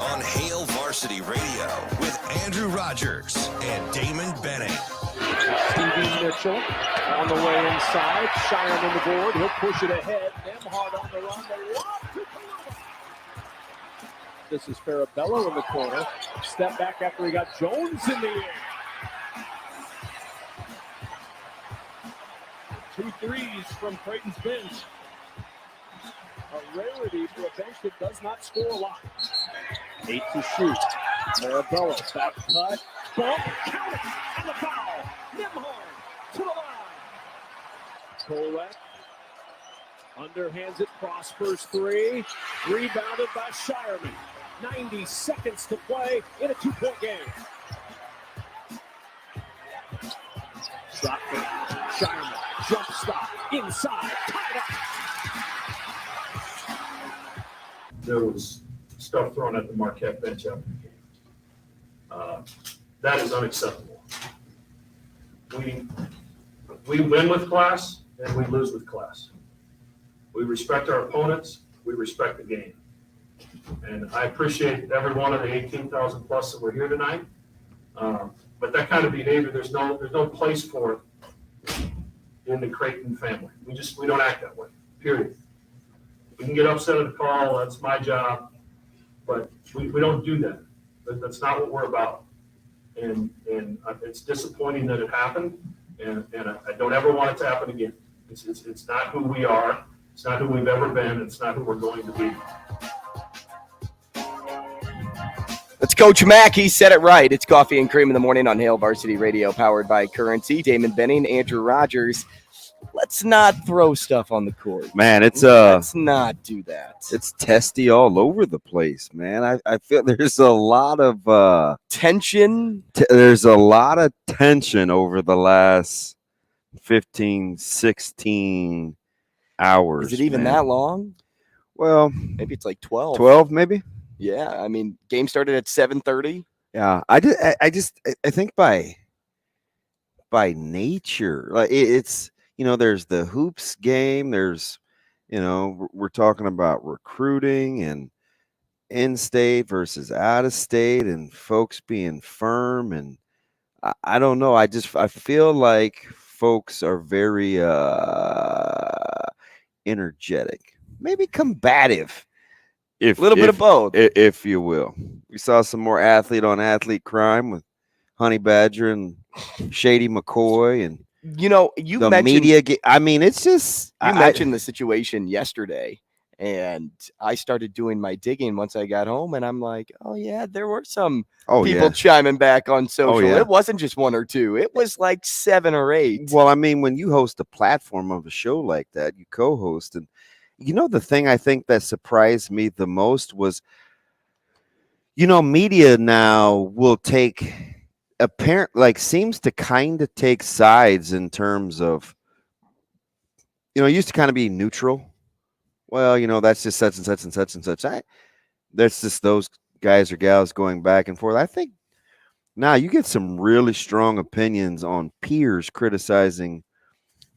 on Hail Varsity Radio with Andrew Rogers and Damon Benning. Stevie Mitchell on the way inside. Shireman the board. He'll push it ahead. Nemhard on the run. The lob to Kaluba. This is Farabello in the corner. Step back after he got Jones in the air. 2 threes from Creighton's bench. A rarity for a bench that does not score a lot. 8 to shoot. Farabello, back cut. Bump, count it, and the foul. Nemhard to the line. Kolek underhands it, Prosper's 3. Rebounded by Shireman. 90 seconds to play in a 2-point game. Shot for Shireman. Jump stop inside. Tied up. There was stuff thrown at the Marquette bench after the game. That is unacceptable. We win with class and we lose with class. We respect our opponents. We respect the game. And I appreciate every one of the 18,000 plus that were here tonight. But that kind of behavior, there's no place for it in the Creighton family. We don't act that way, period. We can get upset at the call, that's my job, but we don't do that. That's not what we're about. And it's disappointing that it happened, and I don't ever want it to happen again. It's not who we are, it's not who we've ever been, it's not who we're going to be. That's Coach Mack. He said it right. It's Coffee and Cream in the Morning on Hail Varsity Radio, powered by Currency. Damon Benning, Andrew Rogers. Let's not throw stuff on the court. Man, let's not do that. It's testy all over the place, man. I feel there's a lot of tension. There's a lot of tension over the last 15, 16 hours. Is it even that long? Well, maybe it's like 12. 12, maybe. Yeah, I mean, game started at 7:30. Yeah, I think by nature, like it's. There's the hoops game. There's, we're talking about recruiting and in-state versus out-of-state and folks being firm. And I don't know. I feel like folks are very energetic, maybe combative. A little bit of both, if you will. We saw some more athlete-on-athlete crime with Honey Badger and Shady McCoy and. You the mentioned media. I mean, it's just you mentioned the situation yesterday, and I started doing my digging once I got home, and I'm like, oh yeah, there were some people chiming back on social. Oh, yeah. It wasn't just 1 or 2; it was like 7 or 8. Well, I mean, when you host a platform of a show like that, you co-host, and the thing I think that surprised me the most was, media now will take. Seems to kind of take sides in terms of, it used to kind of be neutral. Well, that's just such and such and such and such. That's just those guys or gals going back and forth. I think now you get some really strong opinions on peers criticizing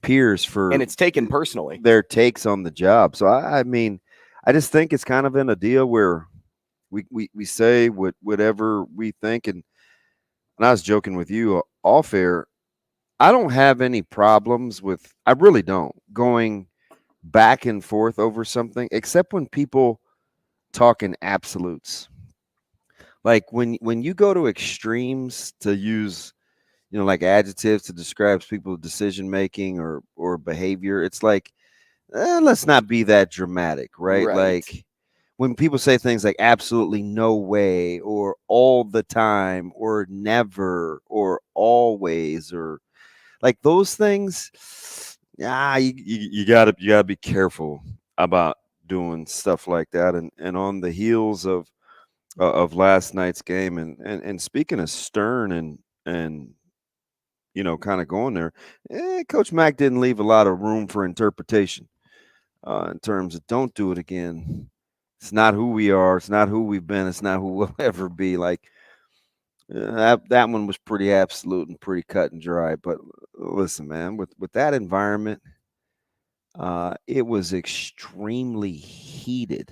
peers for, and it's taken personally, their takes on the job. So I mean, I just think it's kind of in a deal where we say whatever we think. And I was joking with you off air. I don't have any problems with, I really don't, going back and forth over something, except when people talk in absolutes. Like when you go to extremes to use, like adjectives to describe people's decision making or behavior, it's like, let's not be that dramatic, right? Like when people say things like absolutely no way or all the time or never or always or like those things, you gotta be careful about doing stuff like that. And on the heels of last night's game and speaking of stern and kind of going there, Coach Mack didn't leave a lot of room for interpretation in terms of don't do it again. It's not who we are. It's not who we've been. It's not who we'll ever be. Like that one was pretty absolute and pretty cut and dry. But listen, man, with that environment, it was extremely heated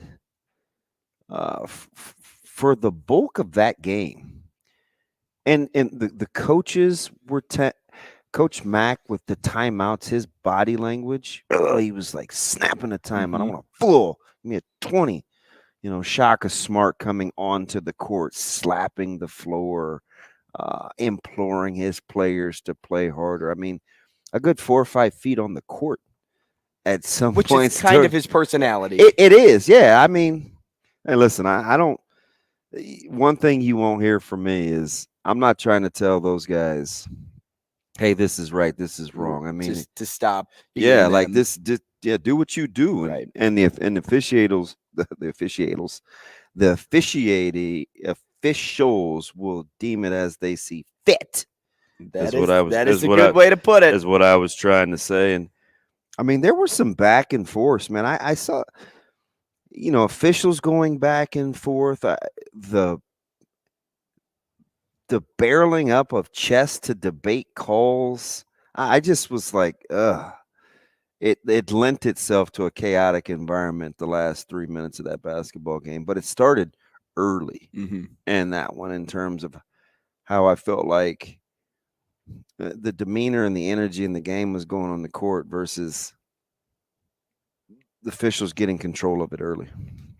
for the bulk of that game, and the coaches were Coach Mack with the timeouts, his body language, he was like snapping a timeout. I want a full, give me a 20. Shaka Smart coming onto the court, slapping the floor, imploring his players to play harder. I mean, a good 4 or 5 feet on the court at some Which points. is kind of his personality. It is, yeah. I mean, hey, listen, I don't. One thing you won't hear from me is I'm not trying to tell those guys, hey, this is right, this is wrong. I mean, just to stop. Yeah, being like them. this. Do what you do, Right. and the officiators, the officials will deem it as they see fit. That That is a good way to put it. Is what I was trying to say. And I mean, there was some back and forth, man. I saw, officials going back and forth. The barreling up of chess to debate calls. I just was like, ugh. It lent itself to a chaotic environment the last 3 minutes of that basketball game, but it started early in that one in terms of how I felt like the demeanor and the energy in the game was going on the court versus the officials getting control of it early.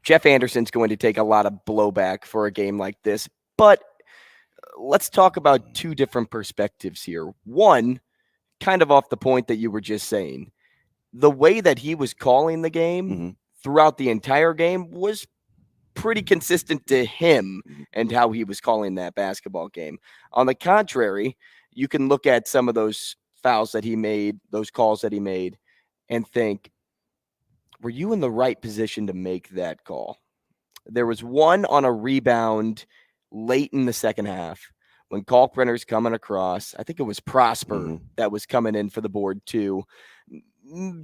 Jeff Anderson's going to take a lot of blowback for a game like this, but let's talk about two different perspectives here. One, kind of off the point that you were just saying. The way that he was calling the game throughout the entire game was pretty consistent to him and how he was calling that basketball game. On the contrary, you can look at some of those fouls that he made, those calls that he made, and think, were you in the right position to make that call? There was one on a rebound late in the second half when Kalkbrenner's coming across. I think it was Prosper that was coming in for the board too,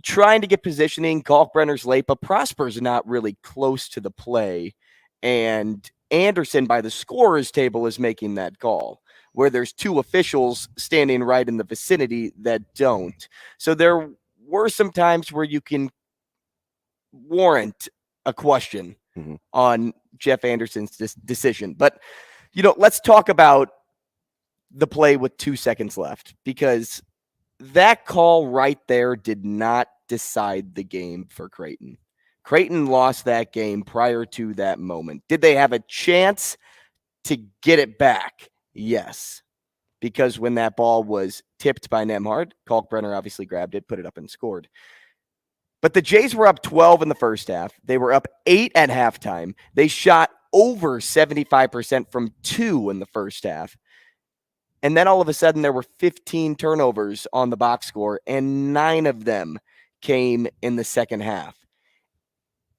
trying to get positioning. Kalkbrenner's late, but Prosper's not really close to the play. And Anderson, by the scorer's table, is making that call, where there's two officials standing right in the vicinity that don't. So there were some times where you can warrant a question on Jeff Anderson's decision. But, let's talk about the play with 2 seconds left, because that call right there did not decide the game for Creighton. Creighton lost that game prior to that moment. Did they have a chance to get it back? Yes. Because when that ball was tipped by Nembhard, Kalkbrenner obviously grabbed it, put it up, and scored. But the Jays were up 12 in the first half. They were up 8 at halftime. They shot over 75% from 2 in the first half. And then all of a sudden there were 15 turnovers on the box score, and 9 of them came in the second half.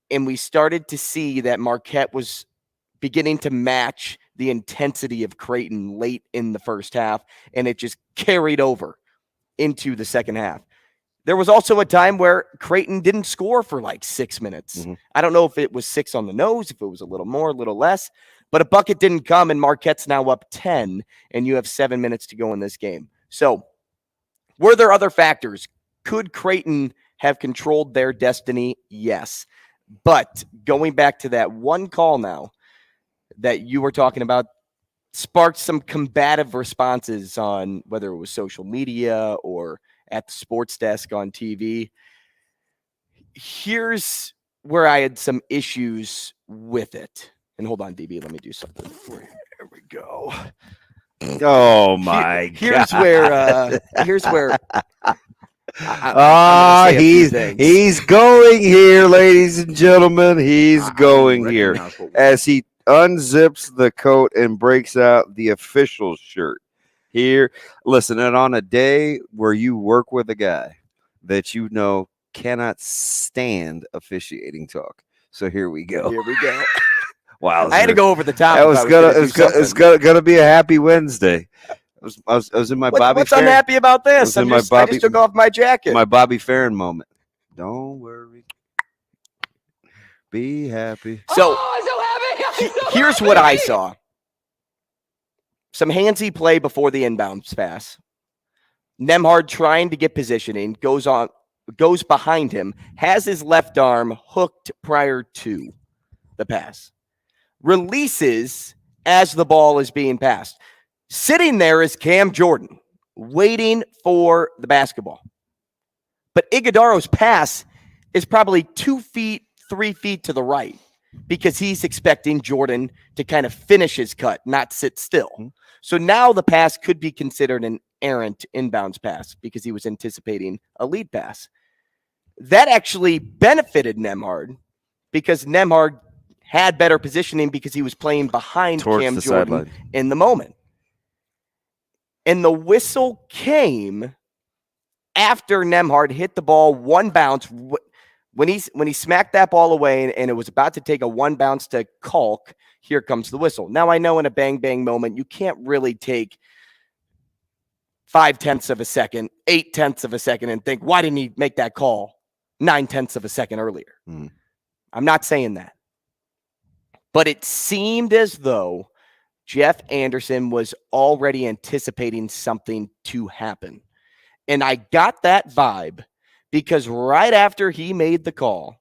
And we started to see that Marquette was beginning to match the intensity of Creighton late in the first half, and it just carried over into the second half. There was also a time where Creighton didn't score for like 6 minutes. I don't know if it was 6 on the nose, if it was a little more, a little less, but a bucket didn't come, and Marquette's now up 10, and you have 7 minutes to go in this game. So were there other factors? Could Creighton have controlled their destiny? Yes. But going back to that one call now that you were talking about, sparked some combative responses on whether it was social media or at the sports desk on TV. Here's where I had some issues with it. And hold on, DB, let me do something for you. There we go. Oh my God. Here's where he's going here, ladies and gentlemen. He's going here as he unzips the coat and breaks out the official shirt. Here, listen, and on a day where you work with a guy that cannot stand officiating talk. So here we go. Wow, I had to go over the top. It's gonna be a happy Wednesday. I was in my Bobby. What's unhappy about this? I just took off my jacket. My Bobby Farron moment. Don't worry. Be happy. So, here's what I saw. Some handsy play before the inbounds pass. Nembhard trying to get positioning, goes behind him, has his left arm hooked prior to the pass. releases as the ball is being passed. Sitting there is Cam Jordan, waiting for the basketball. But Iguodaro's pass is probably 2 feet, 3 feet to the right because he's expecting Jordan to kind of finish his cut, not sit still. So now the pass could be considered an errant inbounds pass because he was anticipating a lead pass. That actually benefited Nembhard because Nembhard had better positioning because he was playing behind Cam Jordan in the moment. And the whistle came after Nembhard hit the ball one bounce. When he smacked that ball away and it was about to take a one bounce to Kalk, here comes the whistle. Now, I know in a bang-bang moment, you can't really take 0.5 of a second, 0.8 of a second, and think, why didn't he make that call 0.9 of a second earlier? I'm not saying that. But it seemed as though Jeff Anderson was already anticipating something to happen. And I got that vibe because right after he made the call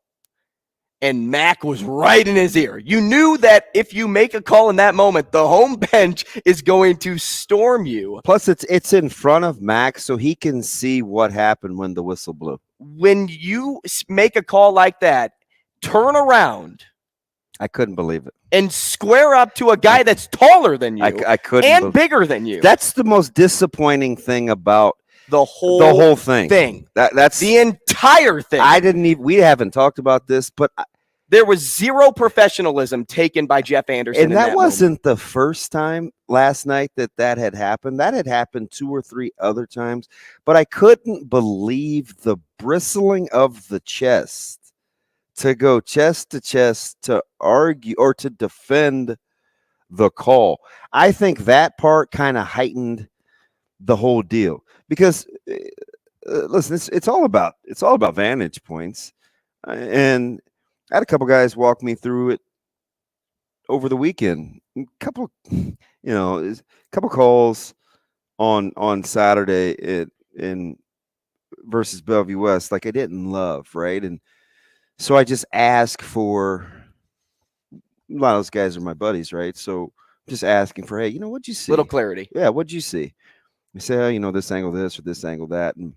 and Mac was right in his ear, you knew that if you make a call in that moment, the home bench is going to storm you. Plus, it's in front of Mac, so he can see what happened when the whistle blew. When you make a call like that, turn around. I couldn't believe it. And square up to a guy that's taller than you. I couldn't. And bigger than you. That's the most disappointing thing about the whole thing. That's the entire thing. We haven't talked about this, but there was zero professionalism taken by Jeff Anderson. And that wasn't the first time last night that had happened. That had happened 2 or 3 other times, but I couldn't believe the bristling of the chest to go chest to chest to argue or to defend the call. I think that part kind of heightened the whole deal because listen, it's all about vantage points, and I had a couple guys walk me through it over the weekend. A couple calls on Saturday in versus Bellevue West, like I didn't love, right? And so I just ask for, a lot of those guys are my buddies, right? So just asking for, hey, what'd you see? Little clarity. Yeah, what'd you see? You say, this angle this or this angle that. And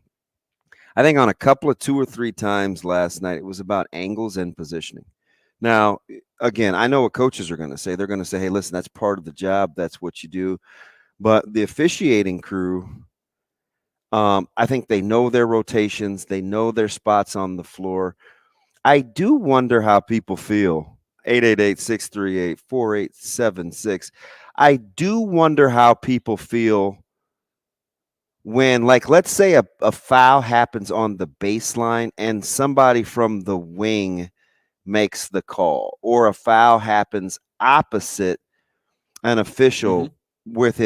I think on a couple of 2 or 3 times last night, it was about angles and positioning. Now, again, I know what coaches are going to say. They're going to say, hey, listen, that's part of the job. That's what you do. But the officiating crew, I think they know their rotations. They know their spots on the floor. I do wonder how people feel. 888-638-4876. I do wonder how people feel when, like, let's say a foul happens on the baseline and somebody from the wing makes the call, or a foul happens opposite an official with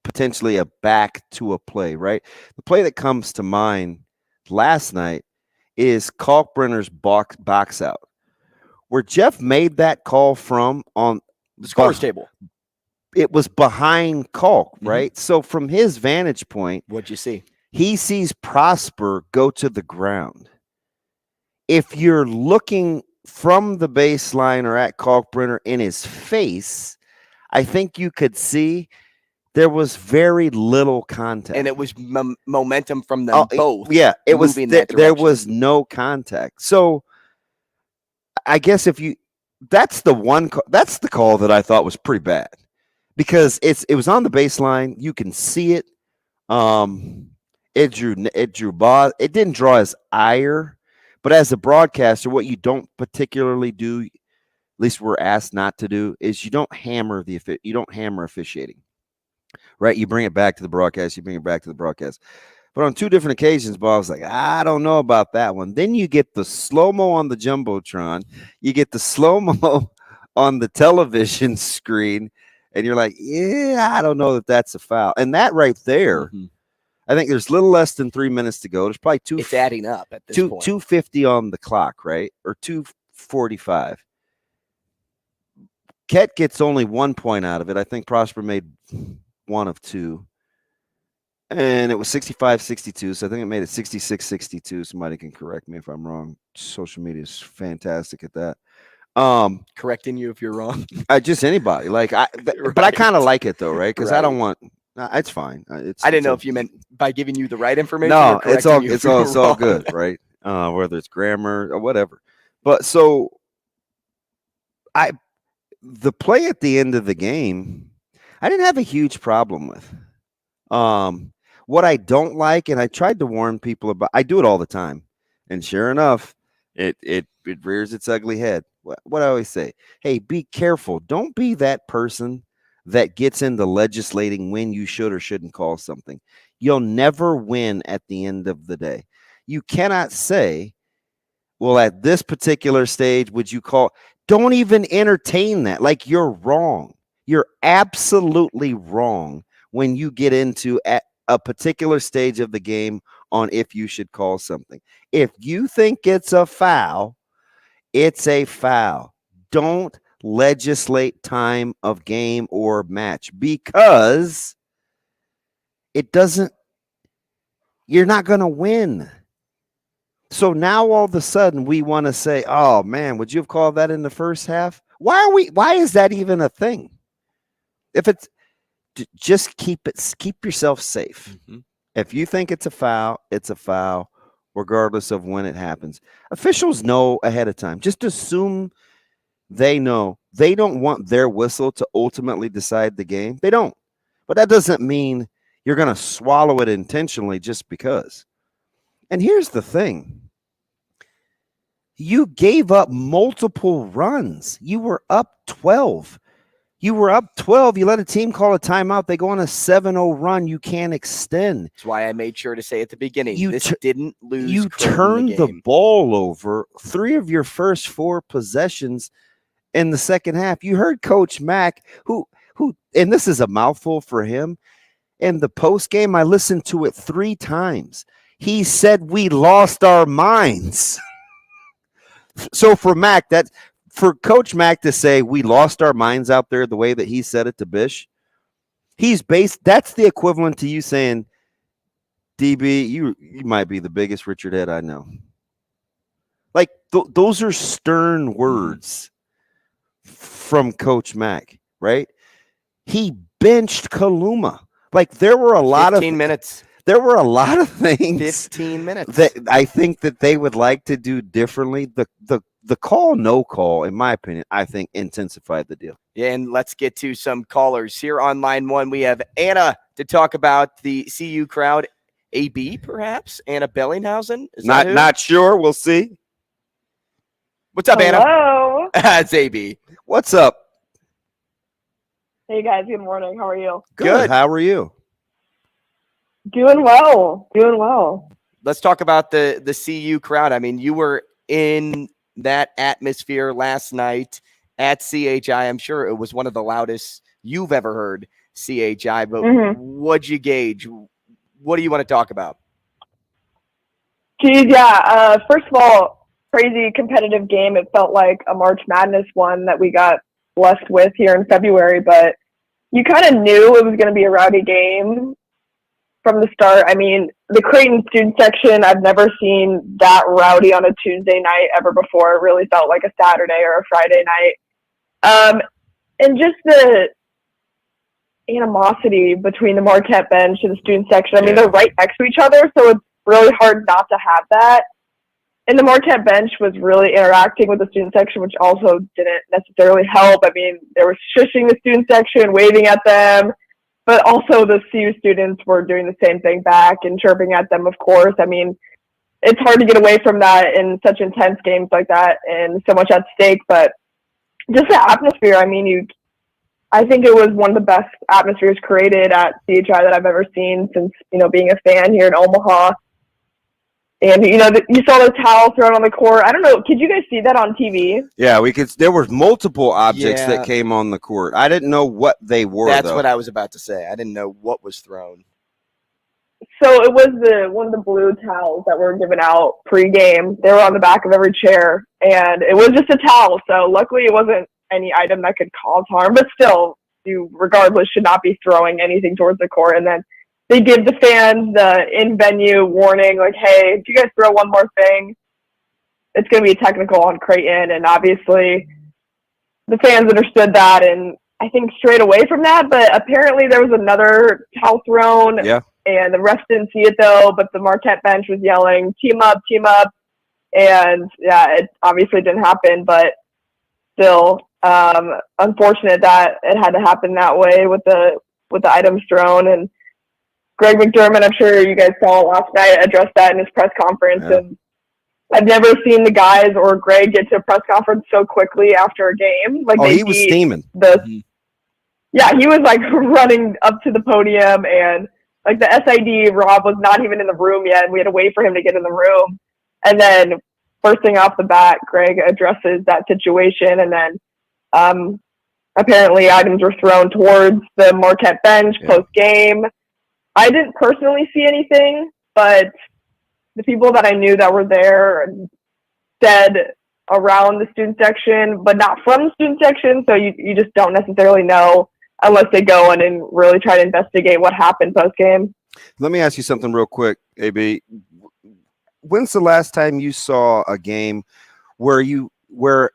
potentially a back to a play, right? The play that comes to mind last night is Kalkbrenner's box out, where Jeff made that call from on the scorer's table. It was behind Kalk, right? So from his vantage point, what'd you see? He sees Prosper go to the ground. If you're looking from the baseline or at Kalkbrenner in his face, I think you could see there was very little contact. And it was momentum from them both. Yeah, it was. There was no contact. So I guess that's the call that I thought was pretty bad, because it was on the baseline. You can see it. It didn't draw his ire, but as a broadcaster, what you don't particularly do, at least we're asked not to do, is you don't hammer officiating. Right? You bring it back to the broadcast. But on 2 different occasions, Bob was like, I don't know about that one. Then you get the slow-mo on the Jumbotron. You get the slow-mo on the television screen. And you're like, yeah, I don't know that that's a foul. And that right there, I think there's a little less than 3 minutes to go. There's probably it's adding up at this point. 2:50 on the clock, right? Or 2:45. Ket gets only 1 point out of it. I think Prosper made 1 of 2. And it was 65-62, so I think it made it 66-62. Somebody can correct me if I'm wrong. Social media is fantastic at that. Correcting you if you're wrong. Just anybody. But I Right. kind of like it though, right? Because I Right. don't want. It's fine. I didn't know if you meant by giving you the right information. No, or correcting you if it's you were all wrong. good, right? Whether it's grammar or whatever. But so the play at the end of the game, I didn't have a huge problem with. What I don't like, and I tried to warn people about, I do it all the time, and sure enough, it rears its ugly head. What I always say, hey, be careful. Don't be that person that gets into legislating when you should or shouldn't call something. You'll never win at the end of the day. You cannot say, well, at this particular stage, would you call? Don't even entertain that. Like, you're wrong. You're absolutely wrong when you get into at a particular stage of the game on if you should call something. If you think it's a foul, it's a foul. Don't legislate time of game or match because it doesn't, you're not going to win. So now all of a sudden we want to say, oh man, would you have called that in the first half? Why is that even a thing? If it's just keep yourself safe. Mm-hmm. If you think it's a foul, regardless of when it happens. Officials know ahead of time. Just assume they know. They don't want their whistle to ultimately decide the game. They don't. But that doesn't mean you're going to swallow it intentionally just because. And here's the thing. You gave up multiple runs. You were up 12. You let a team call a timeout. They go on a 7-0 run. You can't extend. That's why I made sure to say at the beginning, this didn't lose. You turned the ball over 3 of your first 4 possessions in the second half. You heard Coach Mack, who, and this is a mouthful for him. In the post game, I listened to it 3 times. He said we lost our minds. So for Coach Mack to say we lost our minds out there the way that he said it to Bish, that's the equivalent to you saying, DB, you might be the biggest Richard Head I know. Like those are stern words from Coach Mack, right? He benched Kaluma. Like there were a lot 15 minutes. There were a lot of things 15 minutes that I think that they would like to do differently. The call, no call, in my opinion, I think intensified the deal. Yeah, and let's get to some callers. Here on line 1, we have Anna to talk about the CU crowd. AB, perhaps? Anna Bellinghausen? Not sure. We'll see. What's up, Anna? Hello. It's AB. What's up? Hey, guys. Good morning. How are you? Good. How are you? Doing well. Let's talk about the CU crowd. I mean, you were in that atmosphere last night at CHI. I'm sure it was one of the loudest you've ever heard CHI, but what'd you gauge? What do you want to talk about? Geez, yeah. First of all, crazy competitive game. It felt like a March Madness one that we got blessed with here in February, but you kind of knew it was going to be a rowdy game from the start. I mean, the Creighton student section, I've never seen that rowdy on a Tuesday night ever before. It really felt like a Saturday or a Friday night. And just the animosity between the Marquette bench and the student section. I mean, they're right next to each other, so it's really hard not to have that. And the Marquette bench was really interacting with the student section, which also didn't necessarily help. I mean, they were shushing the student section, waving at them, but also the CU students were doing the same thing back and chirping at them, of course. I mean, it's hard to get away from that in such intense games like that and so much at stake, but just the atmosphere, I mean, I think it was one of the best atmospheres created at CHI that I've ever seen since, being a fan here in Omaha. And, you saw the towel thrown on the court. I don't know. Could you guys see that on TV? Yeah, we could. There were multiple objects that came on the court. I didn't know what they were, That's what I was about to say. I didn't know what was thrown. So it was one of the blue towels that were given out pregame. They were on the back of every chair, and it was just a towel. So luckily it wasn't any item that could cause harm, but still, you regardless should not be throwing anything towards the court. And then they give the fans the in-venue warning, like, hey, if you guys throw one more thing, it's going to be technical on Creighton. And obviously the fans understood that, and I think strayed away from that. But apparently there was another towel thrown, Yeah. and the refs didn't see it though. But the Marquette bench was yelling, "Team up, team up!" And yeah, it obviously didn't happen, but still, unfortunate that it had to happen that way with the items thrown. And Greg McDermott, I'm sure you guys saw last night, addressed that in his press conference. Yeah. And I've never seen the guys or Greg get to a press conference so quickly after a game. Like he was steaming. Yeah, he was like running up to the podium, and like the SID, Rob was not even in the room yet. We had to wait for him to get in the room. And then first thing off the bat, Greg addresses that situation, and then apparently items were thrown towards the Marquette bench post-game. I didn't personally see anything, but the people that I knew that were there said around the student section, but not from the student section, so you just don't necessarily know unless they go in and really try to investigate what happened post-game. Let me ask you something real quick, AB. When's the last time you saw a game where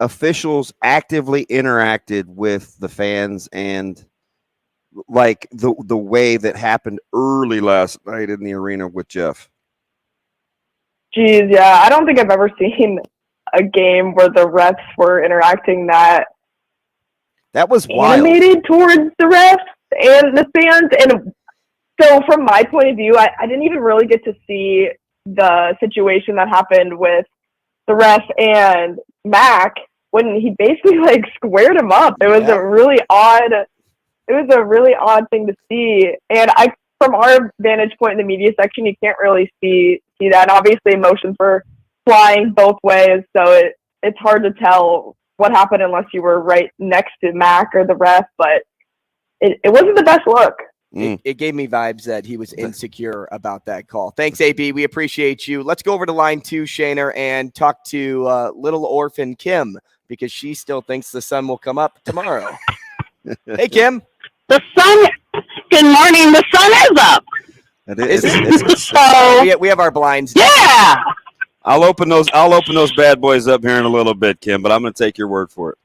officials actively interacted with the fans and like the way that happened early last night in the arena with Jeff? Geez, yeah. I don't think I've ever seen a game where the refs were interacting that was wild. Animated towards the refs and the fans. And so from my point of view, I didn't even really get to see the situation that happened with the ref and Mac when he basically like squared him up. It was a really odd thing to see. And from our vantage point in the media section, you can't really see that. And obviously emotions were flying both ways, so it's hard to tell what happened unless you were right next to Mac or the ref, but it wasn't the best look. It gave me vibes that he was insecure about that call. Thanks, AB. We appreciate you. Let's go over to line 2, Shaner, and talk to little orphan Kim, because she still thinks the sun will come up tomorrow. Hey, Kim. The sun. Good morning. The sun is up. It is. So we have our blinds. yeah. I'll open those bad boys up here in a little bit, Kim, but I'm going to take your word for it.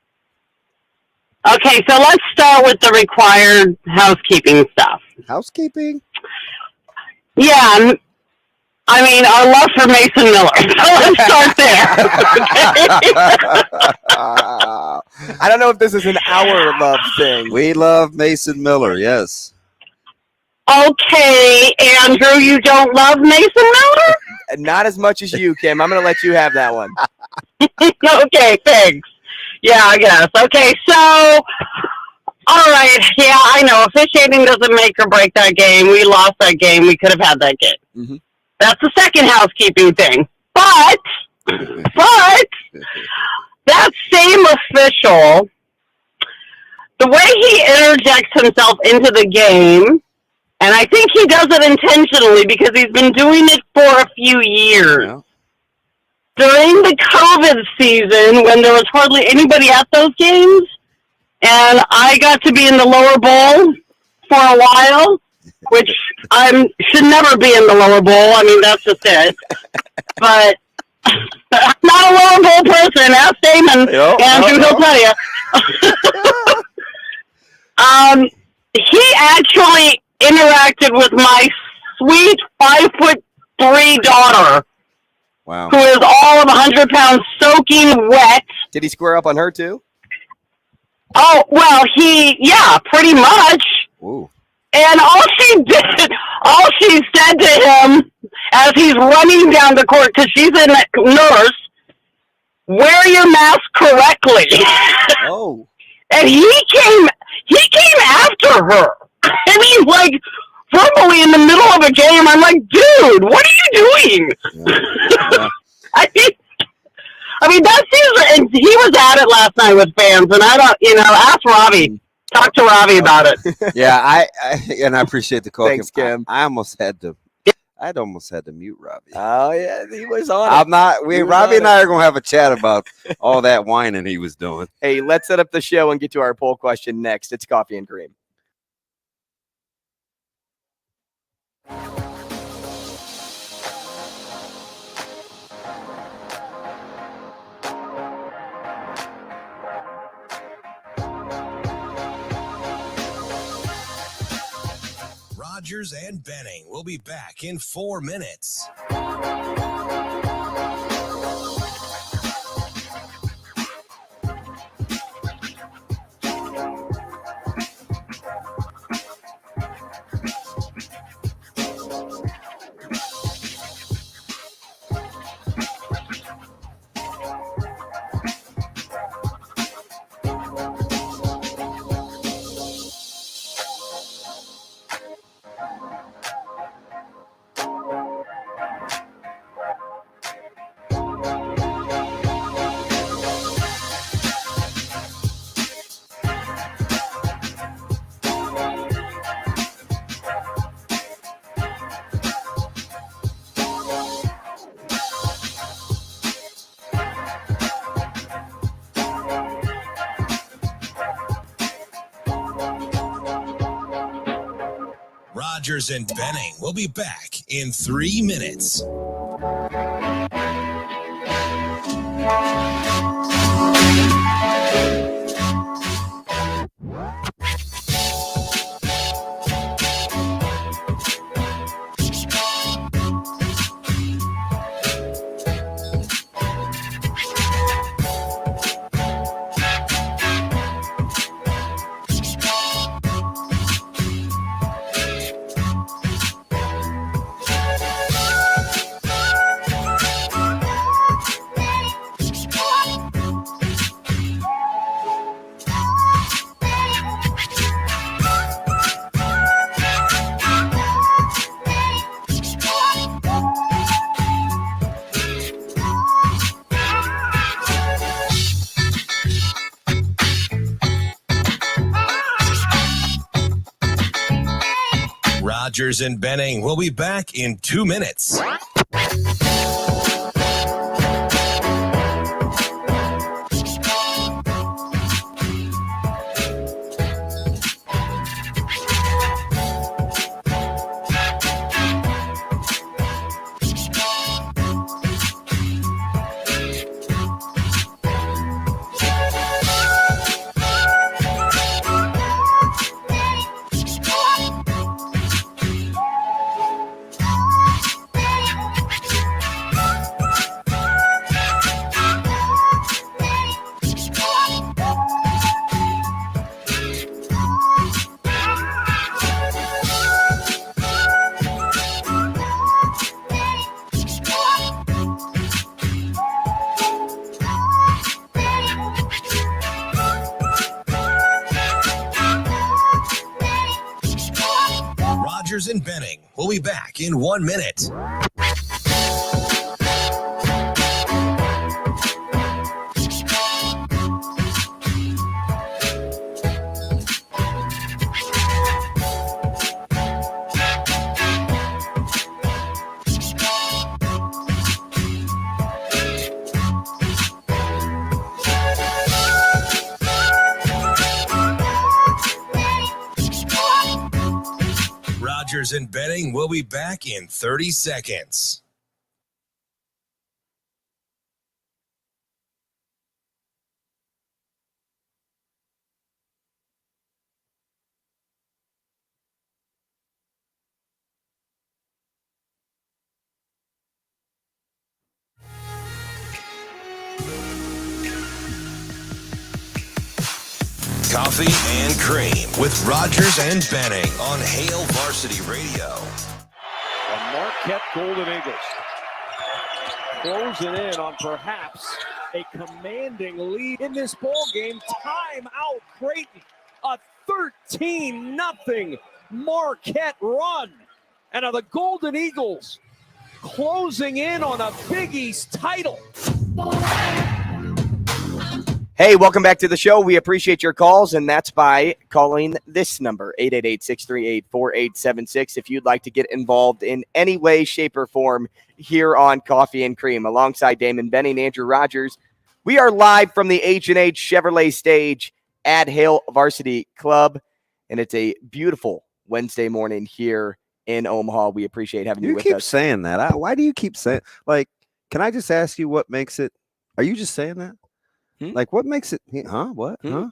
Okay, so let's start with the required housekeeping stuff. Housekeeping? Yeah, I mean, our love for Mason Miller. So let's start there. I don't know if this is an our love thing. We love Mason Miller, yes. Okay, Andrew, you don't love Mason Miller? Not as much as you, Kim. I'm going to let you have that one. Okay, thanks. Yeah, I guess. Okay, so, all right. Yeah, I know. Officiating doesn't make or break that game. We lost that game. We could have had that game. Mm-hmm. That's the second housekeeping thing. But that same official, the way he interjects himself into the game, and I think he does it intentionally because he's been doing it for a few years. Yeah. During the COVID season, when there was hardly anybody at those games, and I got to be in the lower bowl for a while, which I should never be in the lower bowl. I mean, that's just it. But I'm not a lower bowl person. Ask Damon. Andrew, he'll tell you. He actually interacted with my sweet 5'3" daughter. Wow. Who is all of 100 pounds soaking wet. Did he square up on her too? Oh, well, pretty much. Ooh. And all she said to him as he's running down the court, because she's a nurse, wear your mask correctly. Oh. And he came after her. I mean, like, verbally in the middle of a game, I'm like, dude, what are you doing? Yeah. I mean, that seems, and he was at it last night with fans, and I don't, ask Robbie. Talk to Robbie about it. Yeah, I appreciate the call. Thanks, Kim. I'd almost had to mute Robbie. Oh, yeah, he was on I'm not. Robbie and I are going to have a chat about all that whining he was doing. Hey, let's set up the show and get to our poll question next. It's Coffee and Cream. Rogers and Benning will be back in 4 minutes. Rogers and Benning will be back in 3 minutes. Rogers and Benning will be back in 2 minutes. Rogers and Benning will be back in 1 minute. Rogers and Benning will be back in 30 seconds. Coffee and Cream with Rogers and Benning on Hale Varsity Radio. The Marquette Golden Eagles closing in on perhaps a commanding lead in this ball game. Timeout Creighton, a 13-0 Marquette run. And are the Golden Eagles closing in on a Big East title. Hey, welcome back to the show. We appreciate your calls, and that's by calling this number, 888-638-4876, if you'd like to get involved in any way, shape, or form here on Coffee and Cream. Alongside Damon Benning, Andrew Rogers, we are live from the H&H Chevrolet stage at Hale Varsity Club, and it's a beautiful Wednesday morning here in Omaha. We appreciate having you with us. You keep saying that. Why do you keep saying, like, can I just ask you what makes it? Are you just saying that? Like, what makes it? Huh? What? Huh?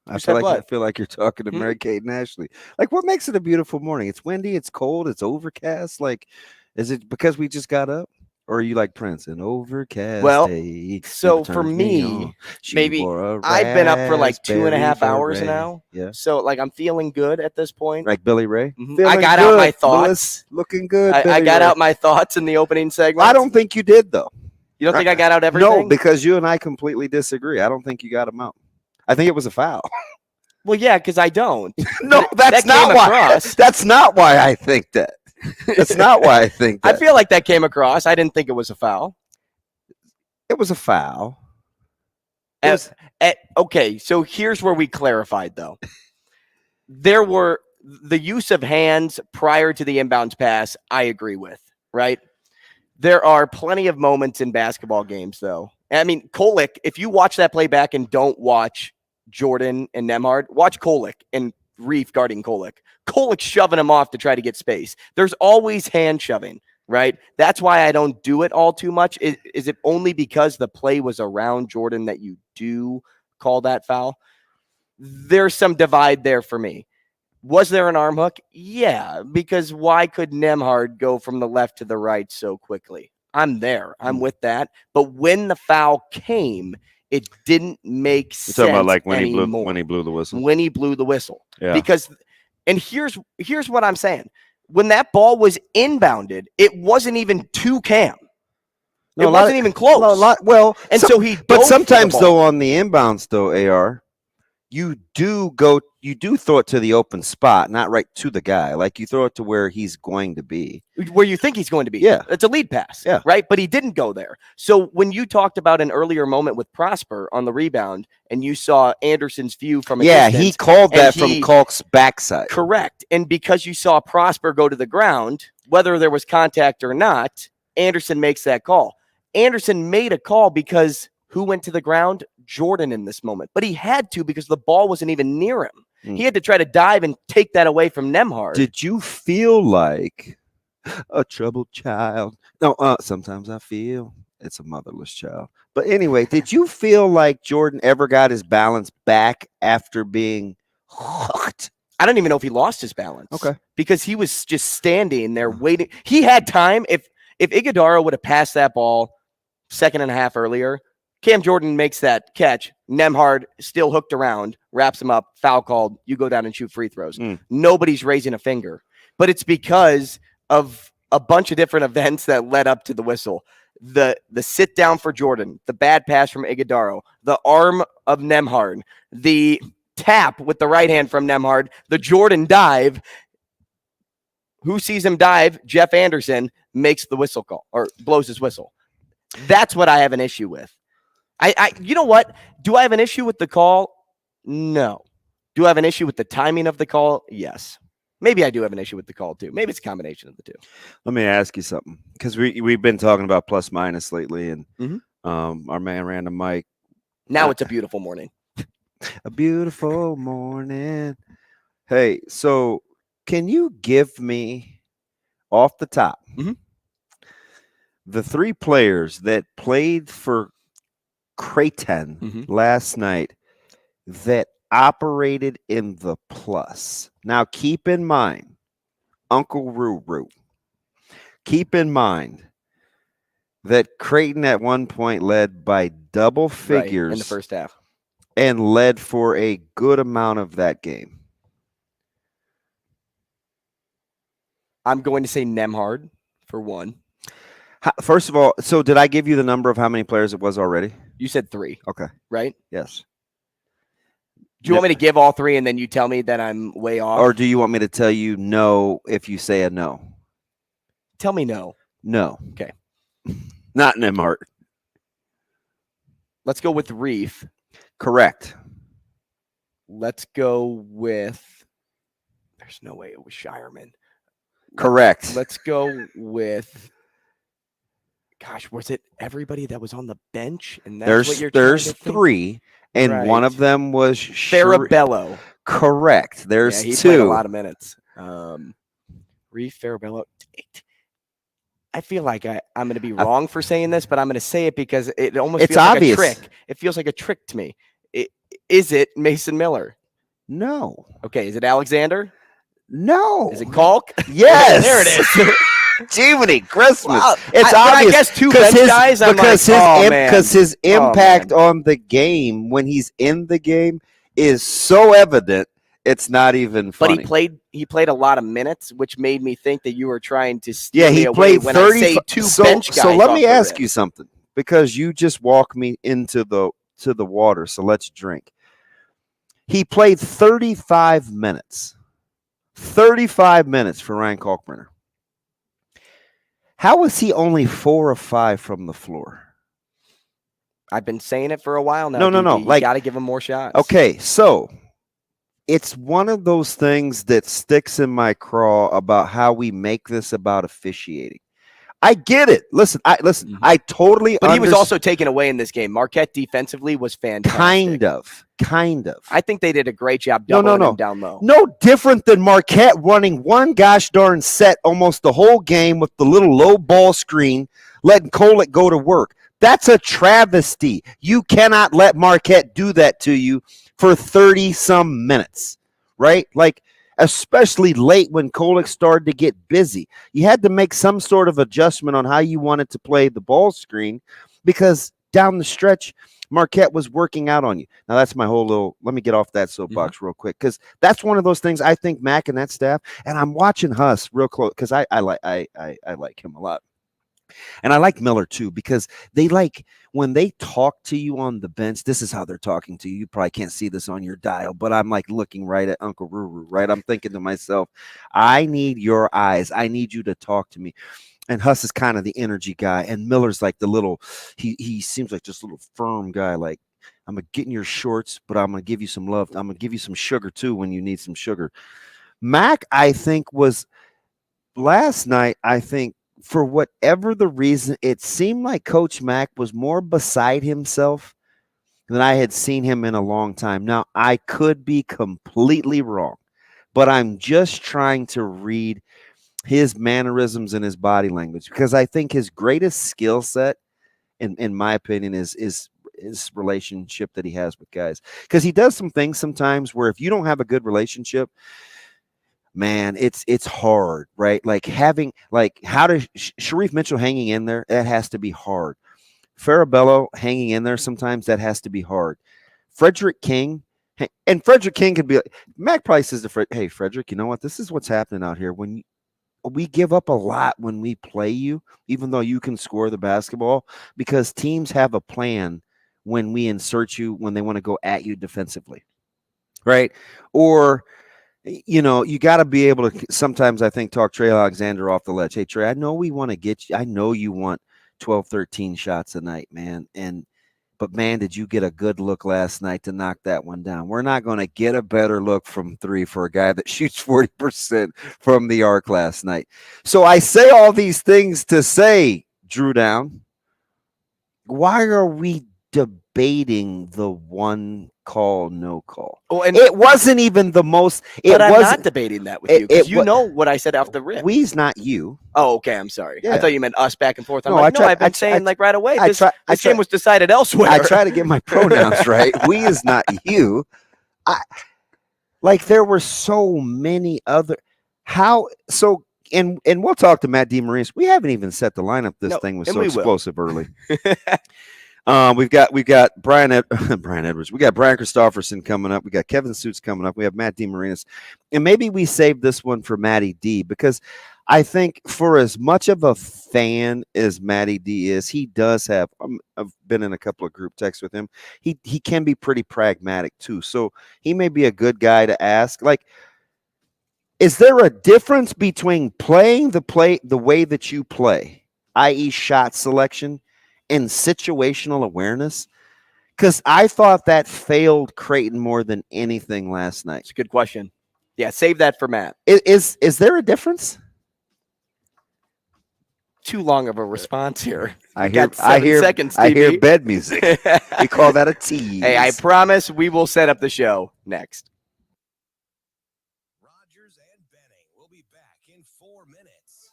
I said feel like what? you're talking to Mary Kate and Ashley. Like, what makes it a beautiful morning? It's windy. It's cold. It's overcast. Like, is it because we just got up, or are you like Prince? An overcast Well, day. so never for turns me, on. She maybe wore a I've been up for like 2.5 raspberry hours beret. now. Yeah. So like I'm feeling good at this point. Like Billy Ray. Mhm. Feeling I got out my good, thoughts. Lewis. Looking good. I Billy got Ray. out my thoughts in the opening segment. I don't think you did though. You don't think I got out everything? No, because you and I completely disagree. I don't think you got him out. I think it was a foul. Well, yeah, because I don't. No, But that's that not came why. across. That's not why I think that. That's not why I think that. I feel like that came across. I didn't think it was a foul. It was a foul. Okay, so here's where we clarified, though. There were the use of hands prior to the inbounds pass, I agree with, right? There are plenty of moments in basketball games, though. I mean, Kolek, if you watch that play back and don't watch Jordan and Nembhard, watch Kolek and Reef guarding Kolek. Kolek's shoving him off to try to get space. There's always hand shoving, right? That's why I don't do it all too much. Is it only because the play was around Jordan that you do call that foul? There's some divide there for me. Was there an arm hook? Yeah, because why could Nembhard go from the left to the right so quickly? I'm there. I'm with that. But when the foul came, it didn't make sense. You're talking about like when anymore. he blew the whistle. When he blew the whistle. Yeah. Because, and here's what I'm saying. When that ball was inbounded, it wasn't even to Cam. No, it wasn't even close. And so he. But dove sometimes for the ball. though on the inbounds though, AR, you do throw it to the open spot, not right to the guy. Like you throw it to where he's going to be. Where you think he's going to be. Yeah. It's a lead pass. Yeah. Right. But he didn't go there. So when you talked about an earlier moment with Prosper on the rebound and you saw Anderson's view from a distance, he called that from Kalk's backside. Correct. And because you saw Prosper go to the ground, whether there was contact or not, Anderson makes that call. Anderson made a call because who went to the ground? Jordan in this moment. But he had to because the ball wasn't even near him. He had to try to dive and take that away from Nembhard. Did you feel like a troubled child? No, sometimes I feel it's a motherless child. But anyway, did you feel like Jordan ever got his balance back after being hooked? I don't even know if he lost his balance. Okay. Because he was just standing there waiting. He had time. If Iguodaro would have passed that ball second and a half earlier, Cam Jordan makes that catch. Nembhard still hooked around, wraps him up, foul called. You go down and shoot free throws. Nobody's raising a finger. But it's because of a bunch of different events that led up to the whistle. The sit down for Jordan, the bad pass from Iguodaro, the arm of Nembhard, the tap with the right hand from Nembhard, the Jordan dive. Who sees him dive? Jeff Anderson makes the whistle call or blows his whistle. That's what I have an issue with. You know what? Do I have an issue with the call? No. Do I have an issue with the timing of the call? Yes. Maybe I do have an issue with the call too. Maybe it's a combination of the two. Let me ask you something, because we've been talking about plus minus lately, and our man Random Mike. Now it's a beautiful morning. A beautiful morning. Hey, so can you give me off the top the three players that played for Creighton last night that operated in the plus? Now, keep in mind, Uncle Ruru. Keep in mind that Creighton at one point led by double figures in the first half and led for a good amount of that game. I'm going to say Nembhard for one. First of all, so did I give you the number of how many players it was already? You said 3. Okay. Right? Yes. Do you want me to give all 3 and then you tell me that I'm way off? Or do you want me to tell you no if you say a no? Tell me no. No. Okay. Not Nembhard. Let's go with Reef. Correct. Let's go with, there's no way it was Shireman. Correct. Let's go with, gosh, was it everybody that was on the bench? And that's what you're there's trying to think? 3, and one of them was Farabello. Correct. There's he 2. played a lot of minutes. Reef, Farabello. I feel like I'm going to be wrong for saying this, but I'm going to say it because it almost It's feels obvious. like a trick. It feels like a trick to me. Is it Mason Miller? No. Okay. Is it Alexander? No. Is it Kalk? Yes. There it is. Jiminy Christmas. Wow. It's I obvious. guess two bench guys. I'm like, Because his impact on the game when he's in the game is so evident. It's not even funny. But he played a lot of minutes, which made me think that you were trying to steer he me away played when 30. I say two So, bench guys. so let me off the ask rip. you something, because you just walked me into the water. So let's drink. He played 35 minutes. 35 minutes for Ryan Kalkbrenner. How was he only 4 of 5 from the floor? I've been saying it for a while now. No. You got to give him more shots. Okay, so it's one of those things that sticks in my craw about how we make this about officiating. I get it. Listen, I totally But he was also taken away in this game. Marquette defensively was fantastic. Kind of. I think they did a great job doubling him down low. No different than Marquette running one gosh darn set almost the whole game with the little low ball screen, letting Kolek go to work. That's a travesty. You cannot let Marquette do that to you for 30-some minutes, right? Like, especially late when Kolek started to get busy. You had to make some sort of adjustment on how you wanted to play the ball screen, because down the stretch, Marquette was working out on you. Now, that's my whole little – let me get off that soapbox real quick, because that's one of those things I think Mac and that staff – and I'm watching Huss real close because I like him a lot. And I like Miller too, because they like when they talk to you on the bench, this is how they're talking to you. You probably can't see this on your dial, but I'm like looking right at Uncle Ruru, right? I'm thinking to myself, I need your eyes. I need you to talk to me. And Huss is kind of the energy guy. And Miller's like the little, he seems like just a little firm guy. Like, I'm going to get in your shorts, but I'm going to give you some love. I'm going to give you some sugar too when you need some sugar. Mac, I think, was last night, for whatever the reason, it seemed like Coach Mack was more beside himself than I had seen him in a long time. Now, I could be completely wrong, but I'm just trying to read his mannerisms and his body language, because I think his greatest skill set, in my opinion, is his relationship that he has with guys. Because he does some things sometimes where if you don't have a good relationship, man, it's hard, right? Like having, like, how does Sharif Mitchell hanging in there? That has to be hard. Farabello hanging in there sometimes, that has to be hard. Frederick King, and Frederick King could be like, Mac probably says to Fred, hey, Frederick, you know what? This is what's happening out here. When we give up a lot when we play you, even though you can score the basketball, because teams have a plan when we insert you, when they want to go at you defensively, right? Or, you know, you got to be able to sometimes, I think, talk Trey Alexander off the ledge. Hey, Trey, I know we want to get you. I know you want 12, 13 shots a night, man. But, man, did you get a good look last night to knock that one down? We're not going to get a better look from three for a guy that shoots 40% from the arc last night. So I say all these things to say, Drew Down, why are we debating the one call, no call? Well, and it wasn't even the most. But I'm not debating that with you, because you know what I said off the rip. We's not you. Oh, okay. I'm sorry. Yeah. I thought you meant us back and forth. I'm No, like, I've been saying like right away. This game was decided elsewhere. I try to get my pronouns right. We is not you. Like there were so many other. And we'll talk to Matt DeMarinis. We haven't even set the lineup. This thing was so explosive early. We've got Brian Edwards. We got Brian Christopherson coming up. We got Kevin Sjuts coming up. We have Matt DeMarinis. And maybe we save this one for Matty D, because I think for as much of a fan as Matty D is, he does have, I've been in a couple of group texts with him. He can be pretty pragmatic too. So he may be a good guy to ask. Like, is there a difference between playing the way that you play, i.e. shot selection, and situational awareness? Because I thought that failed Creighton more than anything last night. It's a good question. Yeah, save that for Matt. Is there a difference? Too long of a response here. I hear seconds, I hear bed music. We call that a tease. Hey, I promise we will set up the show next. Rogers and Benning will be back in 4 minutes.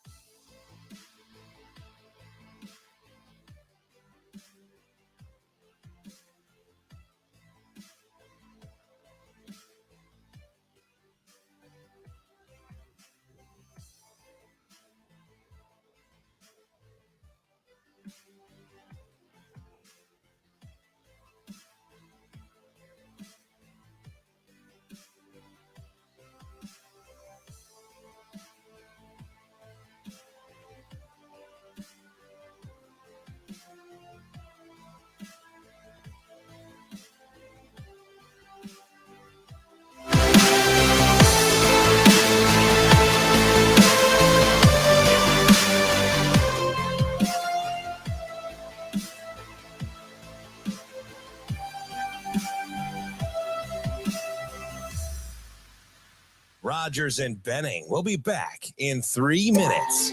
Rogers and Benning will be back in 3 minutes.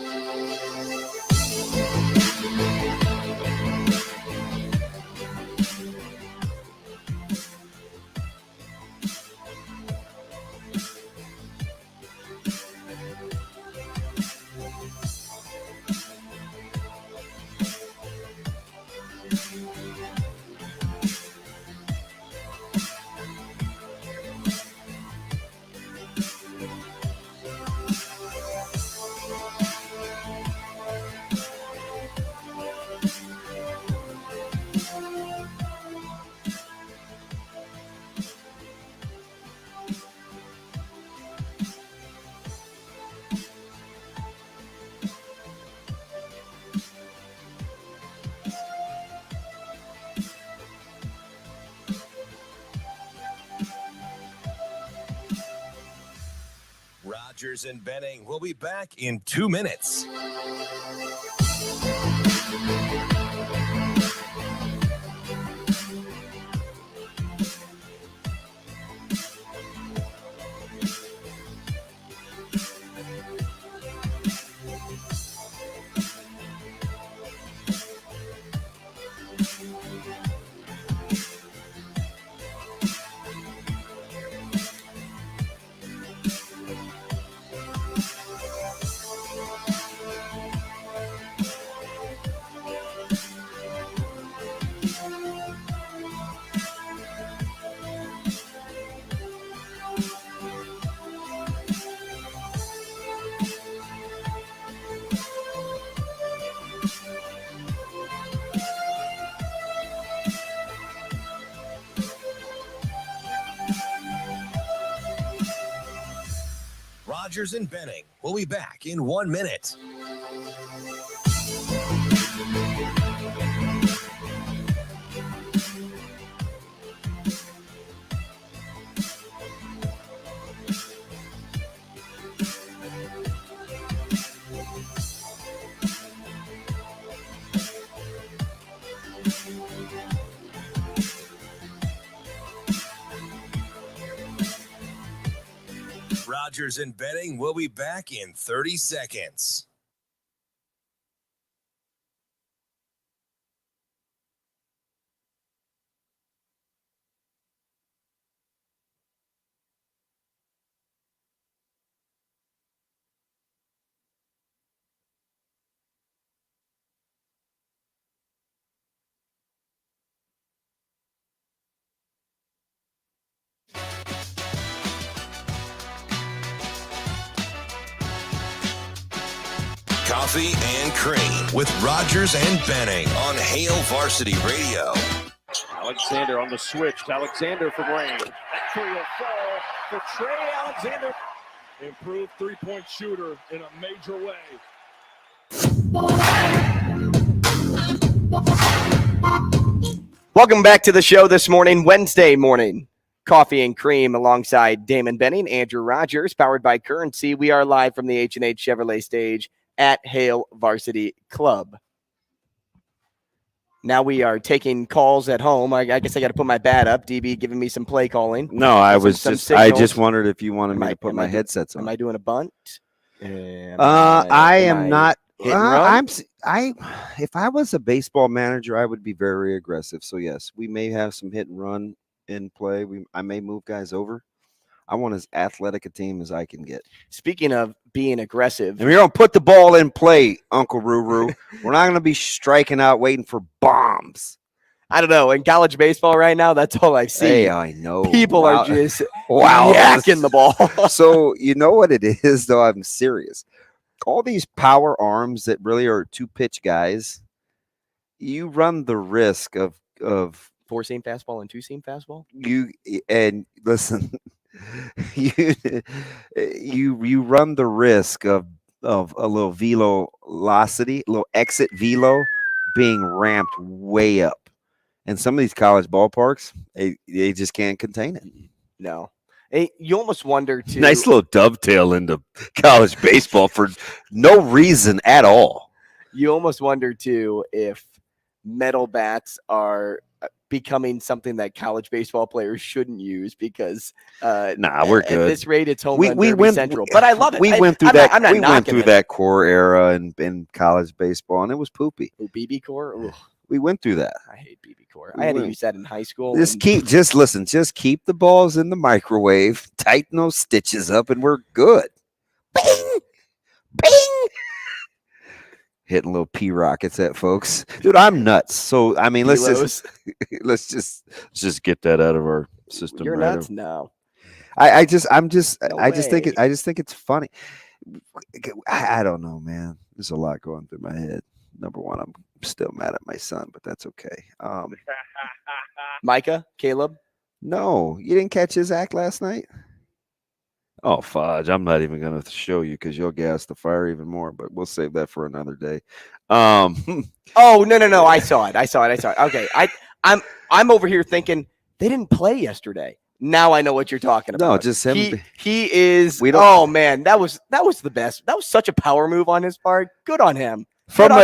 Rogers and Benning will be back in 2 minutes. Rogers and Benning will be back in 1 minute. Rogers and Benning will be back in 30 seconds. Coffee and Cream with Rogers and Benning on Hale Varsity Radio. Alexander on the switch. Alexander for Rain. That three will fall for Trey Alexander. Improved three-point shooter in a major way. Welcome back to the show this morning, Wednesday morning. Coffee and Cream alongside Damon Benning, Andrew Rogers, powered by Currency. We are live from the H&H Chevrolet stage at Hale Varsity Club. Now we are taking calls at home. I guess I got to put my bat up. DB giving me some play calling. No, I just wondered if you wanted me to put my headsets on. Am I doing a bunt? I am not. Hit and run? If I was a baseball manager, I would be very aggressive. So yes, we may have some hit and run in play. I may move guys over. I want as athletic a team as I can get. Speaking of being aggressive, And we're going to put the ball in play, Uncle Ruru. We're not going to be striking out waiting for bombs. I don't know. In college baseball right now, that's all I see. Hey, I know. People are just wow. yakking the ball. So you know what it is, though? I'm serious. All these power arms that really are 2-pitch guys, you run the risk of 4-seam fastball and 2-seam fastball. And listen, you run the risk of a little velocity, a little exit velo being ramped way up. And some of these college ballparks, they just can't contain it. No. You almost wonder too. Nice little dovetail into college baseball for no reason at all. You almost wonder too if metal bats are becoming something that college baseball players shouldn't use because we're good. At this rate, it's home run we derby went central. But I love it. We went through that core era in college baseball, and it was poopy. Oh, BB core. Ugh. We went through that. I hate BB core. I had to use that in high school. Just keep the balls in the microwave, tighten those stitches up, and we're good. Bing, bing. Hitting little P rockets at folks, dude. I'm nuts. So I mean, let's just get that out of our system. You're right nuts. No, I just think it's funny. I don't know, man. There's a lot going through my head. Number one, I'm still mad at my son, but that's okay. Micah, Caleb. No, you didn't catch his act last night. Oh, fudge. I'm not even going to show you because you'll gas the fire even more, but we'll save that for another day. Oh, no. I saw it. Okay. I'm over here thinking they didn't play yesterday. Now I know what you're talking about. No, just him. He is. Oh, man. That was the best. That was such a power move on his part. Good on him.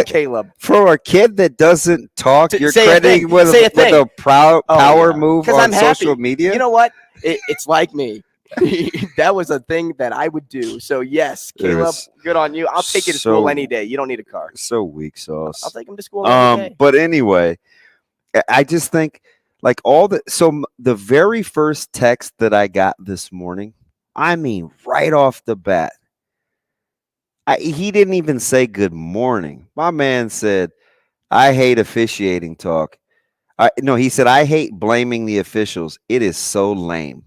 Caleb. For a kid that doesn't talk, you're crediting with a power move on social media? You know what? It's like me. That was a thing that I would do. So, yes, Caleb, good on you. I'll take you to school any day. You don't need a car. So weak sauce. I'll take him to school any day. But anyway, I just think like the very first text that I got this morning, I mean, right off the bat, he didn't even say good morning. My man said, I hate officiating talk. He said, I hate blaming the officials. It is so lame.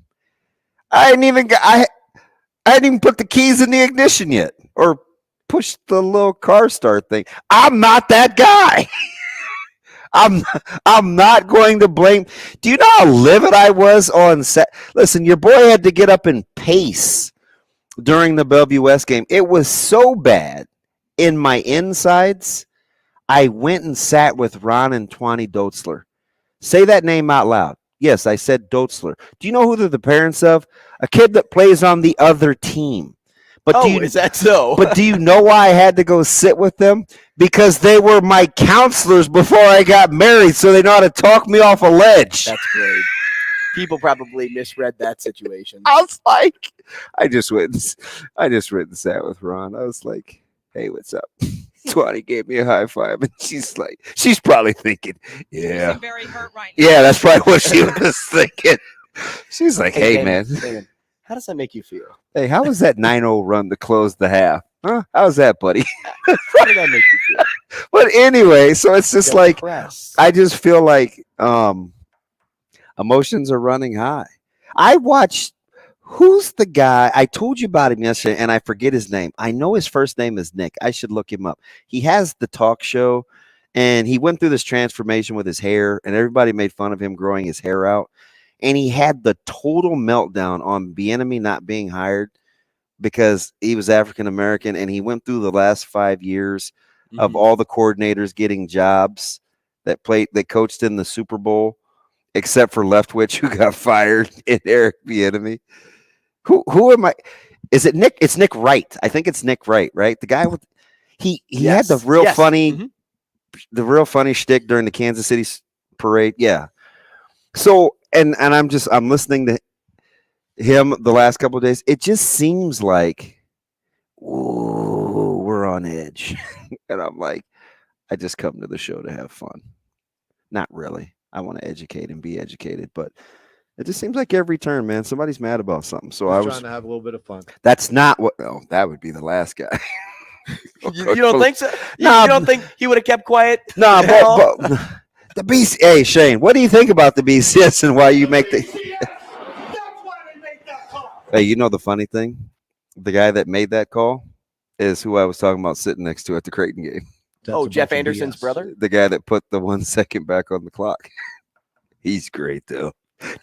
I hadn't even put the keys in the ignition yet or push the little car start thing. I'm not that guy. I'm not going to blame. Do you know how livid I was on set? Listen, your boy had to get up and pace during the Bellevue West game. It was so bad in my insides. I went and sat with Ron and Twani Dotzler. Say that name out loud. Yes, I said Dotzler. Do you know who they're the parents of? A kid that plays on the other team. But is that so? But do you know why I had to go sit with them? Because they were my counselors before I got married, so they know how to talk me off a ledge. That's great. People probably misread that situation. I was like, I just went and sat with Ron. I was like, hey, what's up? Twani gave me a high five, and she's probably thinking, yeah. I'm very hurt right now. Yeah, that's probably what she was thinking. She's like, hey, man. How does that make you feel? Hey, how was that 9-0 run to close the half? Huh? How's that, buddy? How did that make you feel? But anyway, so it's just like, I just feel like emotions are running high. I watched, who's the guy? I told you about him yesterday, and I forget his name. I know his first name is Nick. I should look him up. He has the talk show, and he went through this transformation with his hair, and everybody made fun of him growing his hair out. And he had the total meltdown on Bieniemy not being hired because he was African-American, and he went through the last 5 years of all the coordinators getting jobs that coached in the Super Bowl, except for Leftwich, who got fired, and Eric Bieniemy. Who am I? Is it Nick? It's Nick Wright. I think it's Nick Wright, right? The guy with he had the real funny, the real funny shtick during the Kansas City parade. Yeah. So and I'm listening to him the last couple of days. It just seems like, ooh, we're on edge, and I'm like, I just come to the show to have fun. Not really. I want to educate and be educated, but It just seems like every turn, man, somebody's mad about something. So He's trying to have a little bit of fun. That's not what. Oh, that would be the last guy. You don't think so? Nah, You don't think he would have kept quiet? No, at all? but the BC. Hey, Shane, what do you think about the BCS and why you make the? Hey, you know the funny thing? The guy that made that call is who I was talking about sitting next to at the Creighton game. That's Jeff Anderson's brother? The guy that put the 1 second back on the clock. He's great, though.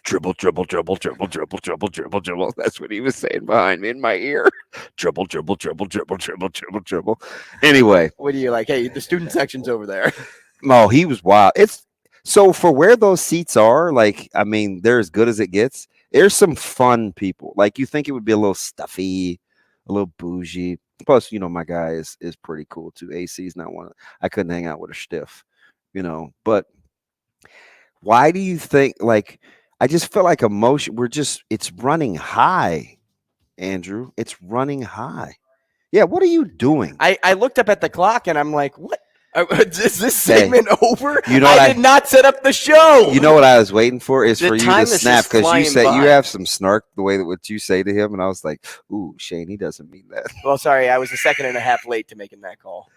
Dribble. That's what he was saying behind me in my ear. Dribble. Anyway. What do you like? Hey, the student section's over there. No, he was wild. It's so for where those seats are, like, I mean, they're as good as it gets. There's some fun people. Like, you think it would be a little stuffy, a little bougie. Plus, my guy is pretty cool too. AC's not one. I couldn't hang out with a stiff, But why do you think, like, I just feel like emotion, it's running high, Andrew. It's running high. Yeah, what are you doing? I looked up at the clock and I'm like, what? Is this segment over? I did not set up the show. You know what I was waiting for is The for you time to is snap just because you flying said you by. have some snark the way that what you say to him, and I was like, "Ooh, Shane, he doesn't mean that." Well, sorry, I was a second and a half late to making that call.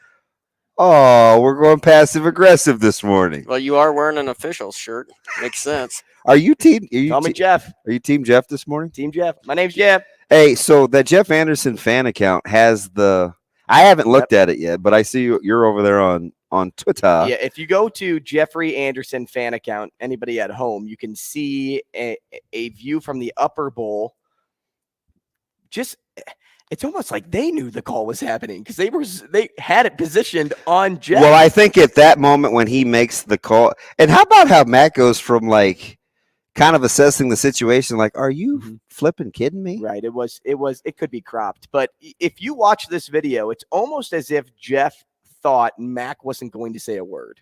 Oh, we're going passive aggressive this morning. Well, you are wearing an official shirt. Makes sense. Are you team? Call me Jeff. Are you team Jeff this morning? Team Jeff. My name's Jeff. Hey, so that Jeff Anderson fan account has the. I haven't looked at it yet, but I see you're over there on Twitter. Yeah, if you go to Jeffrey Anderson fan account, anybody at home, you can see a view from the upper bowl. It's almost like they knew the call was happening because they had it positioned on Jeff. Well, I think at that moment when he makes the call, and how about how Matt goes from like kind of assessing the situation, like, are you flipping kidding me? Right. It could be cropped, but if you watch this video, it's almost as if Jeff thought Mac wasn't going to say a word.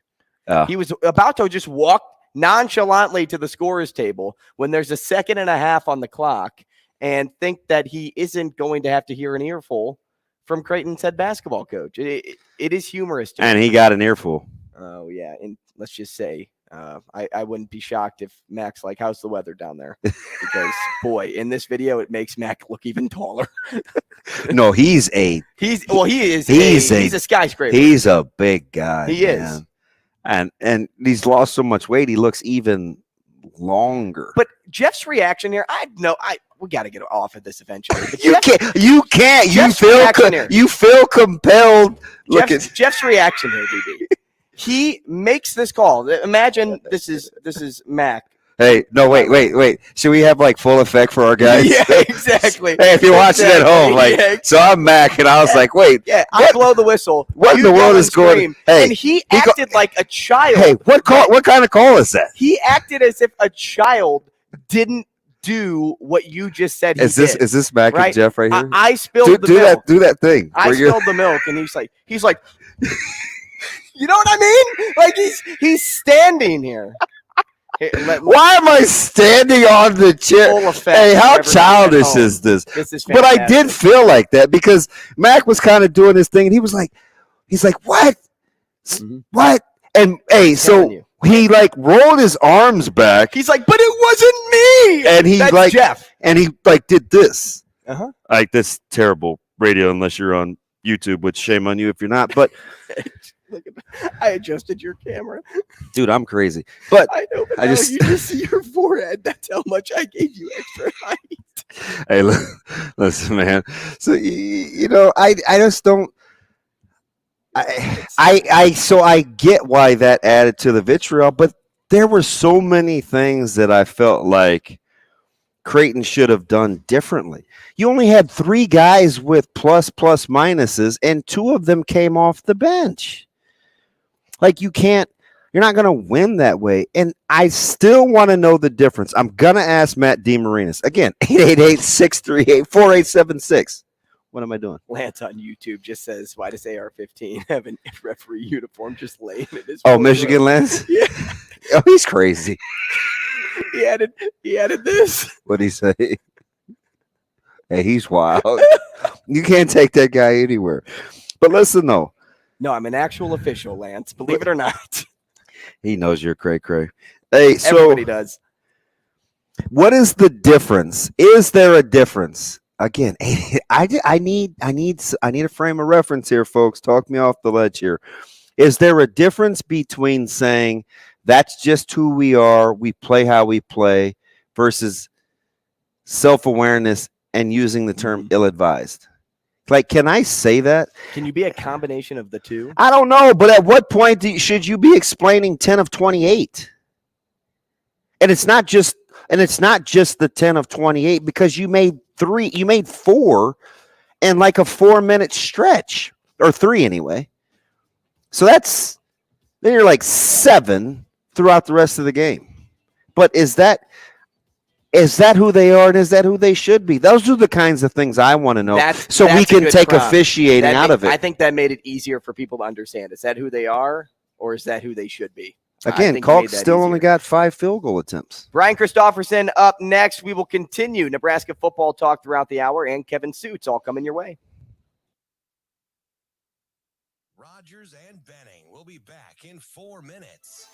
He was about to just walk nonchalantly to the scorer's table when there's a second and a half on the clock and think that he isn't going to have to hear an earful from Creighton's head basketball coach. It is humorous to And me. he got an earful. Oh, yeah. And let's just say, I wouldn't be shocked if Mac's like, how's the weather down there? Because, boy, in this video, it makes Mac look even taller. No, he's a skyscraper. He's a big guy. He is. And he's lost so much weight, he looks even longer. But Jeff's reaction here, we got to get off of this eventually. But You can't. You feel compelled. Jeff's reaction here, DB. He makes this call. Imagine this is Mac. Hey, no, wait. Should we have like full effect for our guys? Yeah, exactly. Hey, if you're watching at home, so I'm Mac, and I was like, wait. Yeah, I blow the whistle. What in the world is going on? Hey, and he acted like a child. Hey, what kind of call is that? He acted as if a child didn't do what you just said he did. Is this Mac and Jeff right here? I spilled the milk. Do that thing. I spilled the milk, and he's like, you know what I mean? Like he's standing here. Hey, why am I standing on the chair? Hey, how childish is this? This is fantastic. But I did feel like that because Mac was kind of doing his thing, and he's like, what? Mm-hmm. What? And hey, so he like rolled his arms back. He's like, but it wasn't me. And he That's like Jeff. And he like did this. Like this terrible radio unless you're on YouTube, which shame on you if you're not. But I adjusted your camera. Dude, I'm crazy. But I know, but you just see your forehead. That's how much I gave you extra height. Hey, listen, man. So I just don't. I get why that added to the vitriol, but there were so many things that I felt like Creighton should have done differently. You only had 3 guys with plus minuses, and 2 of them came off the bench. Like you're not going to win that way. And I still want to know the difference. I'm going to ask Matt DeMarinis. Again, 888-638-4876. What am I doing? Lance on YouTube just says, why does AR-15 have a referee uniform just laying in his Michigan Lance? Yeah. Oh, he's crazy. He added this. What'd he say? Hey, he's wild. You can't take that guy anywhere. But listen, though. No, I'm an actual official, Lance. Believe it or not. He knows you're cray-cray. Hey, so everybody does. What is the difference? Is there a difference? Again, I need a frame of reference here, folks. Talk me off the ledge here. Is there a difference between saying that's just who we are, we play how we play, versus self-awareness and using the term ill-advised? Like, can I say that? Can you be a combination of the two? I don't know, but at what point should you be explaining 10 of 28? And it's not just the 10 of 28, because you made 4 in like a 4-minute stretch, or 3 anyway. So then you're like 7 throughout the rest of the game. But is that who they are, and is that who they should be? Those are the kinds of things I want to know, so we can take officiating out of it. I think that made it easier for people to understand. Is that who they are, or is that who they should be? Again, Kalk still only got 5 field goal attempts. Brian Christopherson up next. We will continue Nebraska football talk throughout the hour, and Kevin Sjuts all coming your way. Rogers and Benning will be back in 4 minutes.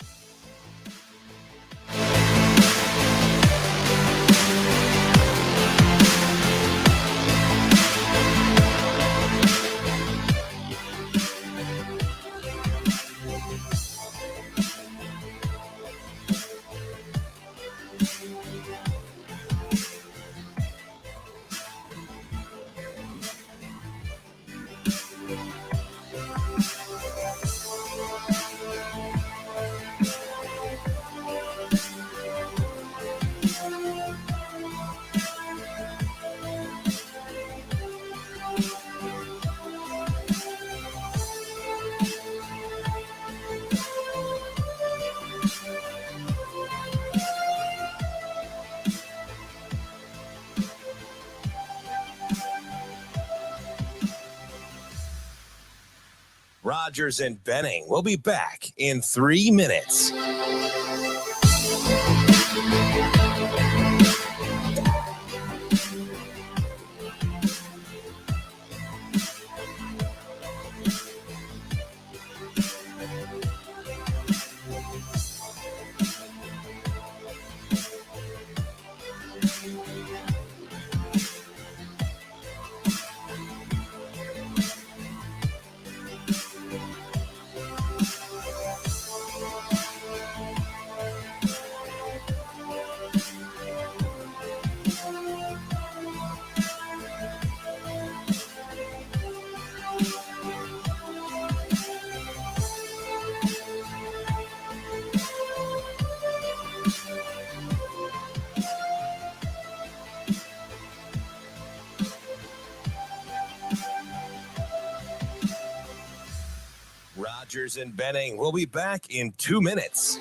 Rogers and Benning will be back in 3 minutes. Rogers and Benning will be back in 2 minutes.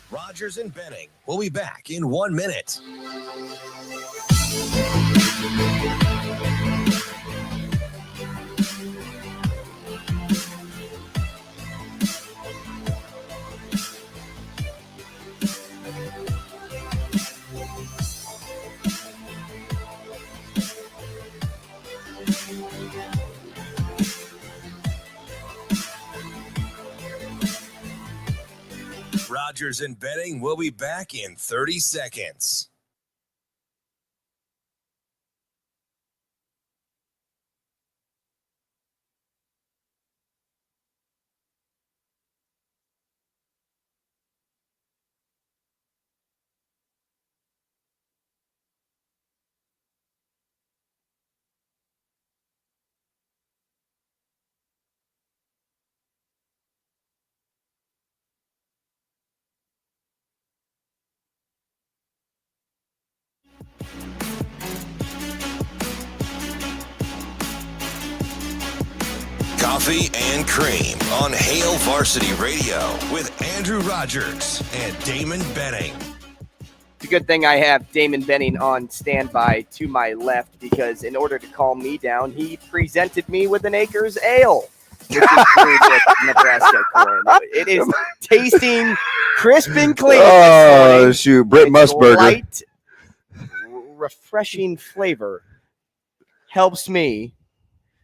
Rogers and Benning will be back in 1 minute. Rogers and Benning will be back in 30 seconds. Coffee and Cream on Hail Varsity Radio with Andrew Rogers and Damon Benning. It's a good thing I have Damon Benning on standby to my left, because in order to calm me down, he presented me with an Acres Ale, which is brewed with Nebraska corn. It is tasting crisp and clean. Oh, shoot. Britt Its Musburger. light, refreshing flavor helps me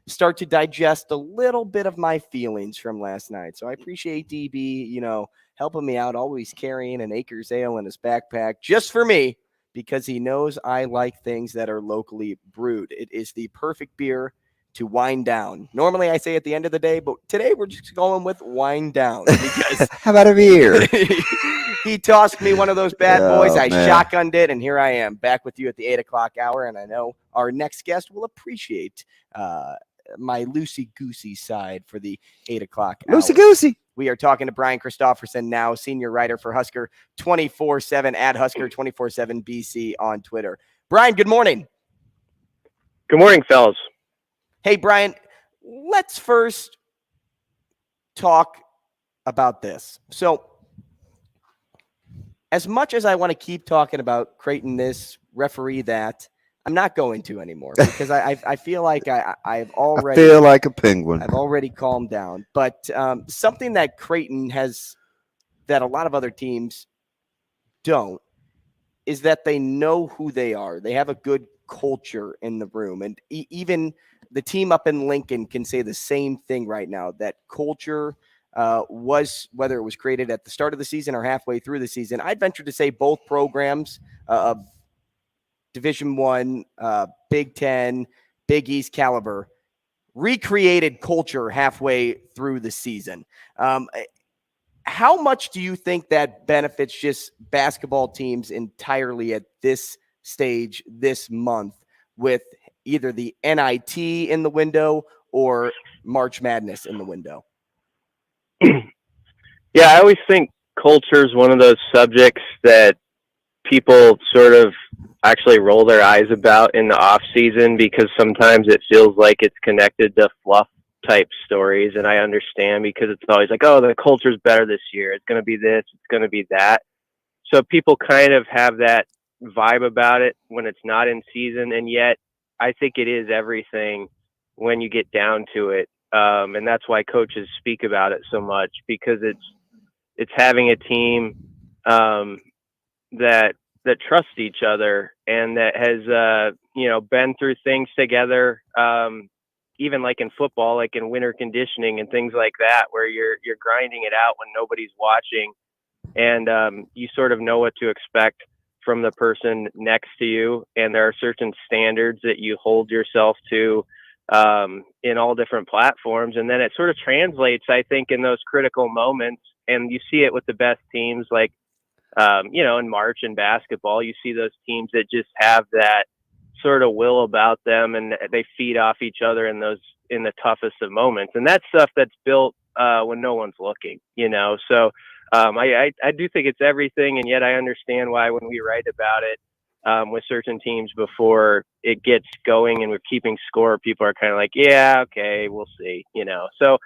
start to digest a little bit of my feelings from last night. So I appreciate DB, helping me out, always carrying an Acres Ale in his backpack just for me, because he knows I like things that are locally brewed. It is the perfect beer to wind down. Normally I say at the end of the day, but today we're just going with wind down, because How about a beer? he tossed me one of those bad boys. I man. shotgunned it, and here I am back with you at the 8 o'clock hour. And I know our next guest will appreciate my loosey-goosey side for the 8 o'clock hour. Loosey-goosey. We are talking to Brian Christopherson now, senior writer for Husker 24/7 at Husker 24/7 BC on Twitter. Brian, good morning. Good morning, fellas. Hey, Brian, let's first talk about this. So, as much as I want to keep talking about Creighton this, referee that, I'm not going to anymore, because I feel like I've already I feel like a penguin. I've already calmed down. But something that Creighton has that a lot of other teams don't is that they know who they are. They have a good culture in the room. And even the team up in Lincoln can say the same thing right now, that culture was, whether it was created at the start of the season or halfway through the season, I'd venture to say both programs of Division I, Big Ten, Big East caliber, recreated culture halfway through the season. How much do you think that benefits just basketball teams entirely at this stage this month, with either the NIT in the window or March Madness in the window? Yeah, I always think culture is one of those subjects that people sort of actually roll their eyes about in the off season, because sometimes it feels like it's connected to fluff type stories. And I understand, because it's always like, oh, the culture's better this year. It's going to be this, it's going to be that. So people kind of have that vibe about it when it's not in season. And yet I think it is everything when you get down to it. And that's why coaches speak about it so much, because it's having a team that trusts each other and that has been through things together, even like in football, like in winter conditioning and things like that, where you're grinding it out when nobody's watching, and you sort of know what to expect from the person next to you, and there are certain standards that you hold yourself to in all different platforms, and then it sort of translates, I think, in those critical moments. And you see it with the best teams, like in March in basketball, you see those teams that just have that sort of will about them, and they feed off each other in the toughest of moments. And that's stuff that's built when no one's looking, So I do think it's everything, and yet I understand why when we write about it with certain teams before it gets going and we're keeping score, people are kind of like, yeah, okay, we'll see, So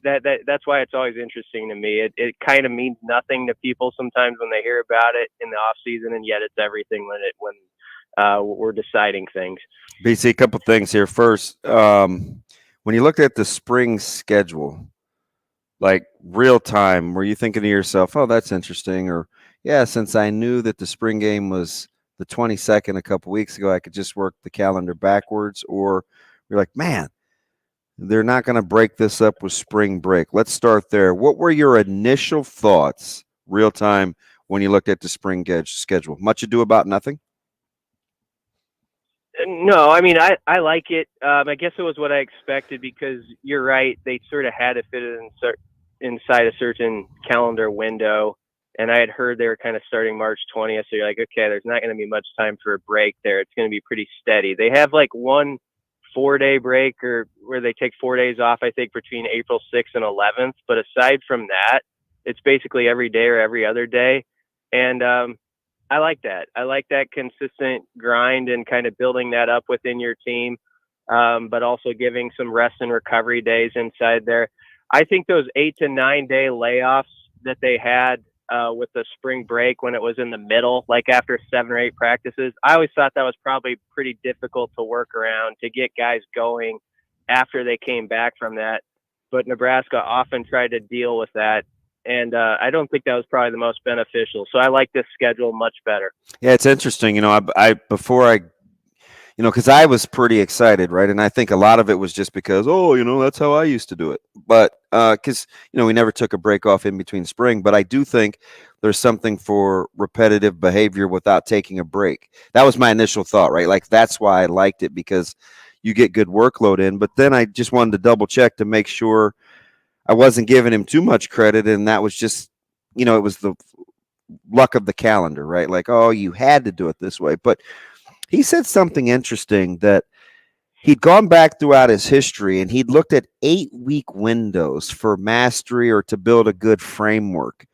that's why it's always interesting to me. It kind of means nothing to people sometimes when they hear about it in the off season, and yet it's everything when we're deciding things. BC, a couple things here. First, when you looked at the spring schedule, like real time, were you thinking to yourself, oh, that's interesting? Or, yeah, since I knew that the spring game was the 22nd a couple weeks ago, I could just work the calendar backwards? Or you're like, man, they're not going to break this up with spring break. Let's start there. What were your initial thoughts real time when you looked at the spring schedule? Much ado about nothing? No, I mean, I like it. I guess it was what I expected, because you're right. They sort of had to fit it inside a certain calendar window. And I had heard they were kind of starting March 20th. So you're like, okay, there's not going to be much time for a break there. It's going to be pretty steady. They have like one 4-day break, or where they take 4 days off, I think, between April 6th and 11th. But aside from that, it's basically every day or every other day. And I like that. I like that consistent grind and kind of building that up within your team. but also giving some rest and recovery days inside there. I think those 8 to 9 day layoffs that they had with the spring break when it was in the middle, like after 7 or 8 practices, I always thought that was probably pretty difficult to work around to get guys going after they came back from that. But Nebraska often tried to deal with that. And I don't think that was probably the most beneficial. So I like this schedule much better. Yeah, it's interesting. You know, because I was pretty excited, right? And I think a lot of it was just because, that's how I used to do it. But because, we never took a break off in between spring. But I do think there's something for repetitive behavior without taking a break. That was my initial thought, right? Like, that's why I liked it, because you get good workload in. But then I just wanted to double check to make sure I wasn't giving him too much credit. And that was just, it was the luck of the calendar, right? Like, oh, you had to do it this way. But he said something interesting, that he'd gone back throughout his history and he'd looked at 8-week windows for mastery or to build a good framework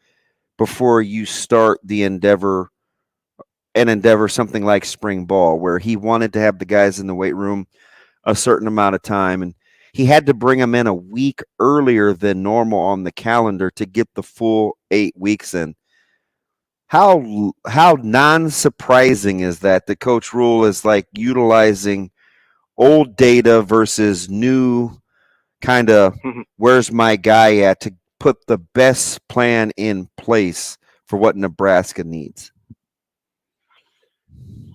before you start the endeavor something like spring ball, where he wanted to have the guys in the weight room a certain amount of time. And he had to bring them in a week earlier than normal on the calendar to get the full 8 weeks in. How non-surprising is that the Coach Rule is like utilizing old data versus new kind of where's my guy at to put the best plan in place for what Nebraska needs?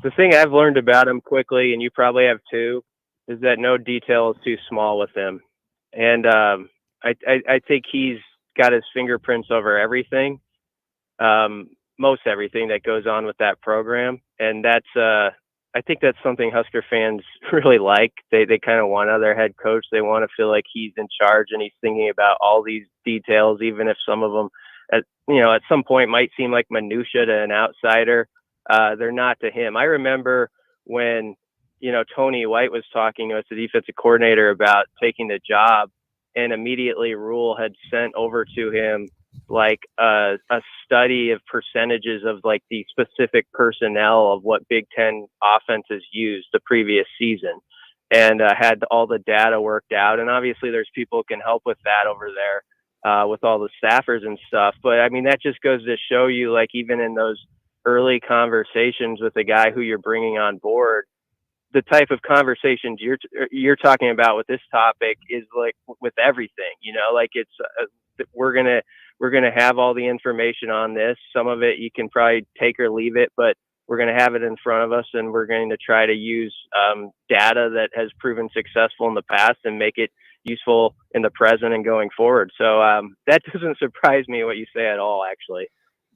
The thing I've learned about him quickly, and you probably have too, is that no detail is too small with him. And I think he's got his fingerprints over everything. Most everything that goes on with that program. And that's, I think that's something Husker fans really like. They kind of want out of their head coach. They want to feel like he's in charge and he's thinking about all these details, even if some of them, at some point might seem like minutia to an outsider. They're not to him. I remember when, Tony White was talking to us, the defensive coordinator, about taking the job, and immediately Rule had sent over to him like a study of percentages of like the specific personnel of what Big Ten offenses used the previous season, and had all the data worked out. And obviously there's people who can help with that over there with all the staffers and stuff. But I mean, that just goes to show you, like, even in those early conversations with the guy who you're bringing on board, the type of conversations you're talking about with this topic is like with everything, like it's we're going to have all the information on this. Some of it you can probably take or leave it, but we're going to have it in front of us, and we're going to try to use data that has proven successful in the past and make it useful in the present and going forward. So that doesn't surprise me what you say at all, actually.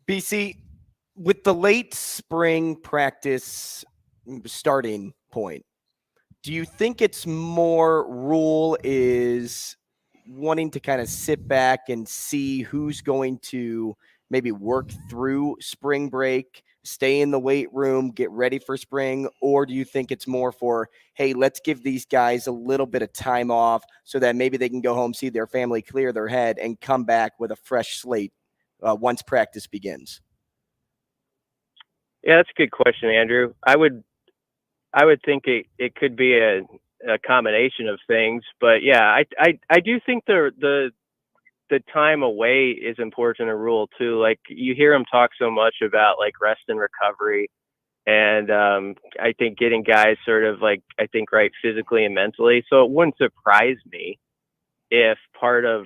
BC, with the late spring practice starting point, do you think it's more Rule is wanting to kind of sit back and see who's going to maybe work through spring break, stay in the weight room, get ready for spring? Or do you think it's more for, hey, let's give these guys a little bit of time off so that maybe they can go home, see their family, clear their head, and come back with a fresh slate once practice begins? Yeah, that's a good question, Andrew. I would think it could be a combination of things, but yeah, I do think the time away is important to Rule too. Like, you hear him talk so much about like rest and recovery, and I think getting guys sort of like, I think, right physically and mentally. So it wouldn't surprise me if part of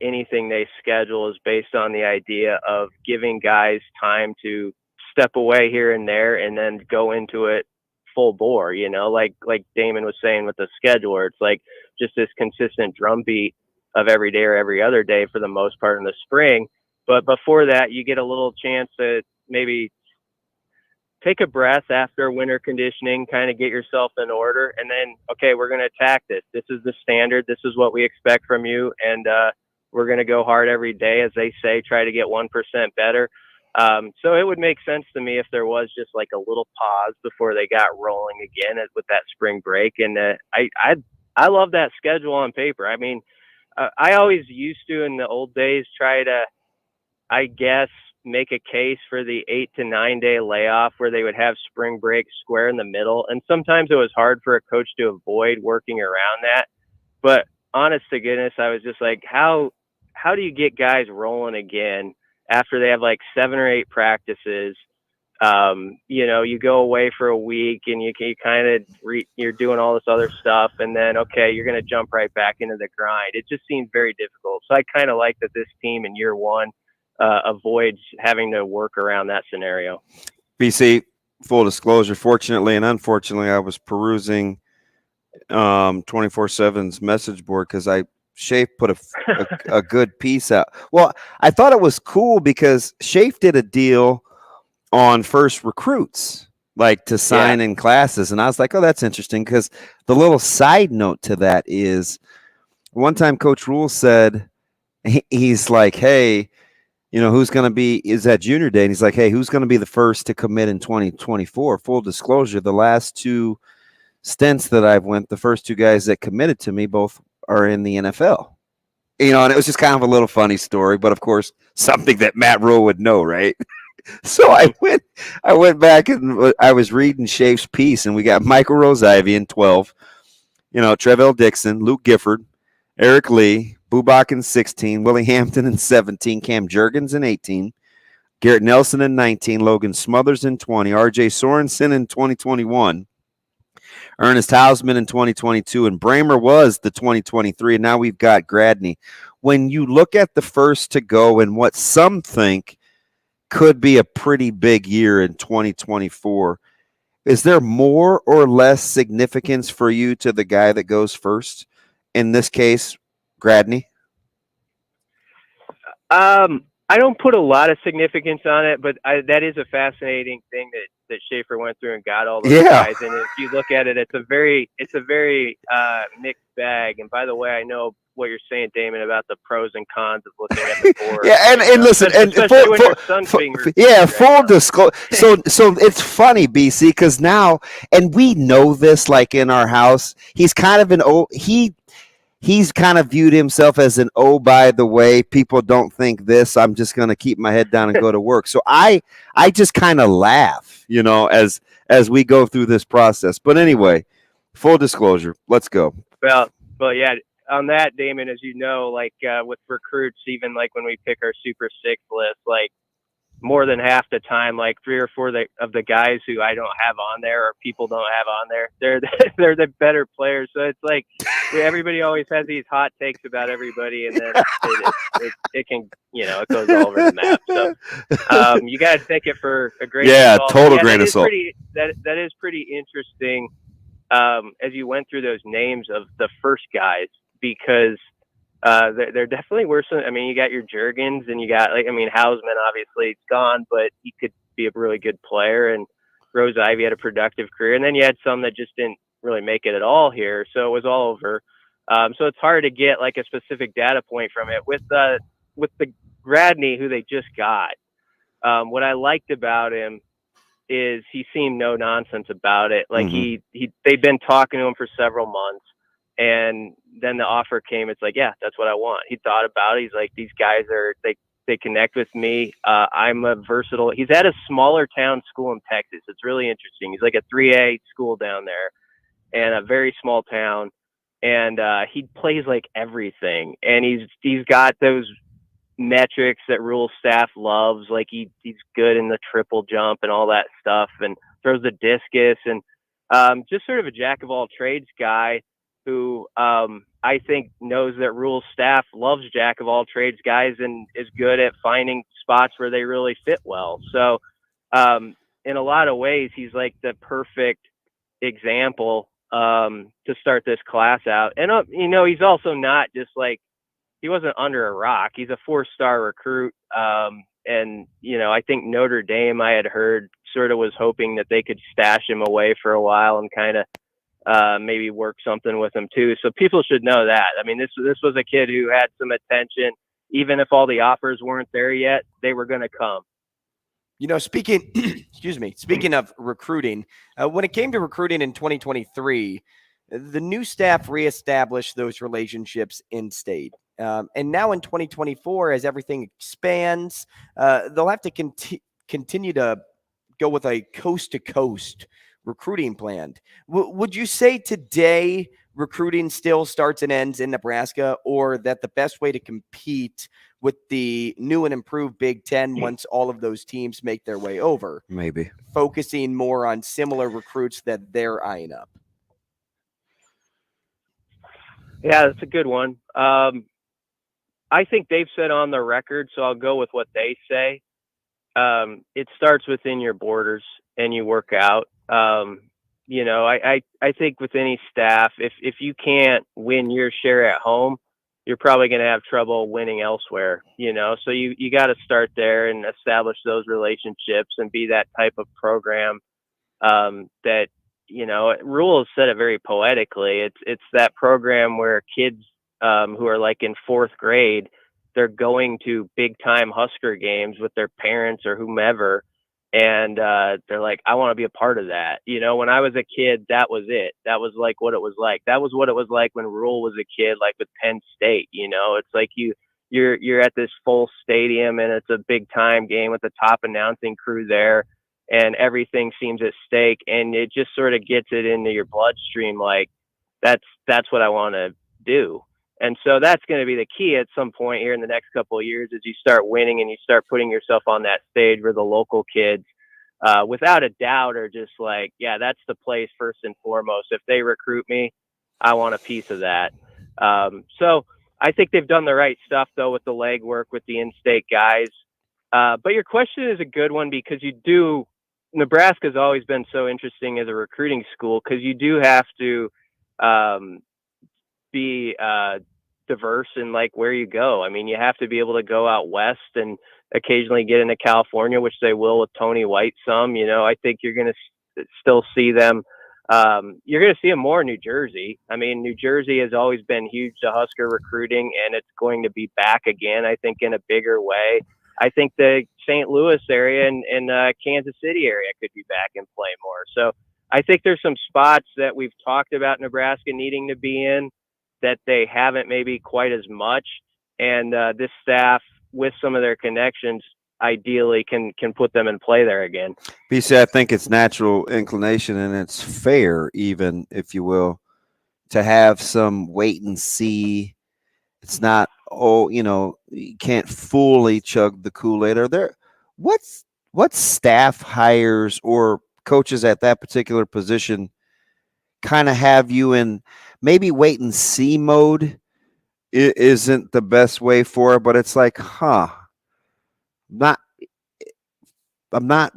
anything they schedule is based on the idea of giving guys time to step away here and there and then go into it full bore, like Damon was saying with the schedule, where it's like just this consistent drumbeat of every day or every other day for the most part in the spring. But before that, you get a little chance to maybe take a breath after winter conditioning, kind of get yourself in order, and then, okay, we're going to attack this. This is the standard. This is what we expect from you. And we're going to go hard every day, as they say, try to get 1% better. So it would make sense to me if there was just like a little pause before they got rolling again with that spring break. And I love that schedule on paper. I mean, I always used to, in the old days, try to, I guess, make a case for the 8 to 9 day layoff where they would have spring break square in the middle. And sometimes it was hard for a coach to avoid working around that. But honest to goodness, I was just like, how do you get guys rolling again after they have like 7 or 8 practices? You go away for a week and you kind of you're doing all this other stuff, and then okay, you're going to jump right back into the grind. It just seemed very difficult. So I kind of like that this team in year one avoids having to work around that scenario. BC, full disclosure, fortunately and unfortunately, I was perusing 24/7's message board because Shafe put a good piece out. Well, I thought it was cool because Shafe did a deal on first recruits, like to sign in classes. And I was like, oh, that's interesting, because the little side note to that is one time Coach Rule said, he's like, hey, who's going to be, is that junior day? And he's like, hey, who's going to be the first to commit in 2024? Full disclosure, the last 2 stints that I've went, the first 2 guys that committed to me both are in the NFL. And it was just kind of a little funny story, but of course, something that Matt Rule would know, right? So I went back and I was reading Shafe's piece, and we got Michael Rose-Ivy in 12, Trevell Dixon, Luke Gifford, Eric Lee, Bubak in 16, Willie Hampton in 17, Cam Jurgens in 18, Garrett Nelson in 19, Logan Smothers in 20, RJ Sorensen in 2021, Ernest Hausman in 2022, and Bramer was the 2023, and now we've got Gradney. When you look at the first to go and what some think could be a pretty big year in 2024, is there more or less significance for you to the guy that goes first? In this case, Gradney? I don't put a lot of significance on it, but that is a fascinating thing that Schaefer went through and got all those guys. And if you look at it, it's a very mixed bag. And by the way, I know what you're saying, Damon, about the pros and cons of looking at the board. and listen, and full disclosure. So it's funny, BC, because now, and we know this, like in our house, he's kind of he's kind of viewed himself as an, oh, by the way, people don't think this, I'm just going to keep my head down and go to work. So I just kind of laugh, as we go through this process. But anyway, full disclosure, let's go. Well, yeah. On that, Damon, as you know, like with recruits, even like when we pick our Super Six list, like more than half the time, like 3 or 4 of the guys who I don't have on there or people don't have on there, they're the better players. So it's like everybody always has these hot takes about everybody, and then it can, it goes all over the map. So you got to take it for a grain of salt. Total grain of salt. That is pretty interesting as you went through those names of the first guys, because there definitely were some. I mean, you got your Jurgens, and you got Hausman. Obviously, it's gone, but he could be a really good player. And Rose-Ivy had a productive career, and then you had some that just didn't really make it at all here. So it was all over. So it's hard to get like a specific data point from it. With the Gradney, who they just got, what I liked about him is he seemed no nonsense about it. Like they'd been talking to him for several months. And then the offer came. It's like, yeah, that's what I want. He thought about it. He's like, these guys they connect with me. I'm a versatile. He's at a smaller town school in Texas. It's really interesting. He's like a 3A school down there, and a very small town. And he plays like everything. And he's got those metrics that Rule staff loves. Like he's good in the triple jump and all that stuff, and throws the discus, and just sort of a jack of all trades guy who I think knows that Rule staff loves jack of all trades guys and is good at finding spots where they really fit well. So in a lot of ways, he's like the perfect example to start this class out. And, he's also not just like, he wasn't under a rock. He's a 4-star recruit. And, I think Notre Dame, I had heard, sort of was hoping that they could stash him away for a while and kind of maybe work something with him too. So people should know that. I mean, this was a kid who had some attention, even if all the offers weren't there yet, they were going to come. Speaking, speaking of recruiting, when it came to recruiting in 2023, the new staff reestablished those relationships in state. And now in 2024, as everything expands, they'll have to continue to go with a coast-to-coast recruiting plan. Would you say today recruiting still starts and ends in Nebraska, or that the best way to compete with the new and improved Big Ten, once all of those teams make their way over, Maybe focusing more on similar recruits that they're eyeing up? Yeah, that's a good one. I think they've said on the record, so I'll go with what they say. It starts within your borders and you work out. I think with any staff, if you can't win your share at home, you're probably going to have trouble winning elsewhere, so you got to start there and establish those relationships and be that type of program that, Rule has said it very poetically. It's that program where kids who are like in fourth grade, they're going to big time Husker games with their parents or whomever. And they're like, I want to be a part of that. When I was a kid, that was it. That was like what it was like. That was what it was like when Rule was a kid, like with Penn State. It's like you're at this full stadium and it's a big time game with the top announcing crew there, and everything seems at stake, and it just sort of gets it into your bloodstream. Like that's what I want to do. And so that's going to be the key at some point here in the next couple of years, as you start winning and you start putting yourself on that stage where the local kids, without a doubt, are just like, yeah, that's the place first and foremost. If they recruit me, I want a piece of that. So I think they've done the right stuff, though, with the legwork, with the in-state guys. But your question is a good one, because Nebraska's always been so interesting as a recruiting school, because you do have to be diverse in like where you go. I mean, you have to be able to go out west and occasionally get into California, which they will with Tony White some. I think you're going to still see them. You're going to see them more in New Jersey. I mean, New Jersey has always been huge to Husker recruiting, and it's going to be back again, I think, in a bigger way. I think the St. Louis area and Kansas City area could be back and play more. So I think there's some spots that we've talked about Nebraska needing to be in that they haven't maybe quite as much. And this staff, with some of their connections, ideally can put them in play there again. BC, I think it's natural inclination, and it's fair, even, if you will, to have some wait and see. It's not, you can't fully chug the Kool-Aid. Are there what staff hires or coaches at that particular position kind of have you in maybe wait and see mode? It isn't the best way for it, but it's like, I'm not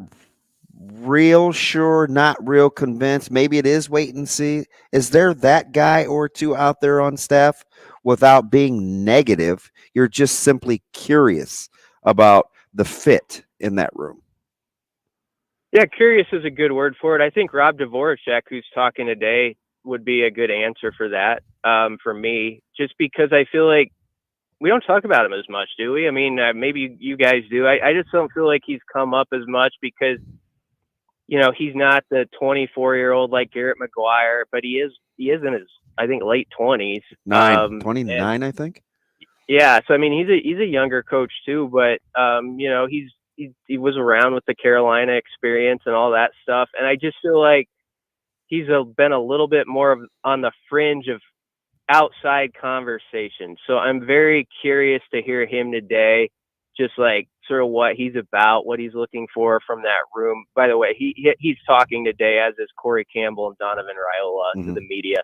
real sure, not real convinced. Maybe it is wait and see. Is there that guy or two out there on staff? Without being negative, you're just simply curious about the fit in that room. Yeah, curious is a good word for it. I think Rob Dvorak, who's talking today, would be a good answer for that, for me, just because I feel like we don't talk about him as much, do we? I mean, maybe you guys do. I just don't feel like he's come up as much because, he's not the 24-year-old like Garrett McGuire, but he is in his, I think, late 20s. 29, I think. Yeah, so I mean, he's a younger coach too, but he was around with the Carolina experience and all that stuff, and I just feel like he's been a little bit more on the fringe of outside conversation. So I'm very curious to hear him today, just like sort of what he's about, what he's looking for from that room. By the way, he's talking today, as is Corey Campbell and Donovan Raiola, to the media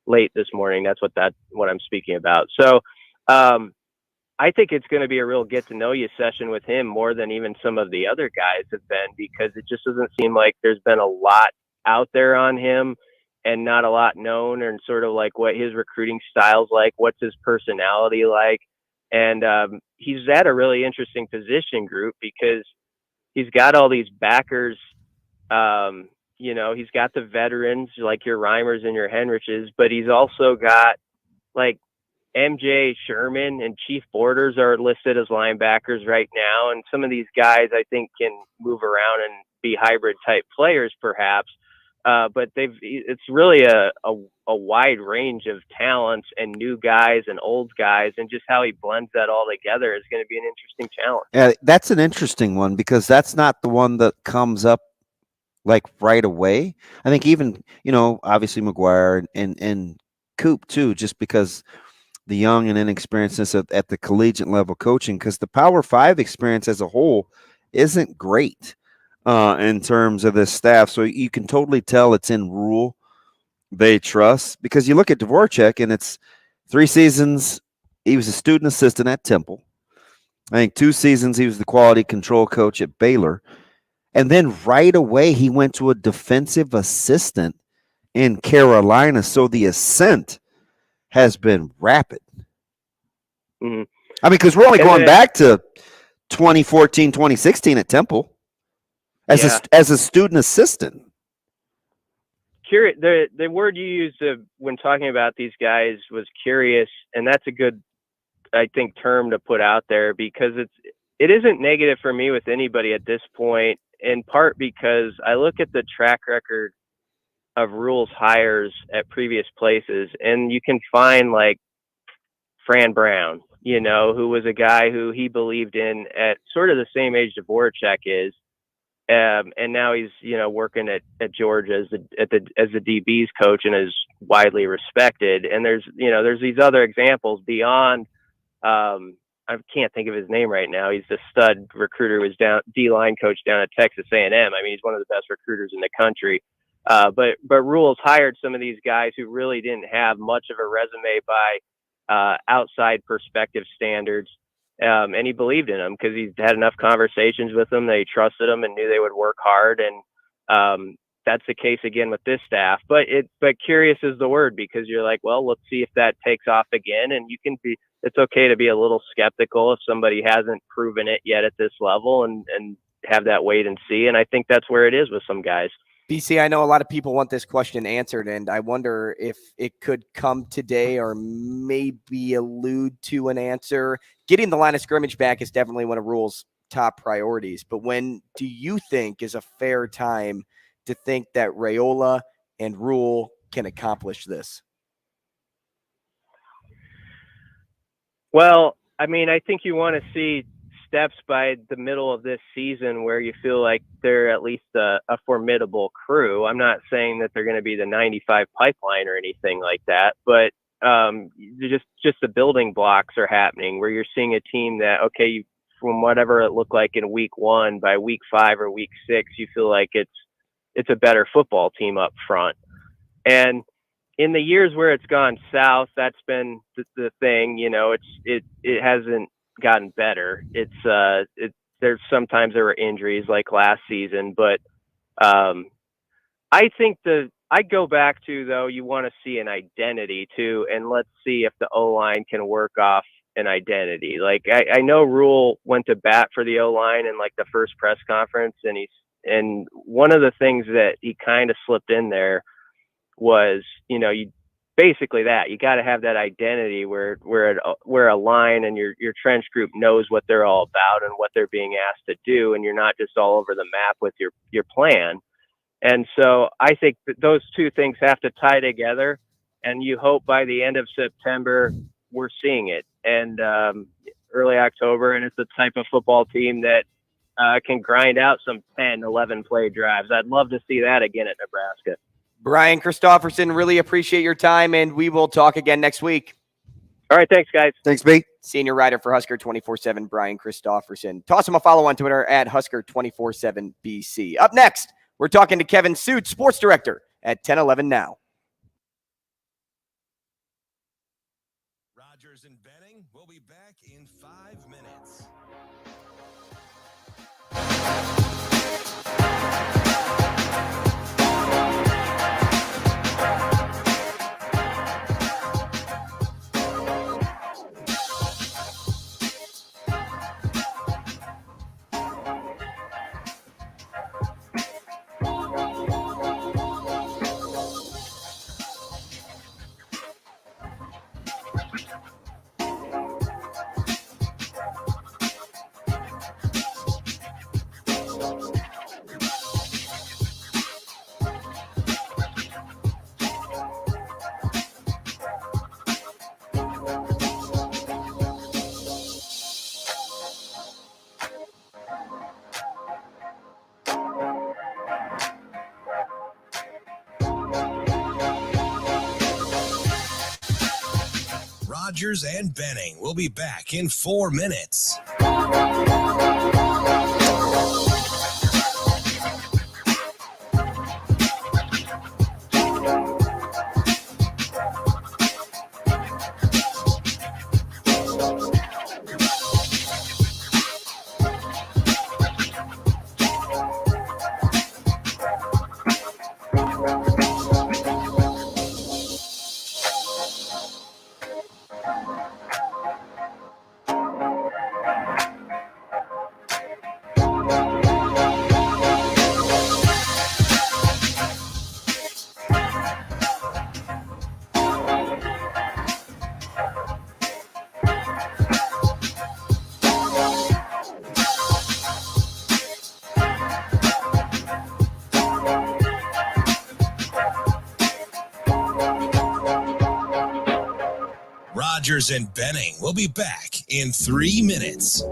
late this morning. That's what I'm speaking about. So I think it's going to be a real get to know you session with him, more than even some of the other guys have been, because it just doesn't seem like there's been a lot out there on him and not a lot known, and sort of like what his recruiting style's like, what's his personality like. And he's at a really interesting position group because he's got all these backers. He's got the veterans like your Reimers and your Henriches, but he's also got like MJ Sherman and Chief Borders are listed as linebackers right now. And some of these guys I think can move around and be hybrid type players perhaps. but it's really a wide range of talents and new guys and old guys, and just how he blends that all together is going to be an interesting challenge. Yeah, that's an interesting one because that's not the one that comes up like right away. I think even, obviously McGuire and Coop too, just because the young and inexperiencedness at the collegiate level coaching, because the Power 5 experience as a whole isn't great in terms of this staff. So you can totally tell it's in Rule they trust, because you look at Dvorak and it's 3 seasons. He was a student assistant at Temple. I think 2 seasons he was the quality control coach at Baylor. And then right away he went to a defensive assistant in Carolina. So the ascent has been rapid. Mm-hmm. I mean, because we're only going back to 2014, 2016 at Temple as a student assistant. Curious. The word you used when talking about these guys was curious, and that's a good, I think, term to put out there, because it isn't negative for me with anybody at this point, in part because I look at the track record of Rule's hires at previous places, and you can find like Fran Brown, who was a guy who he believed in at sort of the same age Dvorak is, and now he's working at Georgia as the DB's coach and is widely respected. And there's these other examples beyond. I can't think of his name right now. He's the stud recruiter who was D-line coach down at Texas A&M. I mean, he's one of the best recruiters in the country. But Rule's hired some of these guys who really didn't have much of a resume by outside perspective standards. And he believed in them because he's had enough conversations with them. They trusted them and knew they would work hard. And that's the case again with this staff. But curious is the word, because you're like, well, let's see if that takes off again. And it's okay to be a little skeptical if somebody hasn't proven it yet at this level, and have that wait and see. And I think that's where it is with some guys. BC, I know a lot of people want this question answered, and I wonder if it could come today or maybe allude to an answer. Getting the line of scrimmage back is definitely one of Rule's top priorities. But when do you think is a fair time to think that Raiola and Rule can accomplish this? Well, I mean, I think you want to see steps by the middle of this season where you feel like they're at least a formidable crew. I'm not saying that they're going to be the 95 pipeline or anything like that, but just the building blocks are happening where you're seeing a team that, okay, from whatever it looked like in week 1, by week 5 or week 6, you feel like it's a better football team up front. And in the years where it's gone south, that's been the thing. It hasn't gotten better. There's sometimes there were injuries like last season, but I think I go back to, though, you want to see an identity too, and let's see if the O-line can work off an identity. Like I know Rule went to bat for the O-line in like the first press conference, and one of the things that he kind of slipped in there was, you basically that you got to have that identity where a line and your trench group knows what they're all about and what they're being asked to do, and you're not just all over the map with your plan. And so I think that those two things have to tie together, and you hope by the end of September we're seeing it, and early October, and it's the type of football team that can grind out some 10, 11 play drives. I'd love to see that again at Nebraska. Brian Christopherson, really appreciate your time, and we will talk again next week. All right, thanks, guys. Thanks, B. Senior writer for Husker 24/7, Brian Christopherson. Toss him a follow on Twitter at Husker 24/7 BC. Up next, we're talking to Kevin Sjuts, sports director at 1011 Now. Rogers and Benning will be back in 5 minutes. Rogers and Benning will be back in 4 minutes. Rogers and Benning will be back in 3 minutes.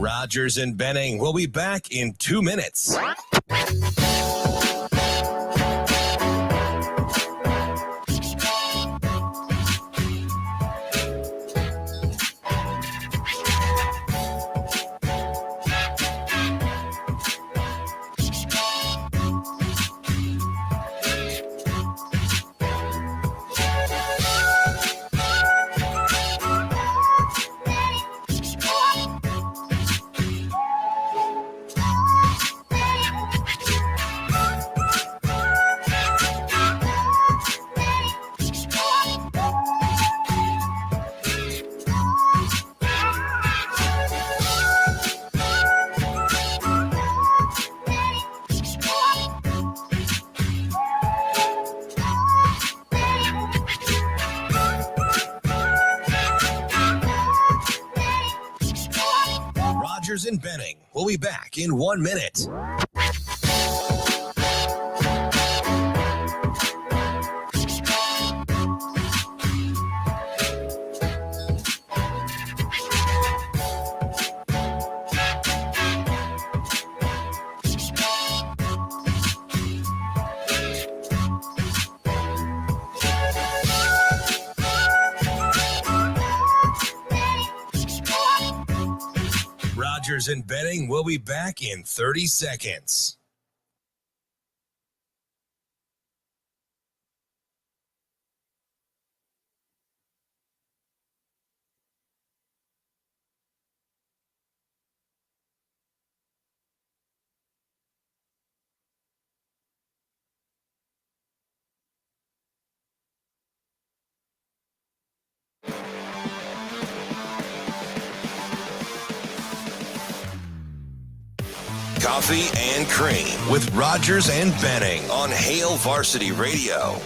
Rogers and Benning will be back in 2 minutes. Rogers and Benning will be back in 1 minute. Rogers and Benning will be back in 30 seconds. Coffee and Cream with Rogers and Benning on Hail Varsity Radio.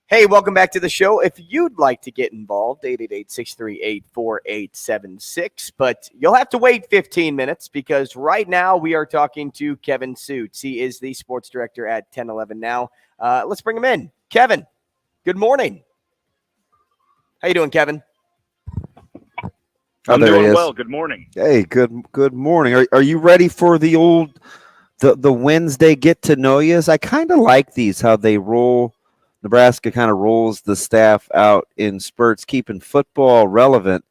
Hey, welcome back to the show. If you'd like to get involved, 888-638-4876. But you'll have to wait 15 minutes because right now we are talking to Kevin Sjuts. He is the sports director at 1011 Now. Let's bring him in. Kevin, good morning. How you doing, Kevin? I'm doing well. Good morning. Hey, good morning. Are you ready for the Wednesday get to know yous? I kind of like these, how they roll. Nebraska kind of rolls the staff out in spurts, keeping football relevant.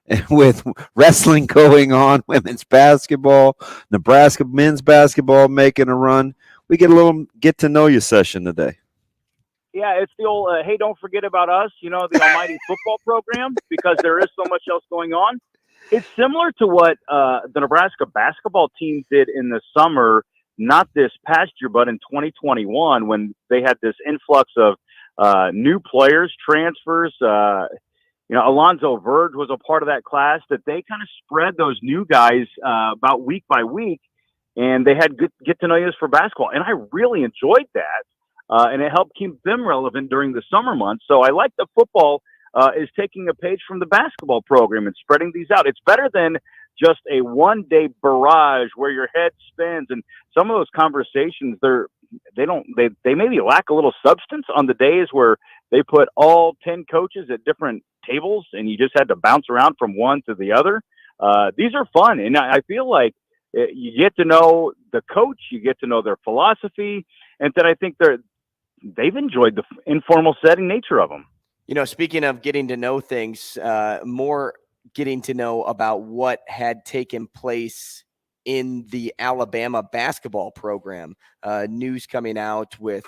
And with wrestling going on, women's basketball, Nebraska men's basketball making a run, we get a little get to know you session today. it's the old, hey, don't forget about us, the almighty football program, because there is so much else going on. It's similar to what the Nebraska basketball team did in the summer, not this past year, but in 2021, when they had this influx of new players, transfers. Alonzo Verge was a part of that class, that they kind of spread those new guys about week by week, and they had good get-to-know-yous for basketball. And I really enjoyed that. And it helped keep them relevant during the summer months. So I like that football is taking a page from the basketball program and spreading these out. It's better than just a one-day barrage where your head spins. And some of those conversations, they maybe lack a little substance on the days where they put all 10 coaches at different tables and you just had to bounce around from one to the other. These are fun. And I feel like you get to know the coach, you get to know their philosophy, and then I think they've enjoyed the informal setting nature of them. Speaking of getting to know things, more getting to know about what had taken place in the Alabama basketball program. News coming out with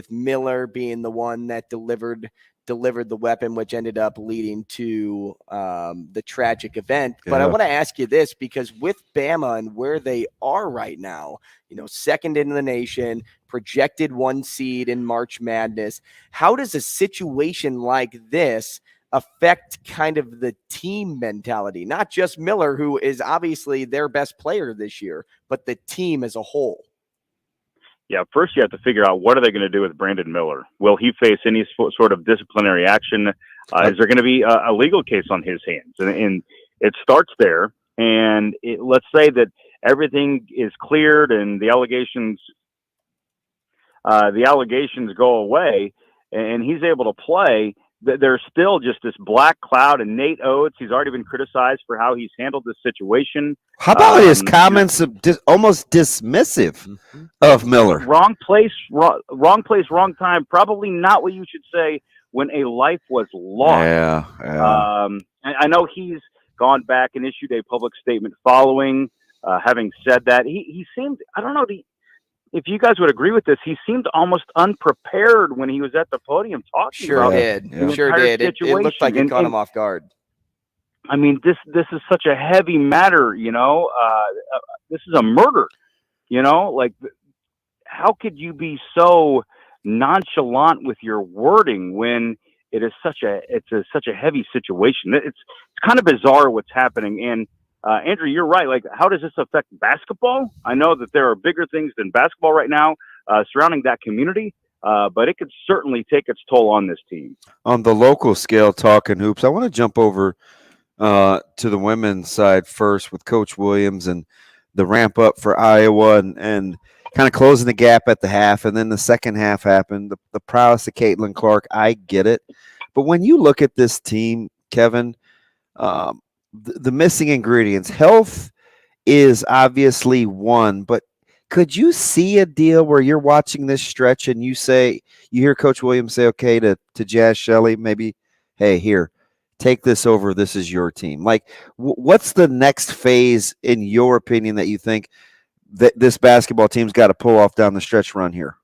Miller being the one that delivered the weapon, which ended up leading to the tragic event. Yeah. But I want to ask you this, because with Bama and where they are right now, second in the nation, projected 1 seed in March Madness, how does a situation like this affect kind of the team mentality? Not just Miller, who is obviously their best player this year, but the team as a whole. Yeah, first you have to figure out, what are they going to do with Brandon Miller? Will he face any sort of disciplinary action? Is there going to be a legal case on his hands? And it starts there. And let's say that everything is cleared and the allegations go away, and he's able to play. There's still just this black cloud, and Nate Oates, he's already been criticized for how he's handled this situation. How about his comments of almost dismissive of Miller? Wrong place, wrong time. Probably not what you should say when a life was lost. Yeah. I know he's gone back and issued a public statement following. Having said that, he seemed, I don't know, if you guys would agree with this, he seemed almost unprepared when he was at the podium talking about it. Sure did. It looked like it caught him off guard. I mean, this is such a heavy matter, this is a murder, like, how could you be so nonchalant with your wording when it is such a heavy situation? It's kind of bizarre what's happening. And Andrew, you're right. Like, how does this affect basketball? I know that there are bigger things than basketball right now surrounding that community, but it could certainly take its toll on this team. On the local scale, talking hoops, I want to jump over to the women's side first with Coach Williams and the ramp up for Iowa and kind of closing the gap at the half, and then the second half happened. The prowess of Caitlin Clark, I get it. But when you look at this team, Kevin, the missing ingredients, health is obviously one, but could you see a deal where you're watching this stretch and you hear Coach Williams say, okay, to Jazz Shelley, maybe, hey, here, take this over. This is your team. Like, what's the next phase, in your opinion, that you think that this basketball team's got to pull off down the stretch run here?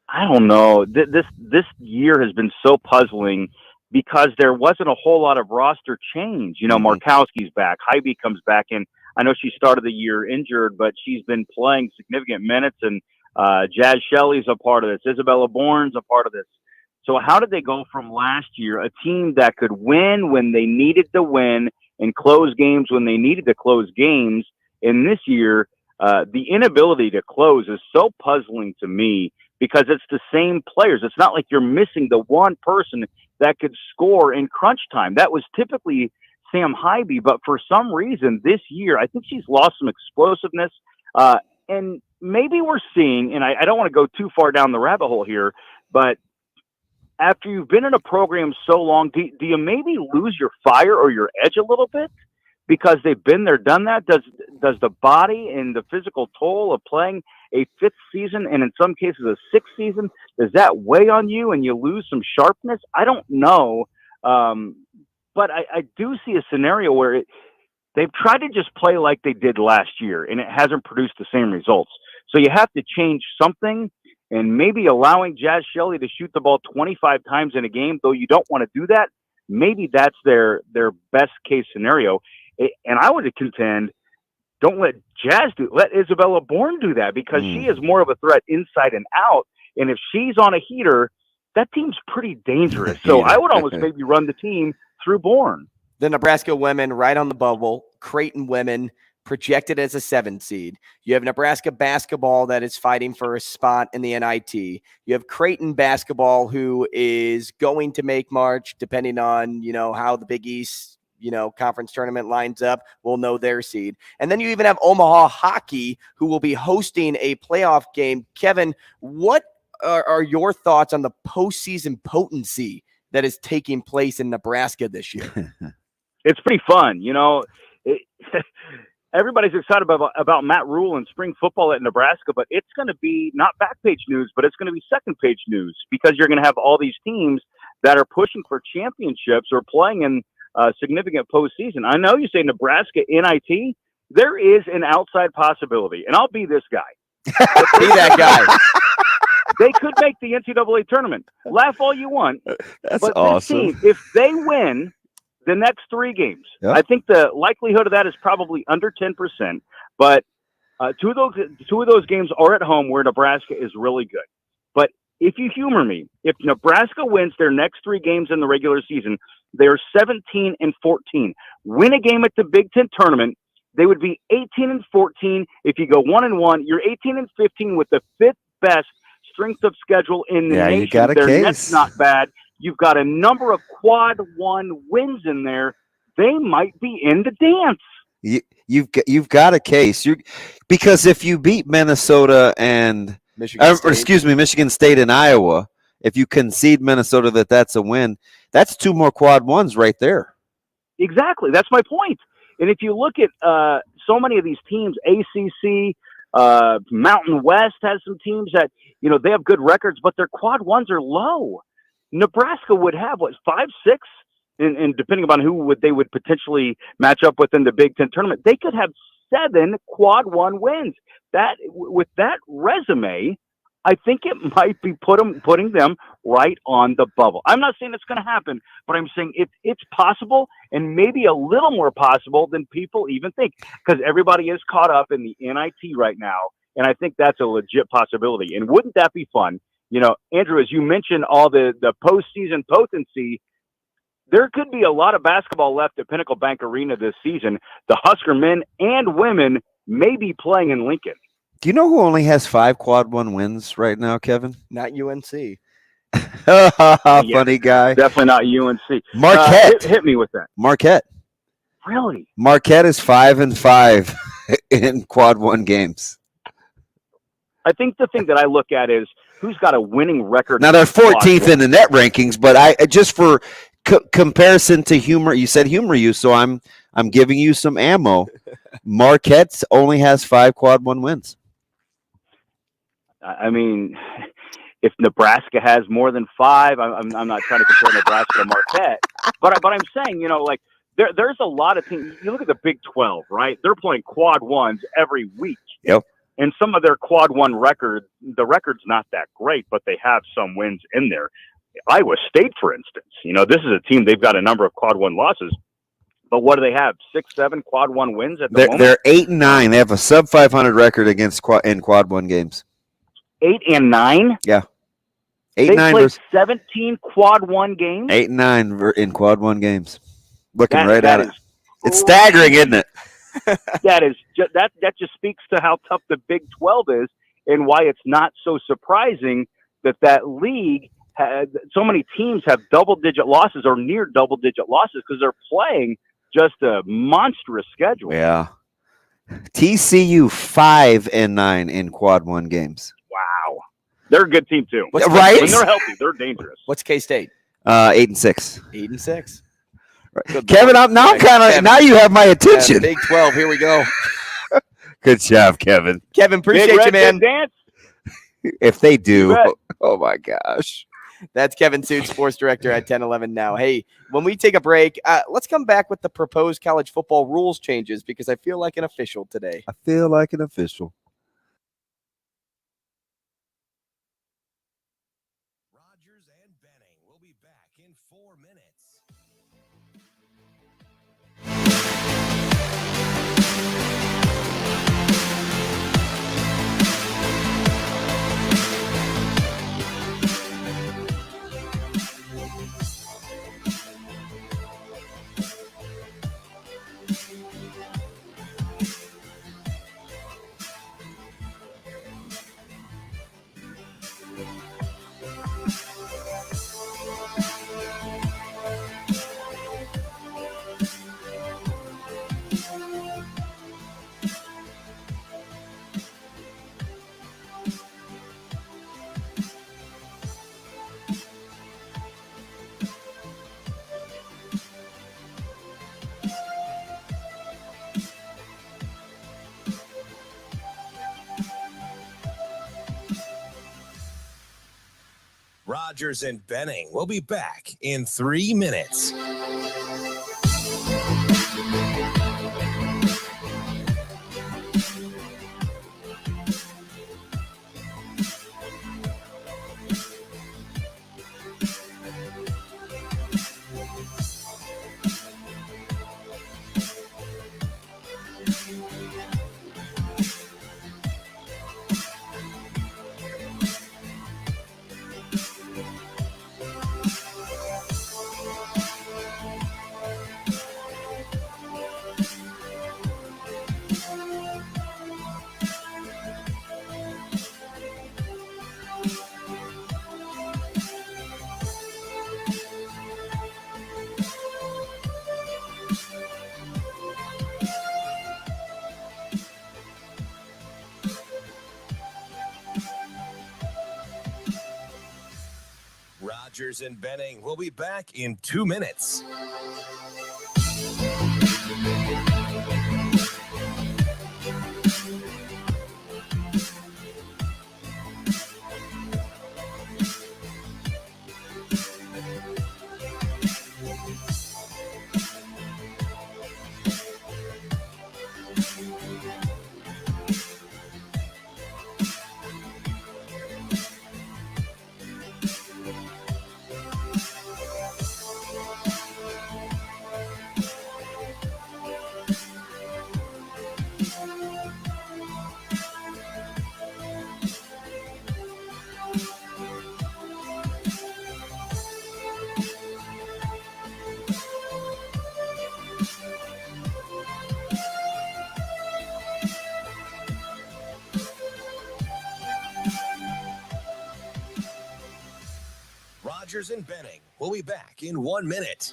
I don't know. This year has been so puzzling because there wasn't a whole lot of roster change. Markowski's back. Hybe comes back in. I know she started the year injured, but she's been playing significant minutes, and Jazz Shelley's a part of this. Isabella Bourne's a part of this. So how did they go from last year, a team that could win when they needed to win and close games when they needed to close games, and this year, the inability to close is so puzzling to me because it's the same players. It's not like you're missing the one person that could score in crunch time. That was typically Sam Hybe, but for some reason this year, I think she's lost some explosiveness. And maybe we're seeing, and I don't want to go too far down the rabbit hole here, but after you've been in a program so long, do you maybe lose your fire or your edge a little bit? Because they've been there, done that? Does the body and the physical toll of playing a fifth season and in some cases a sixth season, does that weigh on you and you lose some sharpness? I don't know. But I do see a scenario where they've tried to just play like they did last year and it hasn't produced the same results. So you have to change something. and maybe allowing Jazz Shelley to shoot the ball 25 times in a game, though you don't want to do that. Maybe that's their best case scenario. And I would contend, don't let Jazz let Isabella Bourne do that, because she is more of a threat inside and out. And if she's on a heater, that team's pretty dangerous. So I would almost maybe run the team through Bourne. The Nebraska women right on the bubble. Creighton women projected as a 7 seed. You have Nebraska basketball that is fighting for a spot in the NIT. You have Creighton basketball, who is going to make March, depending on, how the Big East, conference tournament lines up. We'll know their seed. And then you even have Omaha hockey, who will be hosting a playoff game. Kevin, what are your thoughts on the postseason potency that is taking place in Nebraska this year? It's pretty fun. Everybody's excited about Matt Rule and spring football at Nebraska, but it's going to be not back page news, but it's going to be second page news, because you're going to have all these teams that are pushing for championships or playing in significant postseason. I know you say Nebraska NIT. There is an outside possibility, and I'll be this guy. Be that guy. They could make the NCAA tournament. Laugh all you want. That's but awesome. This team, if they win the next 3 games, I think the likelihood of that is probably under 10%. But two of those games are at home, where Nebraska is really good. But if you humor me, if Nebraska wins their next 3 games in the regular season, they're 17-14. Win a game at the Big Ten tournament, they would be 18-14. If you go 1-1, you're 18-15 with the 5th best strength of schedule in the nation. You got a Their case. net's not bad. You've got a number of quad 1 wins in there. They might be in the dance. You've got a case. Because if you beat Minnesota and Michigan State and Iowa, if you concede Minnesota that's a win, that's 2 more quad 1s right there. Exactly. That's my point. And if you look at so many of these teams, ACC, Mountain West has some teams that, they have good records, but their quad 1s are low. Nebraska would have 5, 6, and depending upon who they would potentially match up with in the Big Ten tournament, they could have 7 quad 1 wins. That, with that resume, I think it might be putting them right on the bubble. I'm not saying it's going to happen, but I'm saying it's possible, and maybe a little more possible than people even think, because everybody is caught up in the NIT right now, and I think that's a legit possibility. And wouldn't that be fun? Andrew, as you mentioned, all the postseason potency, there could be a lot of basketball left at Pinnacle Bank Arena this season. The Husker men and women may be playing in Lincoln. Do you know who only has 5 quad 1 wins right now, Kevin? Not UNC. Funny guy. Definitely not UNC. Marquette. Hit me with that. Marquette. Really? Marquette is 5-5 in quad 1 games. I think the thing that I look at is who's got a winning record. Now they're 14th in the net rankings, but I just for comparison to humor, you said humor you, so I'm giving you some ammo. Marquette only has 5 quad 1 wins. I mean, if Nebraska has more than 5, I'm not trying to compare Nebraska to Marquette, but I'm saying, there's a lot of teams. You look at the Big 12, right? They're playing quad 1s every week. Yep. And some of their quad 1 record, the record's not that great, but they have some wins in there. Iowa State, for instance, this is a team, they've got a number of quad 1 losses, but what do they have? 6, 7 quad 1 wins at the moment? They're 8-9. They have a sub 500 record against quad 1 games. 8-9? Yeah. 8-9. They played 17 quad 1 games? 8-9 in quad 1 games. Looking right at it. It's crazy. staggering, isn't it? That just speaks to how tough the Big 12 is, and why it's not so surprising that league had so many teams have double-digit losses or near double-digit losses, because they're playing just a monstrous schedule. Yeah. TCU 5-9 in quad 1 games. Wow, they're a good team too. Right? When they're healthy, they're dangerous. What's K-State? 8-6. 8-6. Right. Kevin, now you have my attention. Big 12, here we go. Good job, Kevin. Kevin, appreciate you, man. Dance? If they do, oh my gosh. That's Kevin Sjuts, sports director at 1011 Now. Hey, when we take a break, let's come back with the proposed college football rules changes, because I feel like an official today. I feel like an official. Rogers and Benning will be back in 3 minutes. Rogers and Benning will be back in 2 minutes. Rogers and Benning will be back in 1 minute.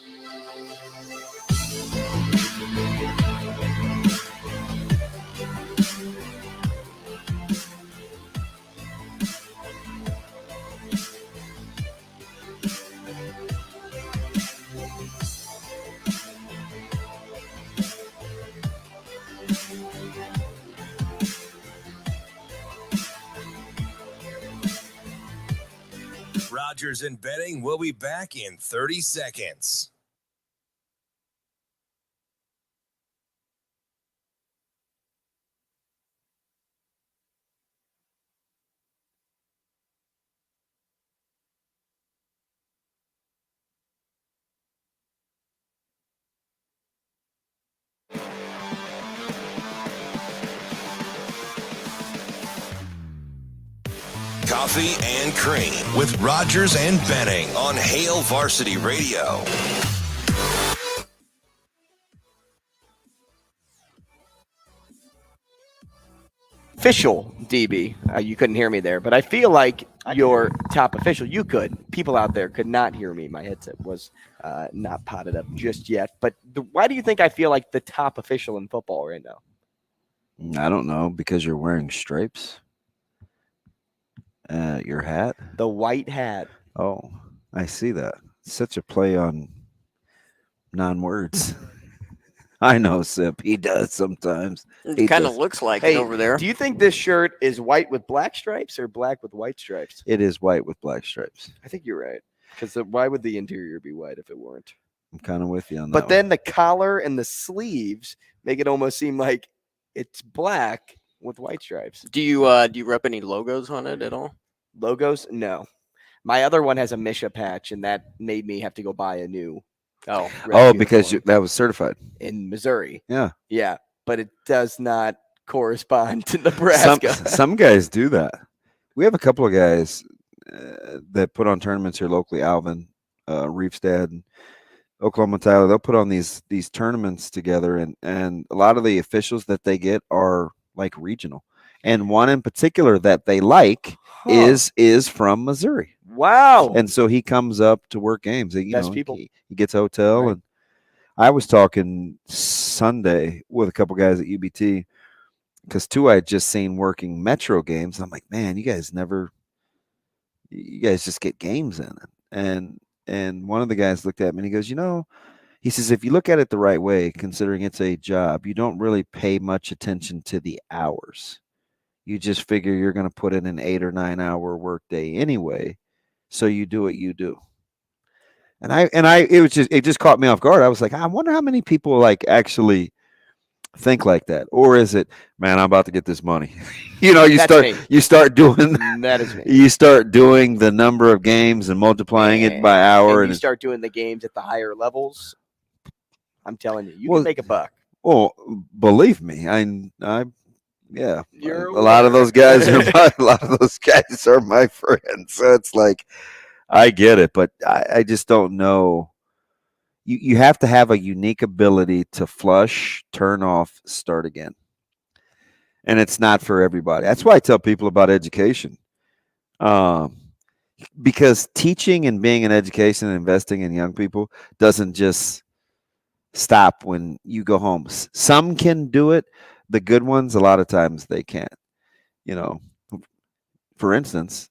Rogers and Benning will be back in 30 seconds. Coffee and Cream with Rogers and Benning on Hail Varsity Radio. Official, DB. You couldn't hear me there, but I feel like your top official. You could. People out there could not hear me. My headset was not potted up just yet. But why do you think I feel like the top official in football right now? I don't know, because you're wearing stripes. Your hat? The white hat. Oh, I see that. Such a play on non-words. I know, Sip. He does sometimes. It kind of looks like it over there. Do you think this shirt is white with black stripes or black with white stripes? It is white with black stripes. I think you're right. Because why would the interior be white if it weren't? I'm kind of with you on that. But then the collar and the sleeves make it almost seem like it's black with white stripes. Do you rep any logos on it at all? Logos? No. My other one has a Misha patch, and that made me have to go buy a new. Because that was certified in Missouri. Yeah. Yeah, but it does not correspond to Nebraska. Some guys do that. We have a couple of guys that put on tournaments here locally. Alvin, Reefstad, and Oklahoma Tyler. They'll put on these tournaments together, and a lot of the officials that they get are like regional. And one in particular that they like is from Missouri. Wow. And so he comes up to work games. People. He gets a hotel. Right. And I was talking Sunday with a couple guys at UBT because two I had just seen working Metro games. I'm like, man, you guys just get games in it. And one of the guys looked at me and he goes, he says, if you look at it the right way, considering it's a job, you don't really pay much attention to the hours. You just figure you're going to put in an 8 or 9 hour work day anyway. so you do what you do. And it just caught me off guard. I was like, I wonder how many people like actually think like that, or is it, man, I'm about to get this money? You start doing that is me. You start doing the number of games and multiplying it by hour, and you start doing the games at the higher levels. I'm telling you, you Well, can make a buck. Well, believe me, yeah, You're a lot of those guys are my friends. So it's like, I get it, but I just don't know. You have to have a unique ability to flush, turn off, start again. And it's not for everybody. That's why I tell people about education. Because teaching and being in education and investing in young people doesn't just stop when you go home. Some can do it. The good ones, a lot of times they can't. For instance,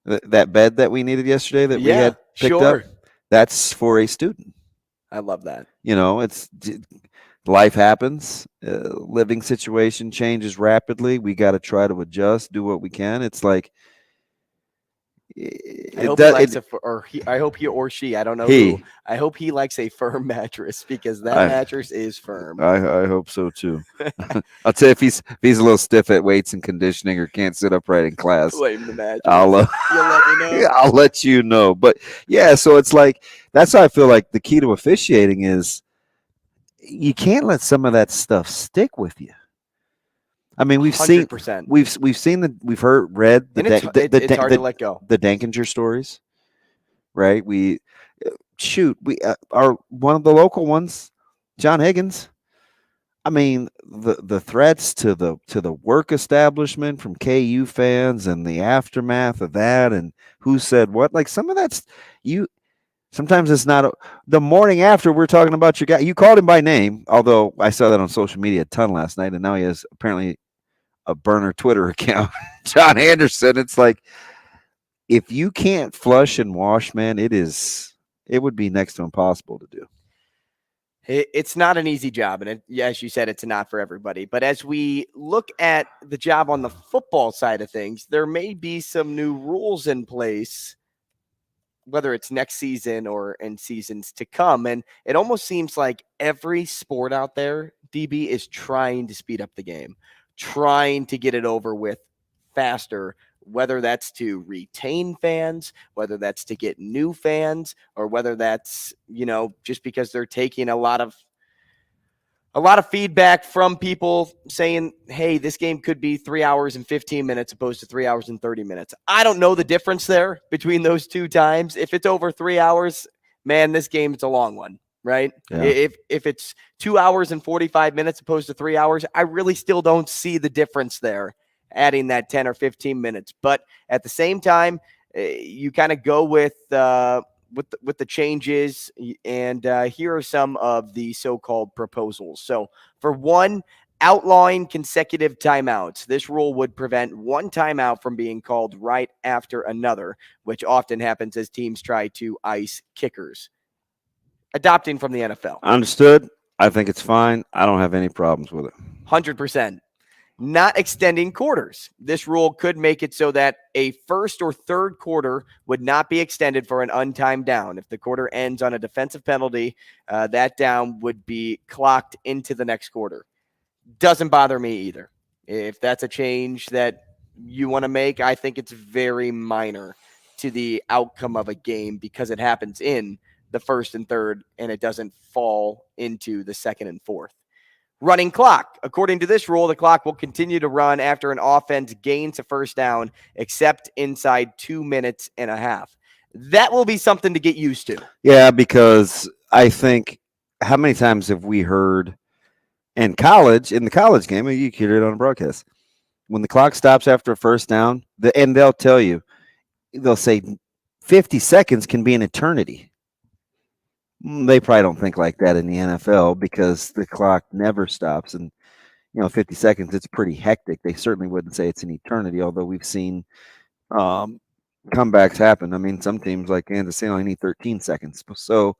that bed that we needed yesterday that we had picked up, that's for a student. I love that. It's life happens. Living situation changes rapidly. We got to try to adjust, do what we can. It's like, I hope he likes I hope he or she, I don't know who. I hope he likes a firm mattress, because that mattress is firm. I hope so too. I'll tell you, if he's a little stiff at weights and conditioning or can't sit upright in class, blame the mattress. You'll let me know. I'll let you know. But yeah, so it's like, that's how I feel like the key to officiating is you can't let some of that stuff stick with you. I mean, we've 100%. we've read it's hard to let go. The Dankinger stories, right? We are one of the local ones, John Higgins. I mean, the threats to the work establishment from KU fans and the aftermath of that, and who said what. Like, some of that's sometimes it's not the morning after we're talking about your guy. You called him by name, although I saw that on social media a ton last night, and now he has apparently a burner Twitter account, John Anderson. It's like, if you can't flush and wash, man, it would be next to impossible to do. It's not an easy job, and as you said, it's not for everybody. But as we look at the job on the football side of things, there may be some new rules in place, whether it's next season or in seasons to come. And it almost seems like every sport out there, DB, is trying to speed up the game, trying to get it over with faster, whether that's to retain fans, whether that's to get new fans, or whether that's, just because they're taking a lot of feedback from people saying, hey, this game could be 3 hours and 15 minutes opposed to 3 hours and 30 minutes. I don't know the difference there between those two times. If it's over 3 hours, man, this game, it's a long one. Right? Yeah. If it's 2 hours and 45 minutes opposed to 3 hours, I really still don't see the difference there, adding that 10 or 15 minutes. But at the same time, you kind of go with the changes, and here are some of the so-called proposals. So, for one, outlawing consecutive timeouts. This rule would prevent one timeout from being called right after another, which often happens as teams try to ice kickers. Adopting from the NFL. Understood. I think it's fine. I don't have any problems with it. 100%. Not extending quarters. This rule could make it so that a first or third quarter would not be extended for an untimed down. If the quarter ends on a defensive penalty, that down would be clocked into the next quarter. Doesn't bother me either. If that's a change that you want to make, I think it's very minor to the outcome of a game, because it happens in the first and third, and it doesn't fall into the second and fourth. Running clock. According to this rule, the clock will continue to run after an offense gains a first down, except inside 2 minutes and a half. That will be something to get used to. Yeah, because I think, how many times have we heard in the college game, you hear it on a broadcast, when the clock stops after a first down, and they'll tell you, they'll say 50 seconds can be an eternity. They probably don't think like that in the NFL, because the clock never stops. And, 50 seconds, it's pretty hectic. They certainly wouldn't say it's an eternity, although we've seen comebacks happen. I mean, some teams like Kansas City only need 13 seconds. So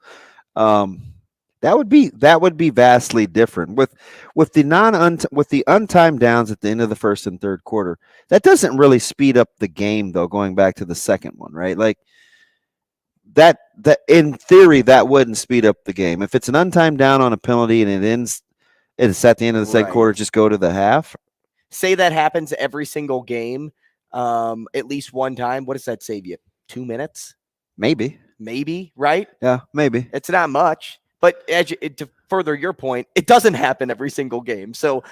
That would be vastly different with the untimed downs at the end of the first and third quarter. That doesn't really speed up the game though. Going back to the second one, right? Like that in theory that wouldn't speed up the game. If it's an untimed down on a penalty and it's at the end of the second quarter, just go to the half. Say that happens every single game, at least one time. What does that save you? 2 minutes? Maybe, right? Yeah, maybe. It's not much. But to further your point, it doesn't happen every single game. So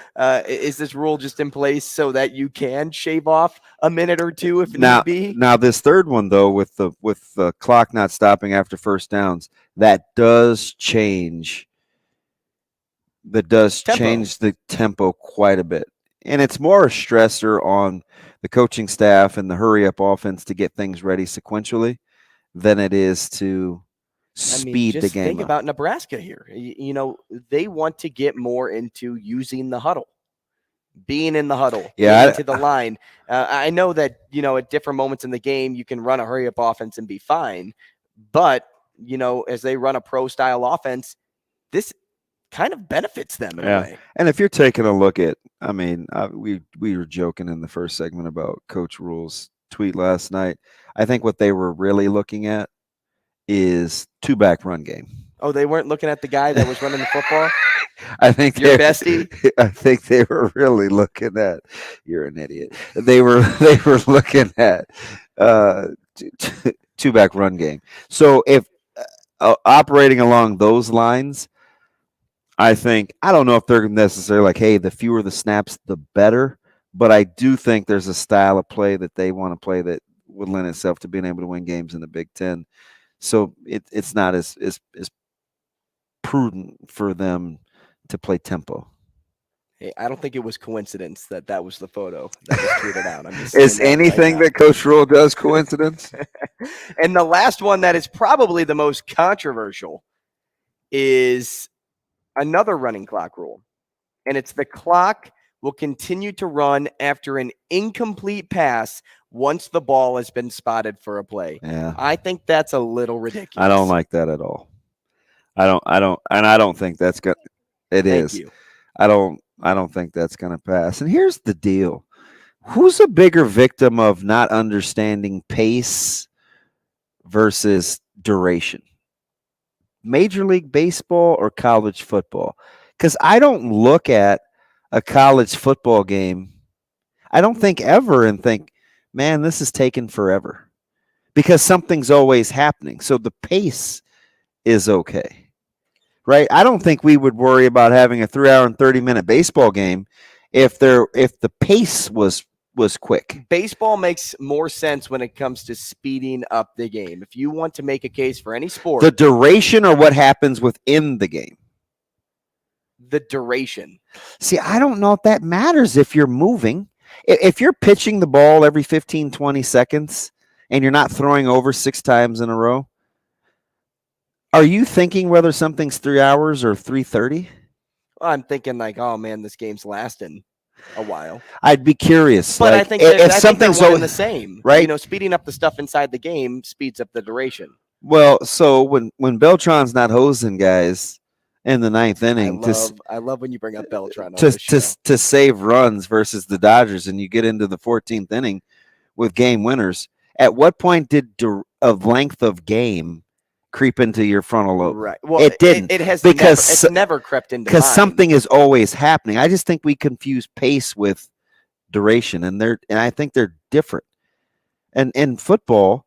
is this rule just in place so that you can shave off a minute or two if need be? Now this third one though, with the clock not stopping after first downs, that does change. Change the tempo quite a bit, and it's more a stressor on the coaching staff and the hurry up offense to get things ready sequentially than it is to speed the game think up. about Nebraska here. They want to get more into using the huddle, being in the huddle, into the line. I know that, at different moments in the game, you can run a hurry up offense and be fine. But, as they run a pro style offense, this kind of benefits them in a way. And if you're taking a look at, we were joking in the first segment about Coach Rule's tweet last night. I think what they were really looking at is 2-back run game. Oh, they weren't looking at the guy that was running the football? I think your bestie. I think they were really looking at. You're an idiot. They were looking at 2-back run game. So if operating along those lines, I don't know if they're necessarily like, hey, the fewer the snaps, the better. But I do think there's a style of play that they want to play that would lend itself to being able to win games in the Big Ten. So it's not as prudent for them to play tempo. Hey, I don't think it was coincidence that was the photo that was tweeted out. I'm just is anything that Coach Rule does coincidence? And the last one that is probably the most controversial is another running clock rule. And it's the clock will continue to run after an incomplete pass once the ball has been spotted for a play. Yeah. I think that's a little ridiculous. I don't like that at all. I don't think that's good. It Thank is. you. I don't think that's going to pass. And here's the deal. Who's a bigger victim of not understanding pace versus duration? Major League Baseball or college football? Because I don't look at a college football game, I don't think ever and think, man, this is taking forever. Because something's always happening. So the pace is okay. Right? I don't think we would worry about having a 3-hour and 30-minute baseball game if the pace was quick. Baseball makes more sense when it comes to speeding up the game. If you want to make a case for any sport, the duration or what happens within the game. The duration. See, I don't know if that matters if you're moving. If you're pitching the ball every 15, 20 seconds and you're not throwing over 6 times in a row, are you thinking whether something's 3 hours or 3:30? Well, I'm thinking like, oh man, this game's lasting a while. I'd be curious. But like, I think if something's something's the same, right? Speeding up the stuff inside the game speeds up the duration. Well, so when Beltran's not hosing guys in the 9th inning, I love when you bring up Beltran to save runs versus the Dodgers, and you get into the 14th inning with game winners. At what point did length of game creep into your frontal lobe? Right. Well, it didn't. It has because it's never crept into because mind. something is always happening. I just think we confuse pace with duration, and I think they're different. And in football,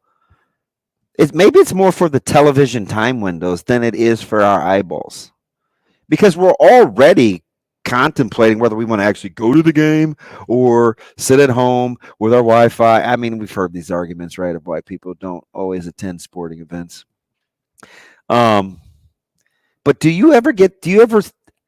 maybe it's more for the television time windows than it is for our eyeballs, because we're already contemplating whether we want to actually go to the game or sit at home with our Wi-Fi. I mean, we've heard these arguments, right, of why people don't always attend sporting events. But do you ever,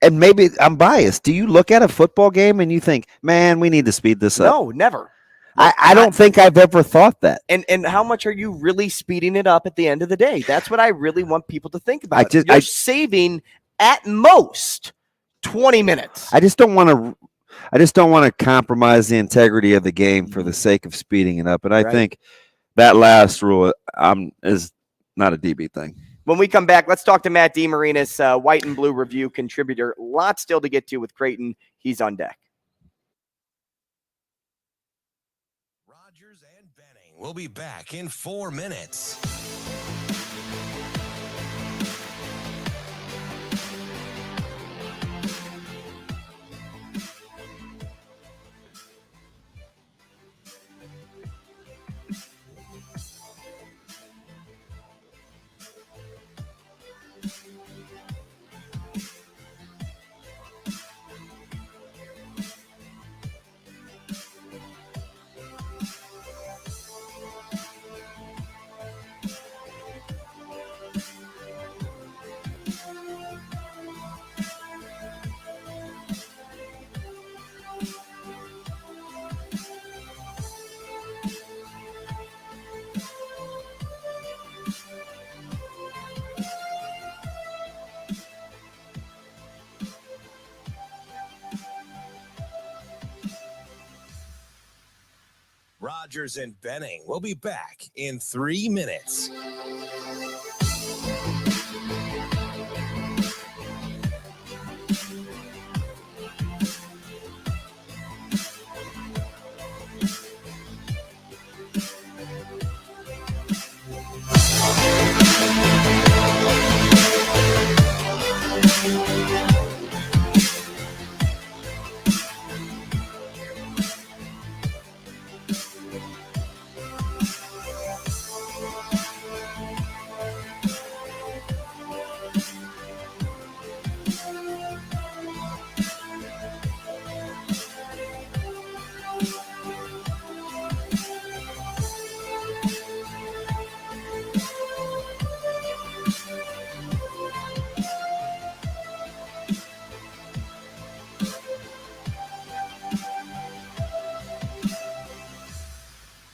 and maybe I'm biased, do you look at a football game and you think, man, we need to speed this up? No, never. I don't think I've ever thought that. And how much are you really speeding it up at the end of the day? That's what I really want people to think about. You're saving at most 20 minutes. I just don't want to compromise the integrity of the game for the sake of speeding it up. And I think that last rule is not a DB thing. When we come back, let's talk to Matt DeMarinis, White and Blue Review contributor. Lots still to get to with Creighton. He's on deck. Rogers and Benning will be back in 4 minutes. Rogers and Benning will be back in 3 minutes.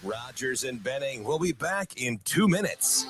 Rogers and Benning will be back in 2 minutes.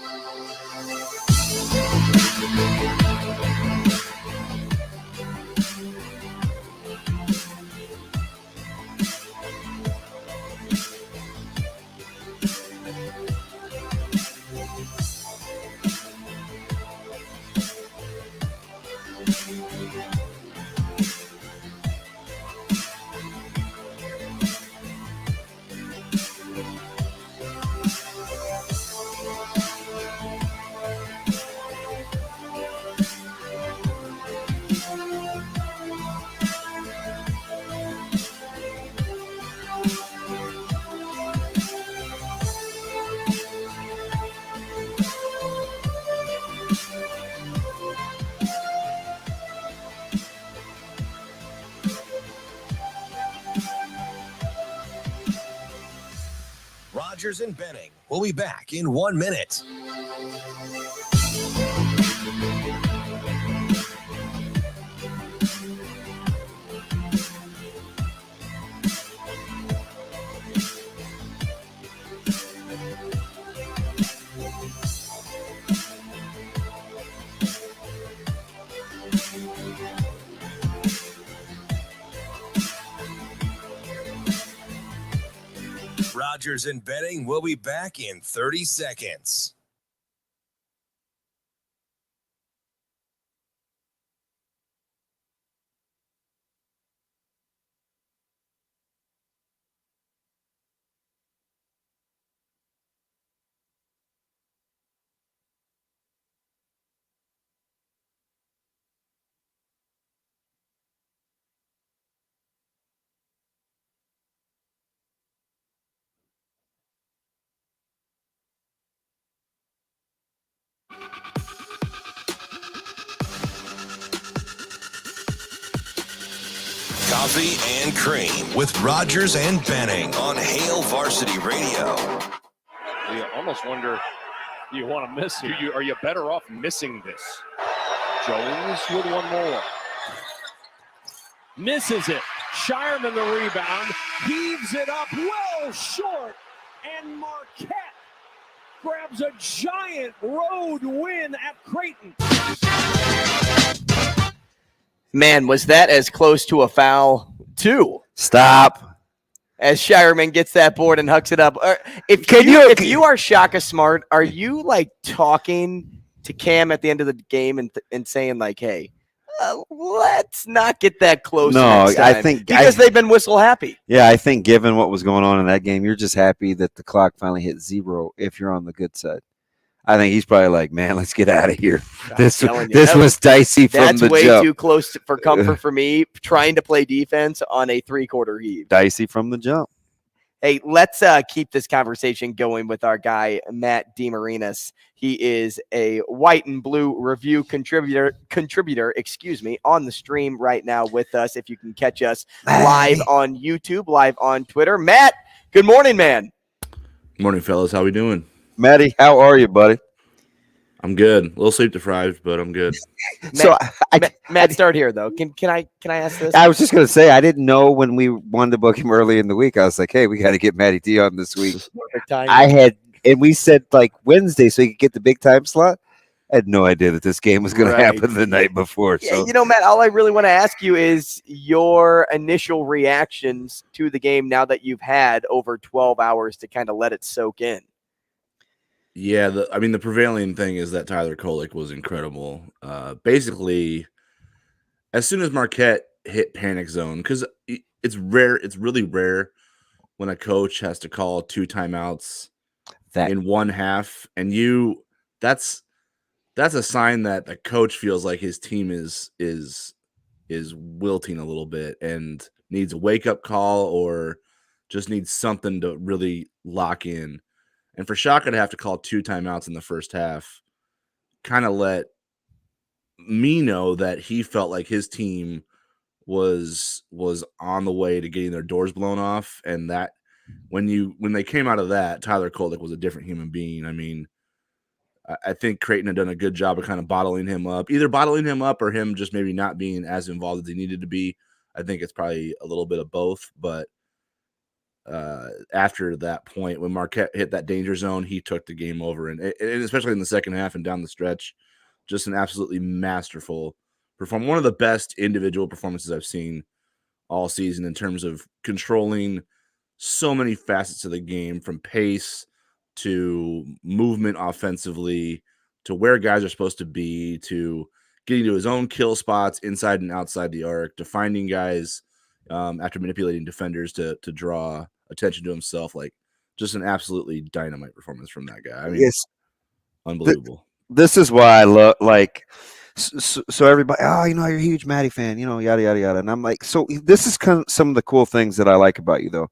Rogers and Benning will be back in 1 minute. Rogers and Benning will be back in 30 seconds. Coffee and Cream with Rogers and Benning on Hail Varsity Radio. You almost wonder, do you want to miss it? Are you better off missing this? Jones with one more. Misses it. Shireman the rebound. Heaves it up well short. And Marquette grabs a giant road win at Creighton. Man, was that as close to a foul, too? Stop. As Shireman gets that board and hucks it up. If you are Shaka Smart, are you like talking to Cam at the end of the game and saying like, hey, let's not get that close next time, I think because they've been whistle happy. Yeah, I think given what was going on in that game, you're just happy that the clock finally hit 0 if you're on the good side. I think he's probably like, man, let's get out of here. This was dicey from the jump. That's way too close for comfort for me, trying to play defense on a 3-quarter heave. Dicey from the jump. Hey, let's keep this conversation going with our guy, Matt DeMarinis. He is a white and blue review contributor, on the stream right now with us. If you can catch us live on YouTube, live on Twitter. Matt, good morning, man. Morning, fellas. How we doing? Matty, how are you, buddy? I'm good. A little sleep deprived, but I'm good. Matt, start here though. Can I ask this? I was just gonna say I didn't know when we wanted to book him early in the week. I was like, hey, we got to get Matty D on this week. And we said like Wednesday so he could get the big time slot. I had no idea that this game was going to happen the night before. Yeah, so Matt, all I really want to ask you is your initial reactions to the game now that you've had over 12 hours to kind of let it soak in. Yeah, the prevailing thing is that Tyler Kolek was incredible. Basically, as soon as Marquette hit panic zone, because it's really rare when a coach has to call 2 timeouts in one half, and that's a sign that the coach feels like his team is wilting a little bit and needs a wake-up call or just needs something to really lock in. And for Shaka to have to call 2 timeouts in the first half kind of let me know that he felt like his team was on the way to getting their doors blown off, and that when they came out of that, Tyler Kolek was a different human being. I mean, I think Creighton had done a good job of kind of bottling him up, either bottling him up or him just maybe not being as involved as he needed to be. I think it's probably a little bit of both, but after that point, when Marquette hit that danger zone, he took the game over, and especially in the second half and down the stretch, just an absolutely masterful performance. One of the best individual performances I've seen all season in terms of controlling so many facets of the game, from pace to movement offensively to where guys are supposed to be, to getting to his own kill spots inside and outside the arc, to finding guys after manipulating defenders to draw attention to himself. Like, just an absolutely dynamite performance from that guy. I mean, unbelievable. This is why I love, like, so everybody, you're a huge Matty fan, yada, yada, yada. And I'm like, so this is kind of some of the cool things that I like about you, though.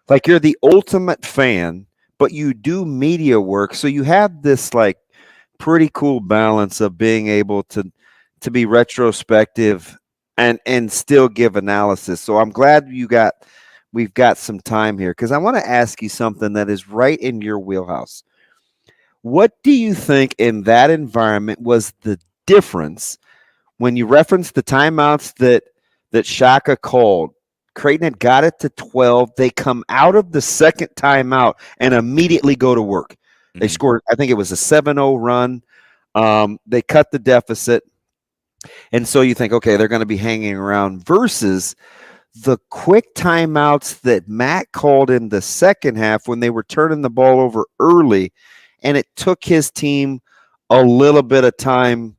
Like, you're the ultimate fan, but you do media work. So you have this, like, pretty cool balance of being able to be retrospective and still give analysis. So I'm glad we've got some time here, because I want to ask you something that is right in your wheelhouse. What do you think in that environment was the difference when you reference the timeouts that Shaka called? Creighton had got it to 12. They come out of the second timeout and immediately go to work. Mm-hmm. They scored, I think it was a 7-0 run. They cut the deficit. And so you think, okay, they're going to be hanging around, versus the quick timeouts that Matt called in the second half when they were turning the ball over early, and it took his team a little bit of time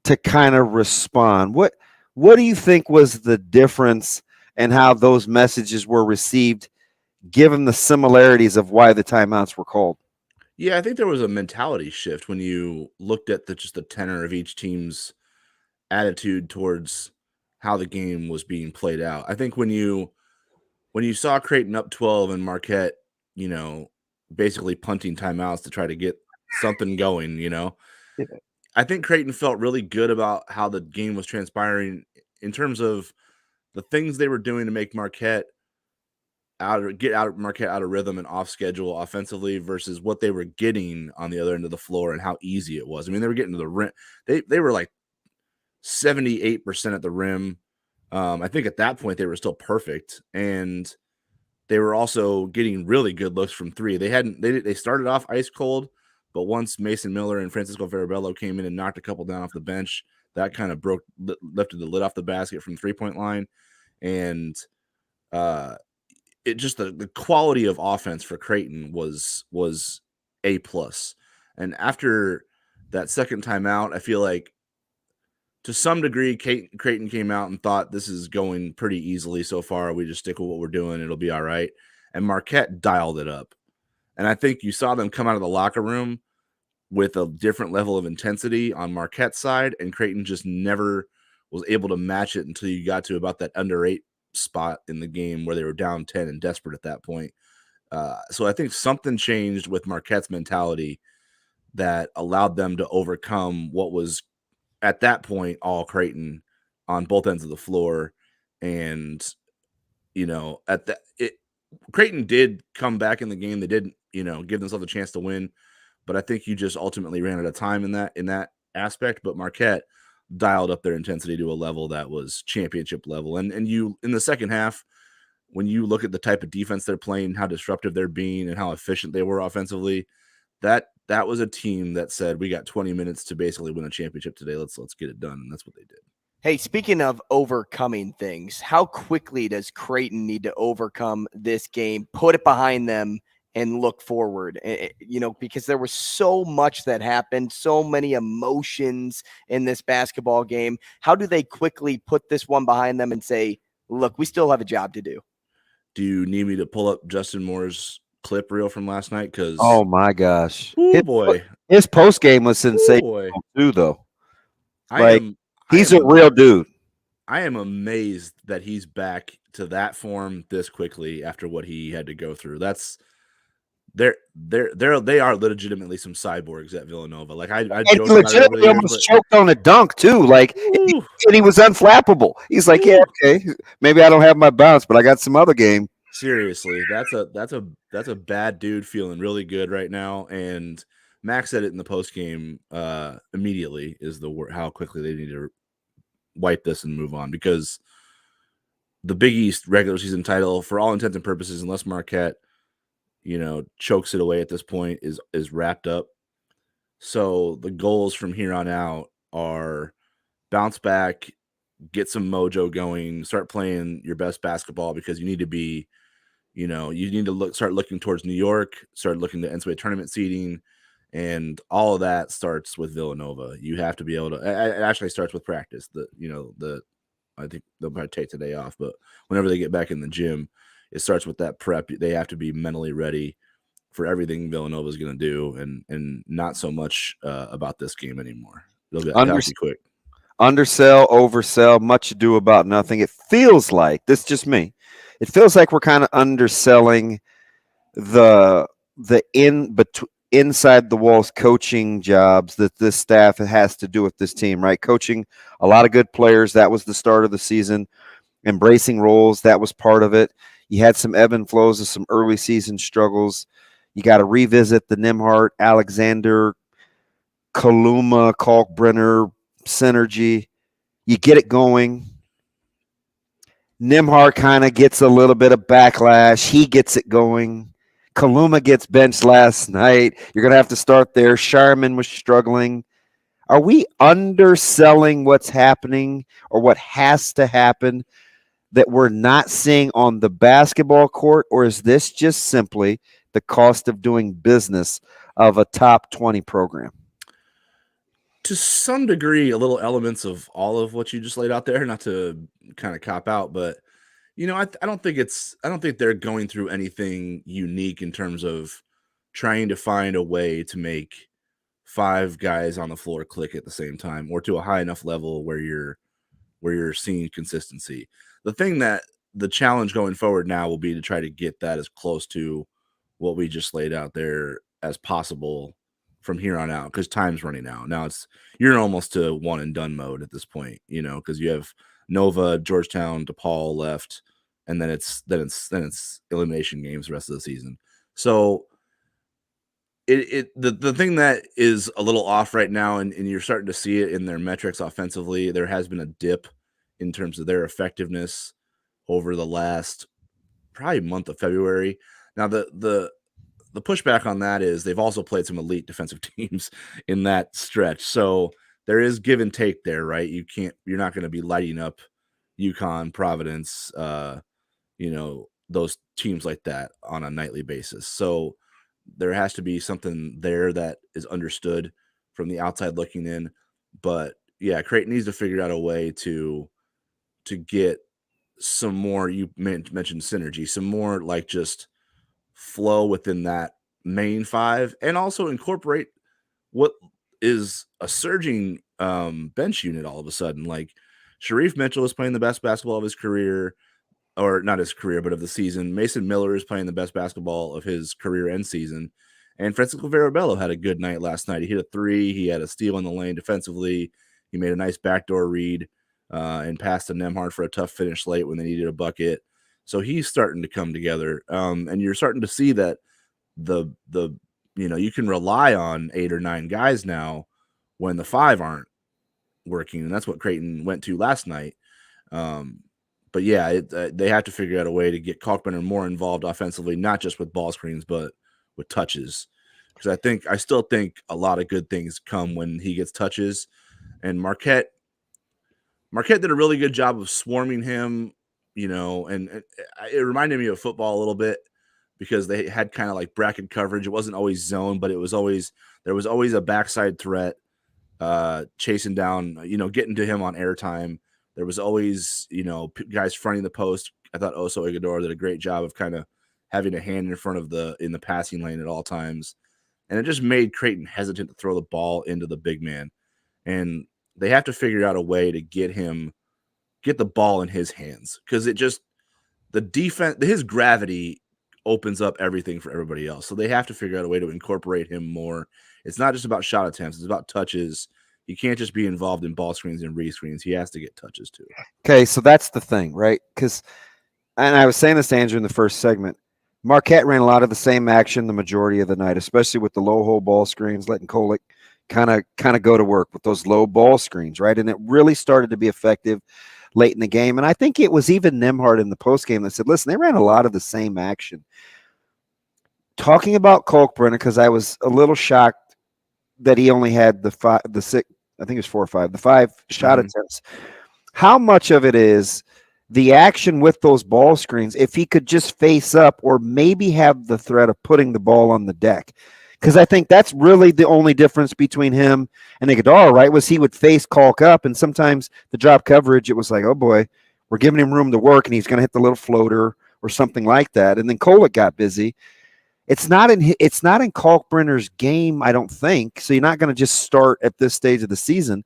to kind of respond. What do you think was the difference and how those messages were received, given the similarities of why the timeouts were called? Yeah, I think there was a mentality shift when you looked at just the tenor of each team's attitude towards how the game was being played out. I think when you saw Creighton up 12 and Marquette, basically punting timeouts to try to get something going, I think Creighton felt really good about how the game was transpiring in terms of the things they were doing to make Marquette get Marquette out of rhythm and off schedule offensively, versus what they were getting on the other end of the floor and how easy it was. I mean, they were getting to the rim. They were like 78% at the rim. I think at that point they were still perfect, and they were also getting really good looks from three. They started off ice cold, but once Mason Miller and Francisco Farabello came in and knocked a couple down off the bench, that kind of lifted the lid off the basket from 3-point line. And it just the quality of offense for Creighton was A+. And after that second timeout, I feel like to some degree, Creighton came out and thought this is going pretty easily so far. We just stick with what we're doing. It'll be all right. And Marquette dialed it up. And I think you saw them come out of the locker room with a different level of intensity on Marquette's side, and Creighton just never was able to match it until you got to about that under 8 spot in the game where they were down 10 and desperate at that point. So I think something changed with Marquette's mentality that allowed them to overcome what was at that point all Creighton on both ends of the floor. And, Creighton did come back in the game. They didn't, give themselves a chance to win. But I think you just ultimately ran out of time in that aspect. But Marquette dialed up their intensity to a level that was championship level. And you, in the second half, when you look at the type of defense they're playing, how disruptive they're being, and how efficient they were offensively, that was a team that said, we got 20 minutes to basically win a championship today. Let's get it done. And that's what they did. Hey, speaking of overcoming things, how quickly does Creighton need to overcome this game, put it behind them, and look forward? Because there was so much that happened, so many emotions in this basketball game. How do they quickly put this one behind them and say, look, we still have a job to do? Do you need me to pull up Justin Moore's clip reel from last night? Because oh my gosh, boy, his post game was sensational too, though. He's a real dude. I am amazed that he's back to that form this quickly after what he had to go through. They are legitimately some cyborgs at Villanova. Like I he legitimately almost choked on a dunk too. And he was unflappable. He's like, yeah, okay, maybe I don't have my bounce, but I got some other game. Seriously, that's a bad dude feeling really good right now. And Max said it in the post game immediately is how quickly they need to wipe this and move on, because the Big East regular season title, for all intents and purposes, unless Marquette chokes it away at this point, is wrapped up. So the goals from here on out are bounce back, get some mojo going, start playing your best basketball, because you need to be, you need to start looking towards New York, start looking to NCAA tournament seeding, and all of that starts with Villanova. You have to be able to. It actually starts with practice. I think they'll probably take today off, but whenever they get back in the gym, it starts with that prep. They have to be mentally ready for everything Villanova is going to do, and not so much about this game anymore. It'll be quick. Undersell, oversell, much ado about nothing. It feels like, this is just me, it feels like we're kind of underselling the inside the walls coaching jobs that this staff has to do with this team, right? Coaching a lot of good players. That was the start of the season. Embracing roles. That was part of it. You had some ebb and flows of some early season struggles. You got to revisit the Nembhard, Alexander, Kaluma, Kalkbrenner synergy. You get it going. Nembhard kind of gets a little bit of backlash. He gets it going. Kaluma gets benched last night. You're going to have to start there. Sharman was struggling. Are we underselling what's happening or what has to happen that we're not seeing on the basketball court? Or is this just simply the cost of doing business of a top 20 program? To some degree, a little elements of all of what you just laid out there, not to kind of cop out, but I don't think they're going through anything unique in terms of trying to find a way to make 5 guys on the floor click at the same time, or to a high enough level where you're seeing consistency. The challenge going forward now will be to try to get that as close to what we just laid out there as possible from here on out, because time's running out. Now you're almost to one and done mode at this point, because you have Nova, Georgetown, DePaul left, and then it's elimination games the rest of the season. So the thing that is a little off right now, and you're starting to see it in their metrics offensively, there has been a dip in terms of their effectiveness over the last probably month of February. Now the pushback on that is they've also played some elite defensive teams in that stretch. So there is give and take there, right? You're not going to be lighting up UConn, Providence, those teams like that on a nightly basis. So there has to be something there that is understood from the outside looking in. But yeah, Creighton needs to figure out a way to get some more, you mentioned synergy, some more like just flow within that main five, and also incorporate what is a surging bench unit all of a sudden. Like Sharif Mitchell is playing the best basketball of his career, or not his career, but of the season. Mason Miller is playing the best basketball of his career and season. And Francisco Verabello had a good night last night. He hit a three. He had a steal in the lane defensively. He made a nice backdoor read and passed to Nemhard for a tough finish late when they needed a bucket. So he's starting to come together. And you're starting to see that the you can rely on 8 or 9 guys now when the 5 aren't working. And that's what Creighton went to last night. But yeah, they have to figure out a way to get Kalkbrenner more involved offensively, not just with ball screens, but with touches. Because I still think a lot of good things come when he gets touches. And Marquette did a really good job of swarming him, and it reminded me of football a little bit because they had kind of like bracket coverage. It wasn't always zone, but there was always a backside threat chasing down, getting to him on airtime. There was always, guys fronting the post. I thought Oso Ighodaro did a great job of kind of having a hand in front of in the passing lane at all times. And it just made Creighton hesitant to throw the ball into the big man. And they have to figure out a way to get the ball in his hands, because the defense, his gravity opens up everything for everybody else. So they have to figure out a way to incorporate him more. It's not just about shot attempts. It's about touches. He can't just be involved in ball screens and re-screens. He has to get touches too. Okay, so that's the thing, right? And I was saying this to Andrew in the first segment, Marquette ran a lot of the same action the majority of the night, especially with the low hole ball screens, letting Kolek kind of go to work with those low ball screens, right? And it really started to be effective late in the game. And I think it was even Nemhard in the postgame that said, listen, they ran a lot of the same action. Talking about Kalkbrenner, because I was a little shocked that he only had the 5 shot attempts. How much of it is the action with those ball screens, if he could just face up or maybe have the threat of putting the ball on the deck? Because I think that's really the only difference between him and Ighodaro, right, was he would face Kalk up, and sometimes the drop coverage, it was like, oh boy, we're giving him room to work, and he's going to hit the little floater or something like that. And then Kolek got busy. It's not in Kalkbrenner's game, I don't think. So you're not going to just start at this stage of the season.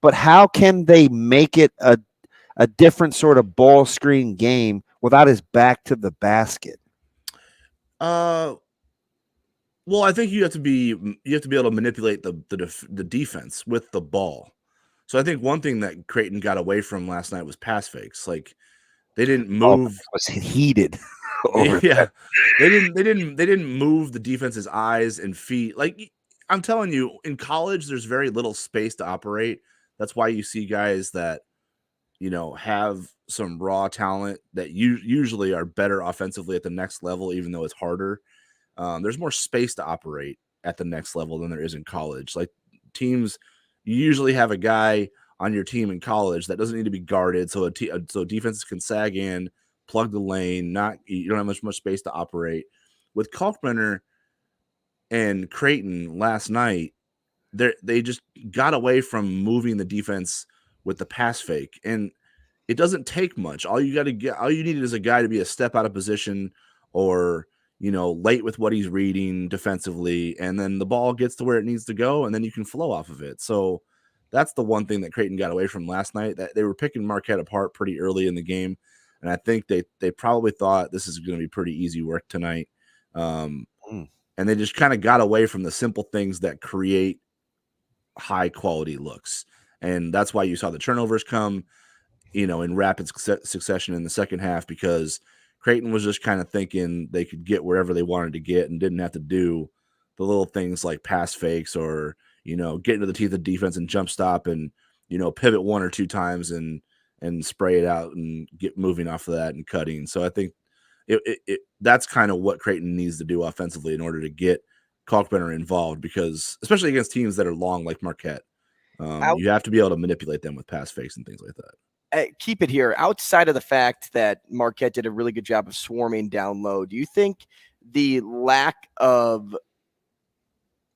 But how can they make it a different sort of ball screen game without his back to the basket? Well, I think you have to be able to manipulate the defense with the ball. So I think one thing that Creighton got away from last night was pass fakes. Like they didn't move. It was heated. Yeah, they didn't move the defense's eyes and feet. Like I'm telling you, in college, there's very little space to operate. That's why you see guys that have some raw talent that usually are better offensively at the next level, even though it's harder. There's more space to operate at the next level than there is in college. Like teams, you usually have a guy on your team in college that doesn't need to be guarded, so defenses can sag in, plug the lane. You don't have much space to operate. With Kalkbrenner and Creighton last night, they just got away from moving the defense with the pass fake, and it doesn't take much. All you need is a guy to be a step out of position or late with what he's reading defensively, and then the ball gets to where it needs to go, and then you can flow off of it. So that's the one thing that Creighton got away from last night. That they were picking Marquette apart pretty early in the game, and I think they probably thought this is going to be pretty easy work tonight. And they just kind of got away from the simple things that create high quality looks, and that's why you saw the turnovers come, in rapid succession in the second half, because Creighton was just kind of thinking they could get wherever they wanted to get and didn't have to do the little things like pass fakes or, get into the teeth of defense and jump stop and, pivot 1 or 2 times and spray it out and get moving off of that and cutting. So I think that's kind of what Creighton needs to do offensively in order to get Kalkbrenner involved, because especially against teams that are long like Marquette, you have to be able to manipulate them with pass fakes and things like that. Keep it here. Outside of the fact that Marquette did a really good job of swarming down low, do you think the lack of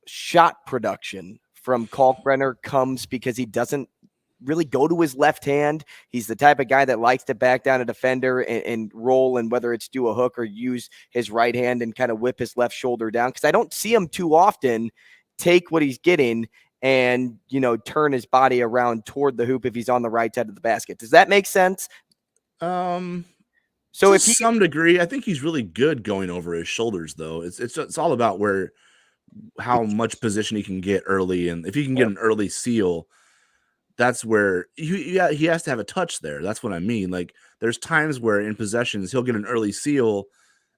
shot production from Kalkbrenner comes because he doesn't really go to his left hand. He's the type of guy that likes to back down a defender and roll, and whether it's do a hook or use his right hand and kind of whip his left shoulder down, because I don't see him too often take what he's getting and, turn his body around toward the hoop if he's on the right side of the basket. Does that make sense? So to if some degree, I think he's really good going over his shoulders, though. It's all about how much position he can get early, and if he can get an early seal, that's where he has to have a touch there. That's what I mean. Like, there's times where in possessions he'll get an early seal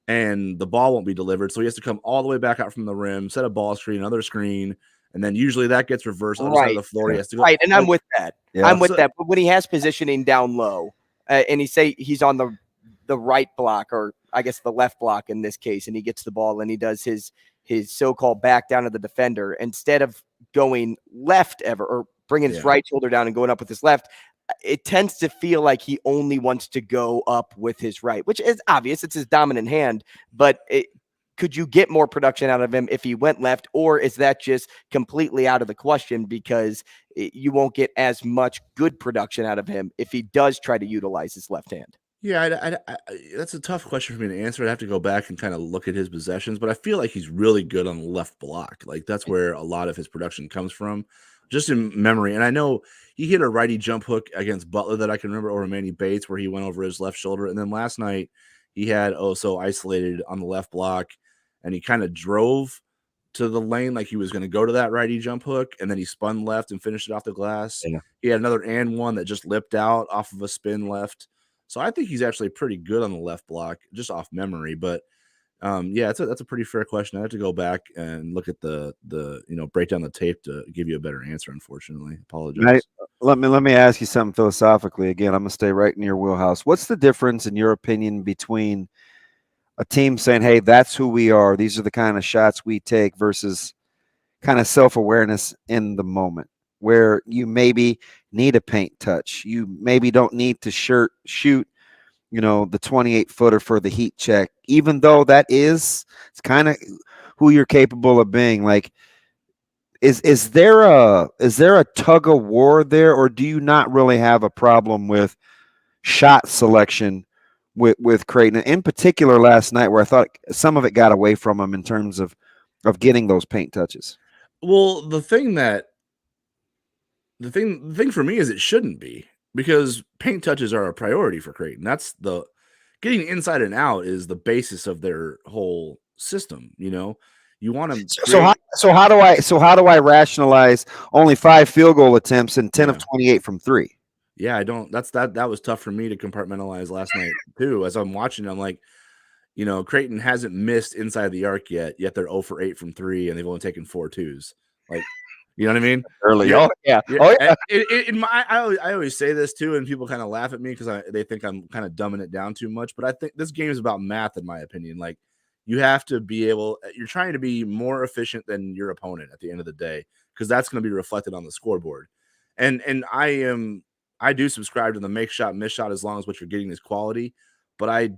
and the ball won't be delivered, so he has to come all the way back out from the rim, set a ball screen, another screen, and then usually that gets reversed on the side of the floor. He has to go right, and I'm with that. Yeah. I'm with that. But when he has positioning down low, and he's on the right block, or I guess the left block in this case, and he gets the ball and he does his so-called back down to the defender, instead of going left or bringing his right shoulder down and going up with his left, it tends to feel like he only wants to go up with his right, which is obvious. It's his dominant hand, but could you get more production out of him if he went left, or is that just completely out of the question because you won't get as much good production out of him if he does try to utilize his left hand? Yeah, that's a tough question for me to answer. I'd have to go back and kind of look at his possessions, but I feel like he's really good on the left block. Like, that's where a lot of his production comes from, just in memory. And I know he hit a righty jump hook against Butler that I can remember over Manny Bates, where he went over his left shoulder. And then last night he had so isolated on the left block, and he kind of drove to the lane like he was going to go to that righty jump hook, and then he spun left and finished it off the glass. Yeah. He had another and one that just lipped out off of a spin left. So I think he's actually pretty good on the left block, just off memory. But that's a pretty fair question. I have to go back and look at the break down the tape to give you a better answer. Unfortunately, apologize. Let me ask you something philosophically. Again, I'm gonna stay right in your wheelhouse. What's the difference, in your opinion, between a team saying, "Hey, that's who we are. These are the kind of shots we take," versus kind of self-awareness in the moment, where you maybe need a paint touch, you maybe don't need to shoot, the 28-footer for the heat check, even though it's kind of who you're capable of being. Like, is there a tug of war there, or do you not really have a problem with shot selection with Creighton, in particular last night, where I thought some of it got away from him in terms of getting those paint touches? Well, the thing for me is it shouldn't be, because paint touches are a priority for Creighton. That's getting inside and out is the basis of their whole system. You want to. So how do I rationalize only 5 field goal attempts and 10 of 28 from 3? Yeah, I don't. That was tough for me to compartmentalize last night too. As I'm watching, I'm like, Creighton hasn't missed inside the arc yet they're 0 for 8 from 3, and they've only taken 4 twos. Like, you know what I mean? Early. Yeah. Oh, yeah. Oh, yeah. I always say this too, and people kind of laugh at me because they think I'm kind of dumbing it down too much. But I think this game is about math, in my opinion. Like, you have to be you're trying to be more efficient than your opponent at the end of the day, because that's going to be reflected on the scoreboard. And I do subscribe to the make shot, miss shot, as long as what you're getting is quality. But I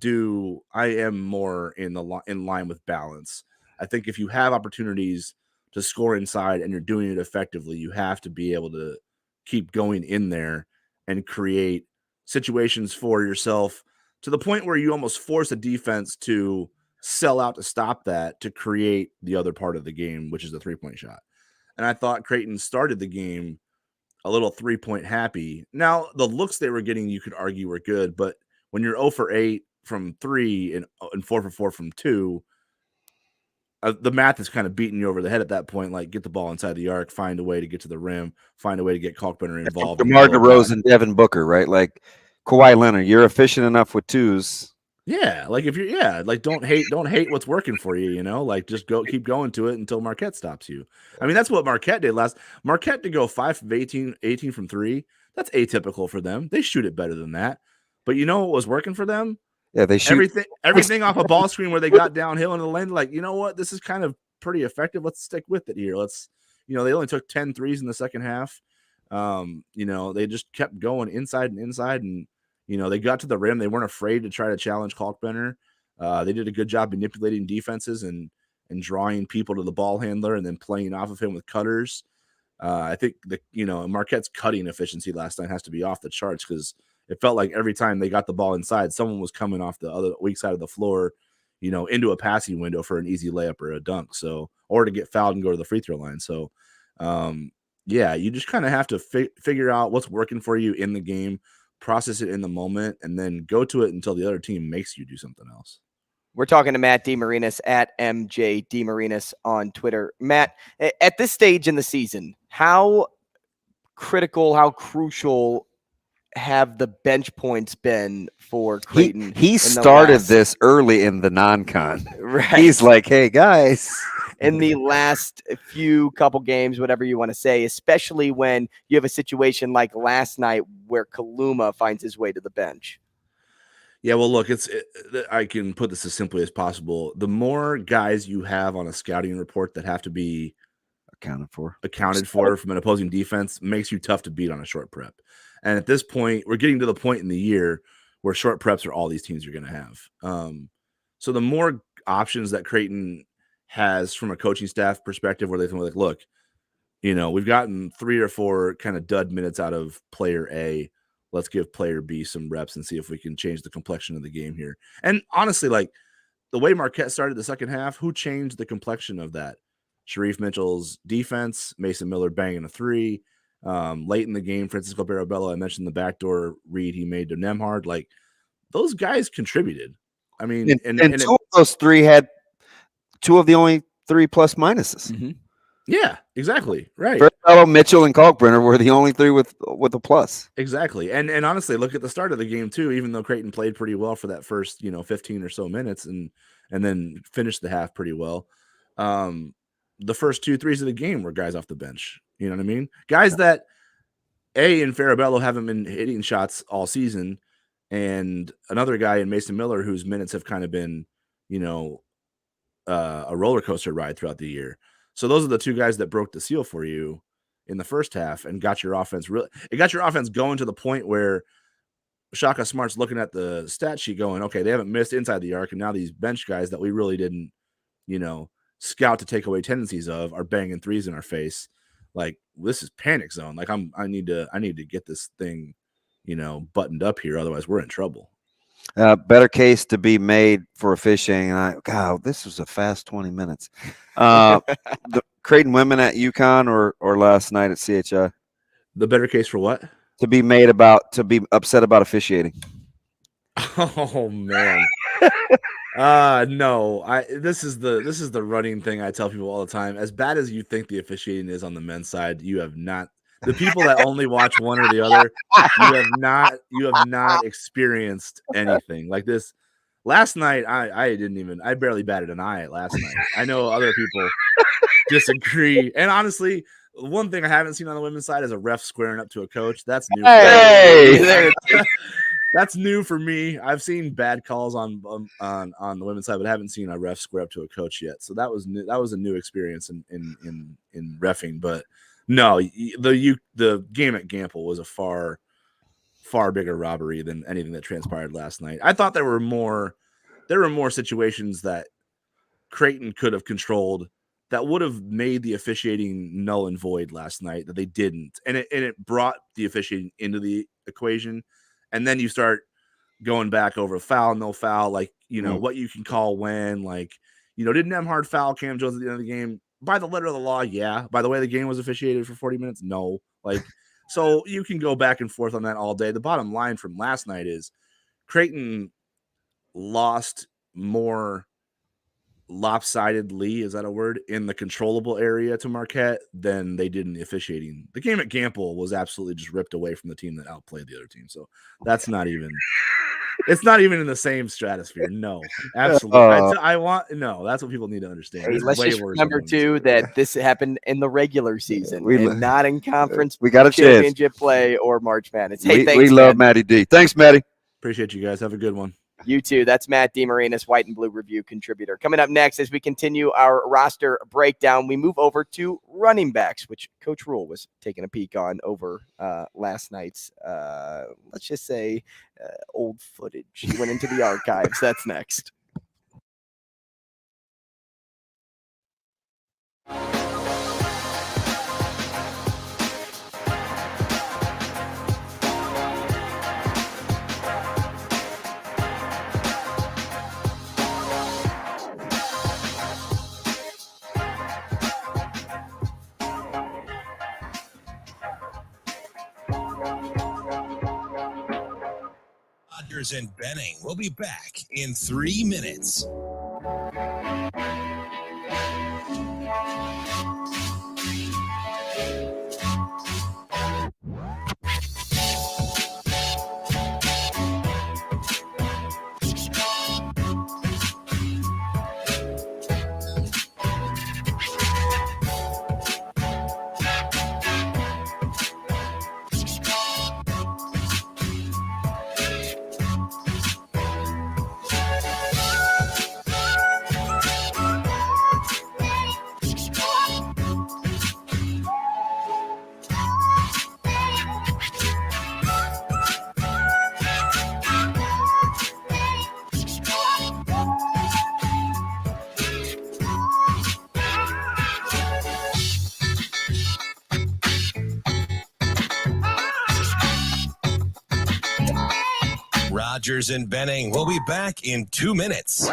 am more in line with balance. I think if you have opportunities to score inside and you're doing it effectively, you have to be able to keep going in there and create situations for yourself to the point where you almost force a defense to sell out to stop that, to create the other part of the game, which is the 3-point shot. And I thought Creighton started the game a little 3-point happy. Now, the looks they were getting, you could argue, were good, but when you're 0 for 8 from 3 and 4 for 4 from 2, the math is kind of beating you over the head at that point. Like, get the ball inside the arc, find a way to get to the rim, find a way to get Kalkbrenner involved. DeMar DeRozan and Devin Booker, right? Like Kawhi Leonard, you're efficient enough with twos. Yeah, like if you're like don't hate what's working for you, like just keep going to it until Marquette stops you. I mean, that's what Marquette did last. Marquette to go 5 of 18 from 3. That's atypical for them. They shoot it better than that. But you know what was working for them? Yeah, they shoot everything off a ball screen where they got downhill into the lane. Like, you know what? This is kind of pretty effective. Let's stick with it here. Let's, they only took 10 threes in the second half. They just kept going inside and they got to the rim. They weren't afraid to try to challenge Kalkbrenner. They did a good job manipulating defenses and drawing people to the ball handler and then playing off of him with cutters. I think Marquette's cutting efficiency last night has to be off the charts because it felt like every time they got the ball inside, someone was coming off the other weak side of the floor, into a passing window for an easy layup or a dunk. So, or to get fouled and go to the free throw line. So, you just kind of have to figure out what's working for you in the game, process it in the moment, and then go to it until the other team makes you do something else. We're talking to Matt DeMarinis at MJ DeMarinis on Twitter. Matt, at this stage in the season, how critical, how crucial have the bench points been for Creighton? He started this early in the non-con. Right. He's like, hey, guys. In the last few couple games, whatever you want to say, especially when you have a situation like last night where Kaluma finds his way to the bench. Yeah, well, look, I can put this as simply as possible. The more guys you have on a scouting report that have to be accounted for from an opposing defense makes you tough to beat on a short prep. And at this point, we're getting to the point in the year where short preps are all these teams are going to have. So the more options that Creighton has from a coaching staff perspective, where they can like, look, we've gotten 3 or 4 kind of dud minutes out of player A. Let's give player B some reps and see if we can change the complexion of the game here. And honestly, like the way Marquette started the second half, who changed the complexion of that? Sharif Mitchell's defense, Mason Miller banging a 3. Late in the game, Francisco Barabello, I mentioned the backdoor read he made to Nemhard. Like those guys contributed. I mean, and two of those 3 had 2 of the only 3 plus minuses. Mm-hmm. Yeah, exactly. Right. Barabello, Mitchell, and Kalkbrenner were the only 3 with a plus. Exactly. And honestly, look at the start of the game too, even though Creighton played pretty well for that first, 15 or so minutes and then finished the half pretty well. The first 2 threes of the game were guys off the bench. You know what I mean? Guys that in Farabello haven't been hitting shots all season, and another guy in Mason Miller whose minutes have kind of been, a roller coaster ride throughout the year. So those are the 2 guys that broke the seal for you in the first half and got your offense going to the point where Shaka Smart's looking at the stat sheet going, okay, they haven't missed inside the arc, and now these bench guys that we really didn't, scout to take away tendencies of are banging threes in our face. Like this is panic zone. Like I need to get this thing, buttoned up here. Otherwise we're in trouble. Better case to be made for officiating. God, this was a fast 20 minutes. The Creighton women at UConn or last night at CHI. The better case for what? To be upset about officiating. Oh man. No, this is the running thing I tell people all the time. As bad as you think the officiating is on the men's side, you have not. The people that only watch one or the other, you have not experienced anything like this. Last night, I barely batted an eye last night. I know other people disagree. And honestly, one thing I haven't seen on the women's side is a ref squaring up to a coach. That's new. Hey, that's new for me. I've seen bad calls on the women's side, but I haven't seen a ref square up to a coach yet. So that was new. That was a new experience in reffing. But no, the game at Gamble was a far bigger robbery than anything that transpired last night. I thought there were more situations that Creighton could have controlled that would have made the officiating null and void last night that they didn't. And it brought the officiating into the equation. And then you start going back over foul, no foul, like, what you can call when, like, did Nemhard foul Cam Jones at the end of the game? By the letter of the law, yeah. By the way the game was officiated for 40 minutes, no. Like, so you can go back and forth on that all day. The bottom line from last night is Creighton lost more lopsidedly, is that a word, in the controllable area to Marquette than they did in the officiating. The game at Gamble was absolutely just ripped away from the team that outplayed the other team. So that's not even it's not even in the same stratosphere. No, absolutely. That's what people need to understand. Hey, let's just remember too that this happened in the regular season and not in conference. We got a championship play or March Madness. Hey, thanks, we love Matty D. Thanks, Matty. Appreciate you guys. Have a good one. You too. That's Matt DeMarinis, White and Blue Review contributor. Coming up next, as we continue our roster breakdown, we move over to running backs, which Coach Rule was taking a peek on over last night's, let's just say, old footage. He went into the archives. That's next. Rogers and Benning will be back in 3 minutes. Rogers and Benning will be back in 2 minutes.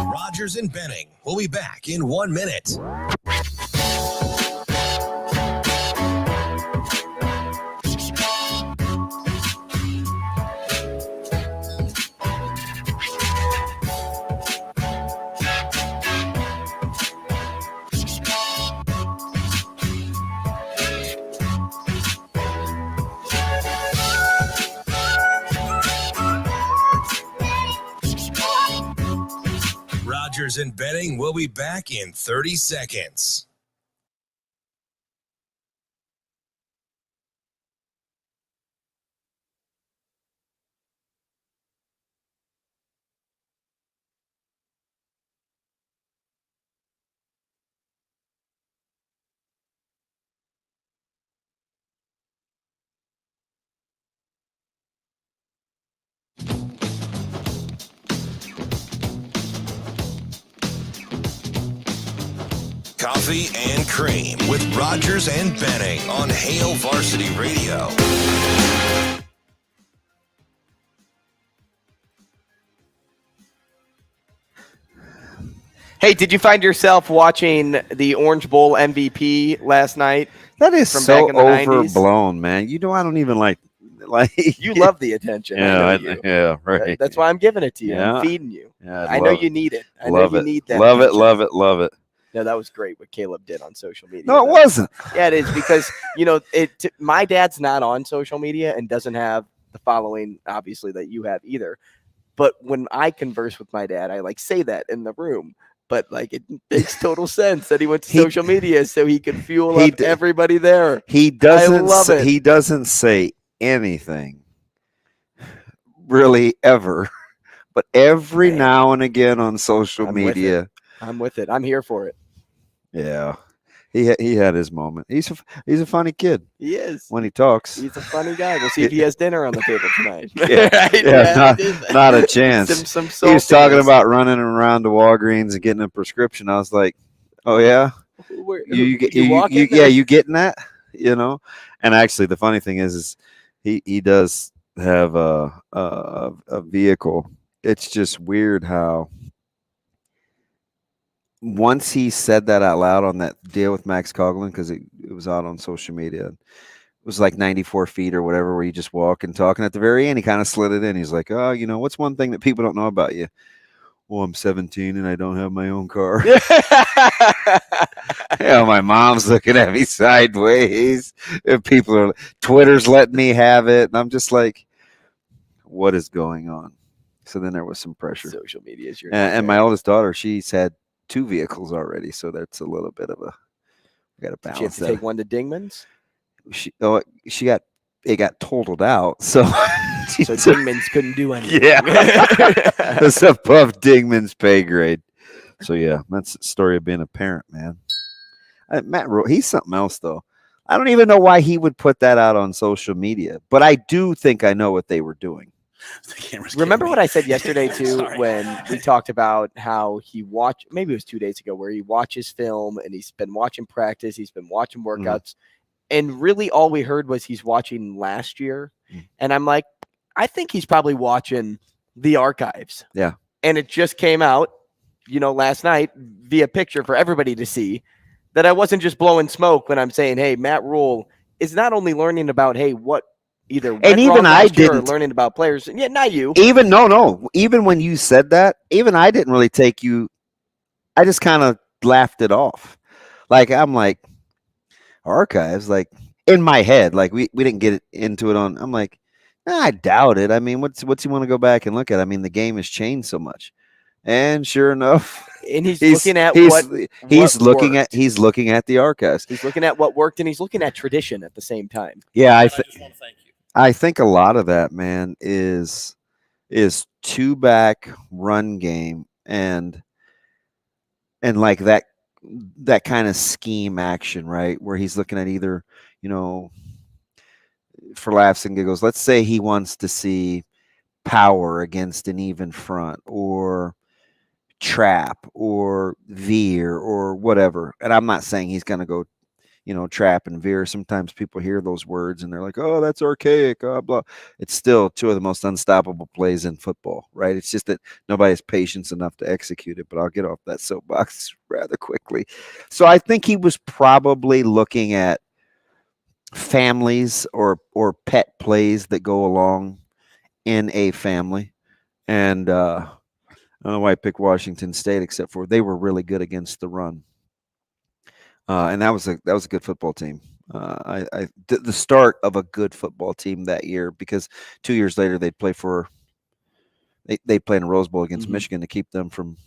Rogers and Benning will be back in 1 minute. Rogers and Benning will be back in 30 seconds. Coffee and Cream with Rogers and Benning on Hail Varsity Radio. Hey, did you find yourself watching the Orange Bowl MVP last night? That is from so back in the 90s? overblown, man. You know, I don't even like You love the attention. Yeah, right. That's why I'm giving it to you. Yeah. I'm feeding you. Yeah, I know you need it. I love know you it. need that. Love it, attention. love it, love it. No, that was great what Caleb did on social media. No, it wasn't. Yeah, it is because, you know, my dad's not on social media and doesn't have the following, obviously, that you have either. But when I converse with my dad, I like say that in the room. But like it makes total sense that he went to social media so he could fuel up everybody there. He I love it. He doesn't say anything really ever, but every now and again on social media. I'm with it. I'm here for it. Yeah, he had his moment. He's a funny kid. He is when he talks. He's a funny guy. We'll see if he has dinner on the table tonight. Not a chance. Some he was talking about running around to Walgreens and getting a prescription. I was like, oh yeah, you getting that? You know. And actually, the funny thing is he does have a vehicle. It's just weird how. Once he said that out loud on that deal with Max Coughlin, because it was out on social media, it was like 94 feet or whatever, where you just walk and talk. And at the very end, he kind of slid it in. He's like, oh, you know, what's one thing that people don't know about you? Well, I'm 17 and I don't have my own car. Yeah, my mom's looking at me sideways. If people are, Twitter's letting me have it. And I'm just like, what is going on? So then there was some pressure. Social media is your and my oldest daughter, she's had 2 vehicles already, so that's a little bit of a. We got to balance Did you have to that. take one to Dingman's? It got totaled out, so Dingman's couldn't do anything. Yeah, that's above Dingman's pay grade. So yeah, that's the story of being a parent, man. Matt Rule, he's something else though. I don't even know why he would put that out on social media, but I do think I know what they were doing. Remember what I said yesterday too when we talked about how he watched, maybe it was 2 days ago, where he watches film and he's been watching practice, he's been watching workouts, and really all we heard was he's watching last year. And I'm like, I think he's probably watching the archives. Yeah. And it just came out, last night via picture for everybody to see that I wasn't just blowing smoke when I'm saying, hey, Matt Rule is not only learning about, hey, what either went and even wrong I last year or didn't learning about players. Yeah, not you. Even no. Even when you said that, even I didn't really take you. I just kind of laughed it off. Like I'm like archives, like in my head, like we didn't get into it on. I'm like, I doubt it. I mean, what's you want to go back and look at? I mean, the game has changed so much, and sure enough, and he's looking at he's looking at the archives. He's looking at what worked, and he's looking at tradition at the same time. Yeah, I think a lot of that, man, is 2-back run game and like that kind of scheme action, right? Where he's looking at either, for laughs and giggles, let's say he wants to see power against an even front or trap or veer or whatever. And I'm not saying he's going to go, trap and veer. Sometimes people hear those words and they're like, oh, that's archaic, blah. It's still 2 of the most unstoppable plays in football, right? It's just that nobody has patience enough to execute it, but I'll get off that soapbox rather quickly. So I think he was probably looking at families or pet plays that go along in a family. And I don't know why I picked Washington State, except for they were really good against the run. And that was a good football team. The start of a good football team that year, because 2 years later they play in a Rose Bowl against Michigan to keep them from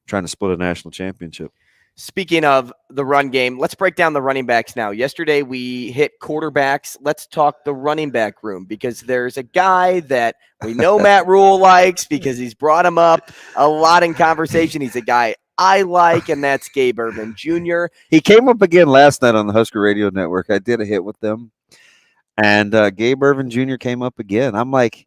trying to split a national championship. Speaking of the run game, let's break down the running backs now. Yesterday we hit quarterbacks. Let's talk the running back room, because there's a guy that we know Matt Rule likes because he's brought him up a lot in conversation. He's a guy I like, and that's Gabe Ervin Jr. He came up again last night on the Husker Radio Network. I did a hit with them, and Gabe Ervin Jr. came up again. I'm like,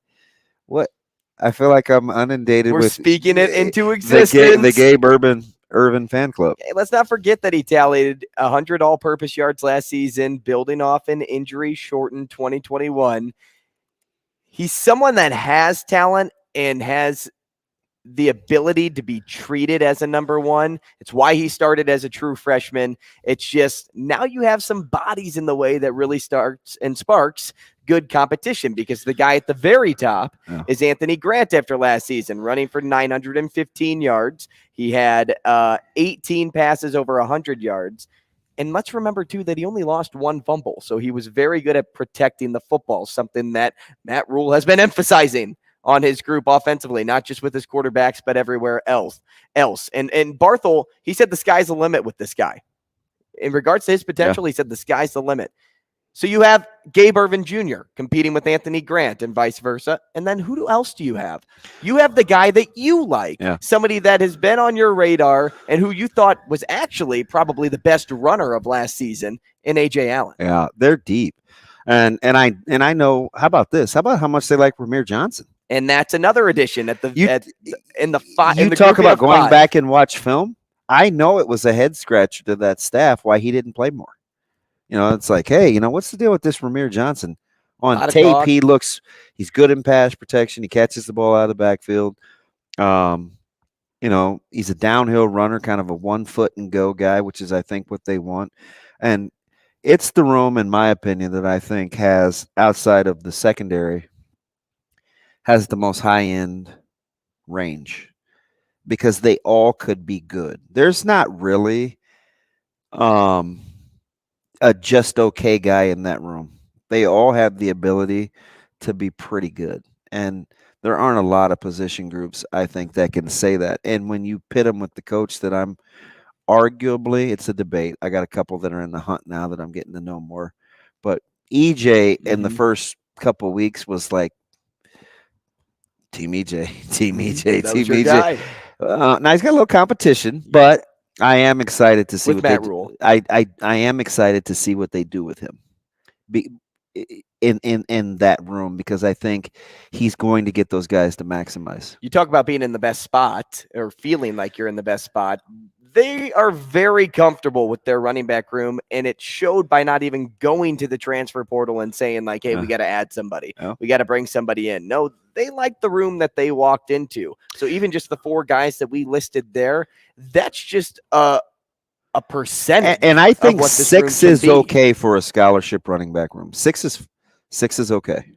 what? I feel like I'm inundated We're with speaking it into existence. The Gabe Ervin fan club. Hey, let's not forget that he tallied 100 all-purpose yards last season, building off an injury-shortened 2021. He's someone that has talent and has the ability to be treated as a number one. It's why he started as a true freshman. It's just now you have some bodies in the way that really starts and sparks good competition, because the guy at the very top is Anthony Grant after last season, running for 915 yards. He had 18 passes over 100 yards. And let's remember, too, that he only lost 1 fumble. So he was very good at protecting the football, something that Matt Rule has been emphasizing on his group offensively, not just with his quarterbacks, but everywhere else. And Barthel, he said the sky's the limit with this guy. In regards to his potential, he said the sky's the limit. So you have Gabe Ervin Jr. competing with Anthony Grant and vice versa. And then who else do you have? You have the guy that you like, somebody that has been on your radar and who you thought was actually probably the best runner of last season in A.J. Allen. Yeah, they're deep. And I know, how about this? How about how much they like Ramir Johnson? And that's another addition in the five. You talk about going back and watch film. I know it was a head scratcher to that staff why he didn't play more. It's like, hey, what's the deal with this Ramir Johnson? On tape, he's good in pass protection. He catches the ball out of the backfield. He's a downhill runner, kind of a 1 foot and go guy, which is, I think, what they want. And it's the room, in my opinion, that I think has, outside of the secondary, has the most high-end range, because they all could be good. There's not really a just okay guy in that room. They all have the ability to be pretty good. And there aren't a lot of position groups, I think, that can say that. And when you pit them with the coach that I'm arguably, it's a debate. I got a couple that are in the hunt now that I'm getting to know more. But EJ in the first couple weeks was like, Team EJ, Team EJ, That Team was your EJ. guy. Now he's got a little competition, but I am excited to see With what Matt they Rule. do. I am excited to see what they do with him. In that room, because I think he's going to get those guys to maximize. You talk about being in the best spot or feeling like you're in the best spot. They are very comfortable with their running back room, and it showed by not even going to the transfer portal and saying like, hey, we got to add somebody. We got to bring somebody in. No, they like the room that they walked into. So even just the 4 guys that we listed there, that's just a percentage. And I think of what this 6 room is can be. okay for a scholarship running back room. 6 is okay.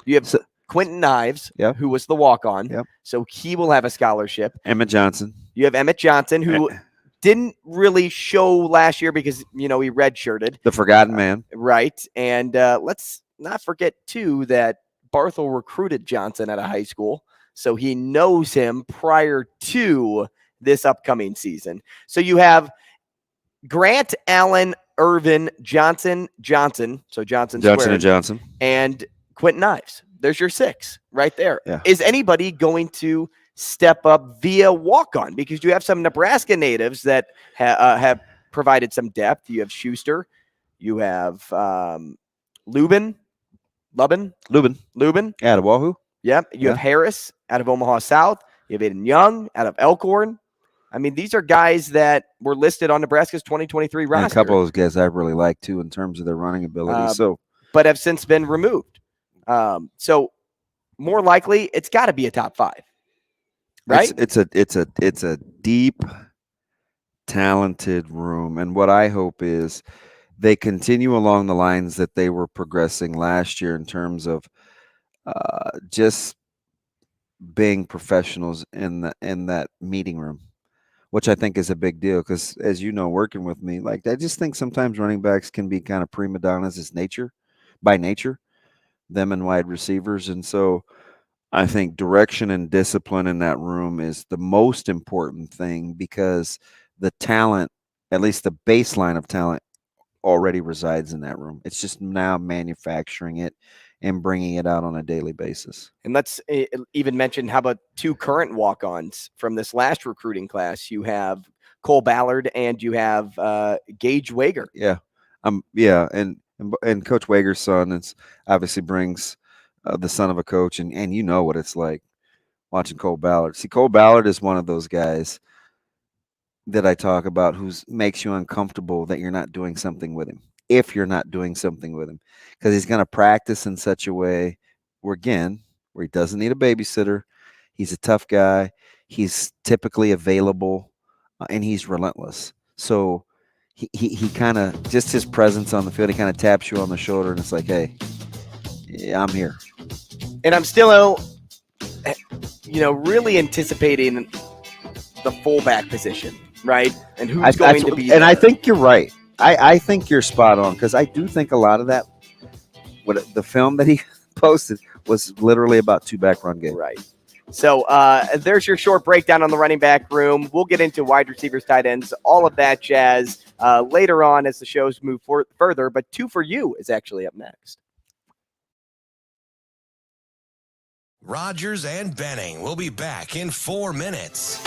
You have Quentin Ives, who was the walk-on. So he will have a scholarship. Emmett Johnson. You have Emmett Johnson, who didn't really show last year because, he redshirted. The forgotten man. Right. And let's not forget, too, that Barthel recruited Johnson at a high school. So he knows him prior to this upcoming season. So you have Grant, Allen, Irvin, Johnson. So Johnson and Johnson. And Quentin Ives. There's your 6 right there. Yeah. Is anybody going to step up via walk-on? Because you have some Nebraska natives that have provided some depth. You have Schuster. You have Lubin. Out of Wahoo. Yep. You have Harris out of Omaha South. You have Aiden Young out of Elkhorn. I mean, these are guys that were listed on Nebraska's 2023 roster. And a couple of those guys I really like, too, in terms of their running ability. But have since been removed. So more likely, it's got to be a top 5, right? It's a deep, talented room, and what I hope is they continue along the lines that they were progressing last year in terms of just being professionals in that meeting room, which I think is a big deal because, as you know, working with me, like I just think sometimes running backs can be kind of prima donnas by nature, them and wide receivers. And so I think direction and discipline in that room is the most important thing because the talent, at least the baseline of talent, already resides in that room. It's just now manufacturing it and bringing it out on a daily basis. And let's even mention, how about 2 current walk-ons from this last recruiting class? You have Cole Ballard and you have Gage Wager. Yeah. And Coach Wager's son is obviously brings the son of a coach, and you know what it's like watching Cole Ballard. See, Cole Ballard is one of those guys that I talk about who makes you uncomfortable that you're not doing something with him. If you're not doing something with him, because he's going to practice in such a way where he doesn't need a babysitter. He's a tough guy. He's typically available, and he's relentless. So he kind of, just his presence on the field, he kind of taps you on the shoulder, and it's like, hey, yeah, I'm here. And I'm still, really anticipating the fullback position, right? And who's going to be there. And I think you're right. I think you're spot on, because I do think a lot of that, the film that he posted was literally about 2-back run game. Right. So there's your short breakdown on the running back room. We'll get into wide receivers, tight ends, all of that jazz later on as the shows move further. But 2 for You is actually up next. Rogers and Benning will be back in 4 minutes.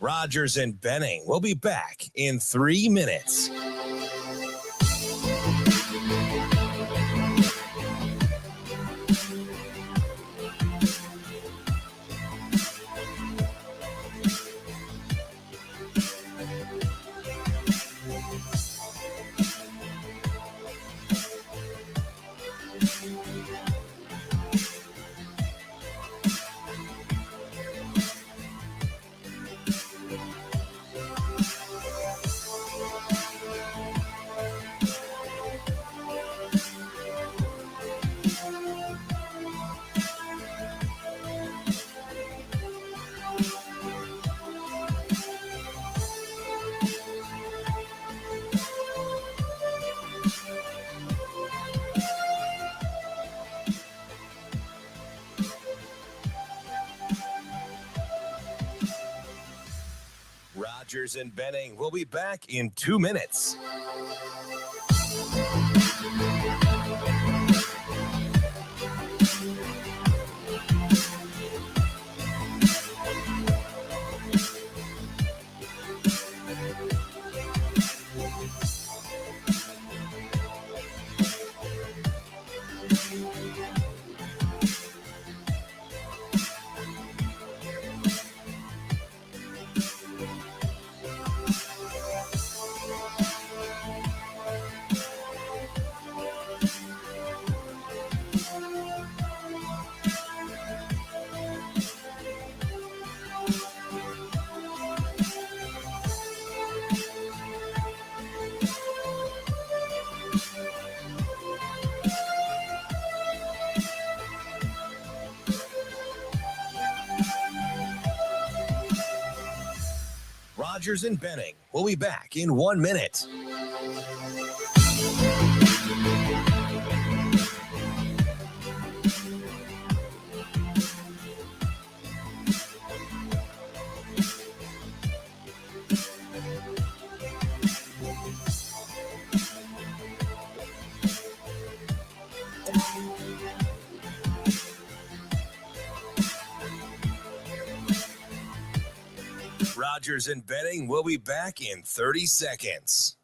Rogers and Benning will be back in 3 minutes. Rogers and Benning will be back in 2 minutes. Rogers and Benning will be back in 1 minute. Rogers and Benning will be back in 30 seconds.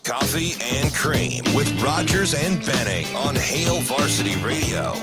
Coffee and Cream with Rogers and Benning on Hail Varsity Radio.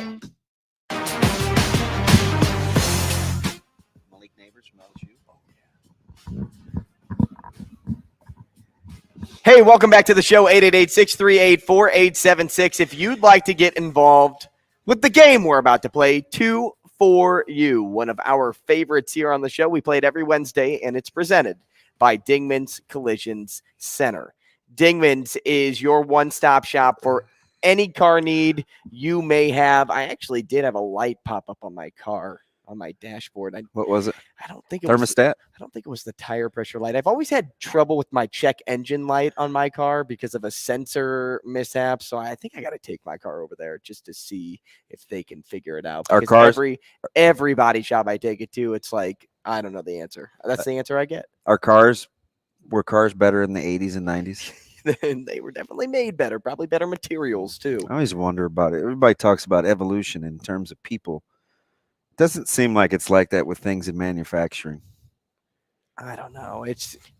Hey, welcome back to the show, 888-638-4876. If you'd like to get involved with the game we're about to play, 2 for You, one of our favorites here on the show. We play it every Wednesday, and it's presented by Dingman's Collisions Center. Dingman's is your one-stop shop for any car need you may have. I actually did have a light pop up on my car, on my dashboard. What was it? I don't think it Thermostat? I don't think it was the tire pressure light. I've always had trouble with my check engine light on my car because of a sensor mishap. So I think I got to take my car over there just to see if they can figure it out. Our Because cars, every body shop I take it to, it's like, I don't know the answer. That's the answer I get. our cars were cars better in the 80s and 90s? They were definitely made better, probably better materials too. I always wonder about it. Everybody talks about evolution in terms of people. Doesn't seem like it's like that with things in manufacturing. I don't know.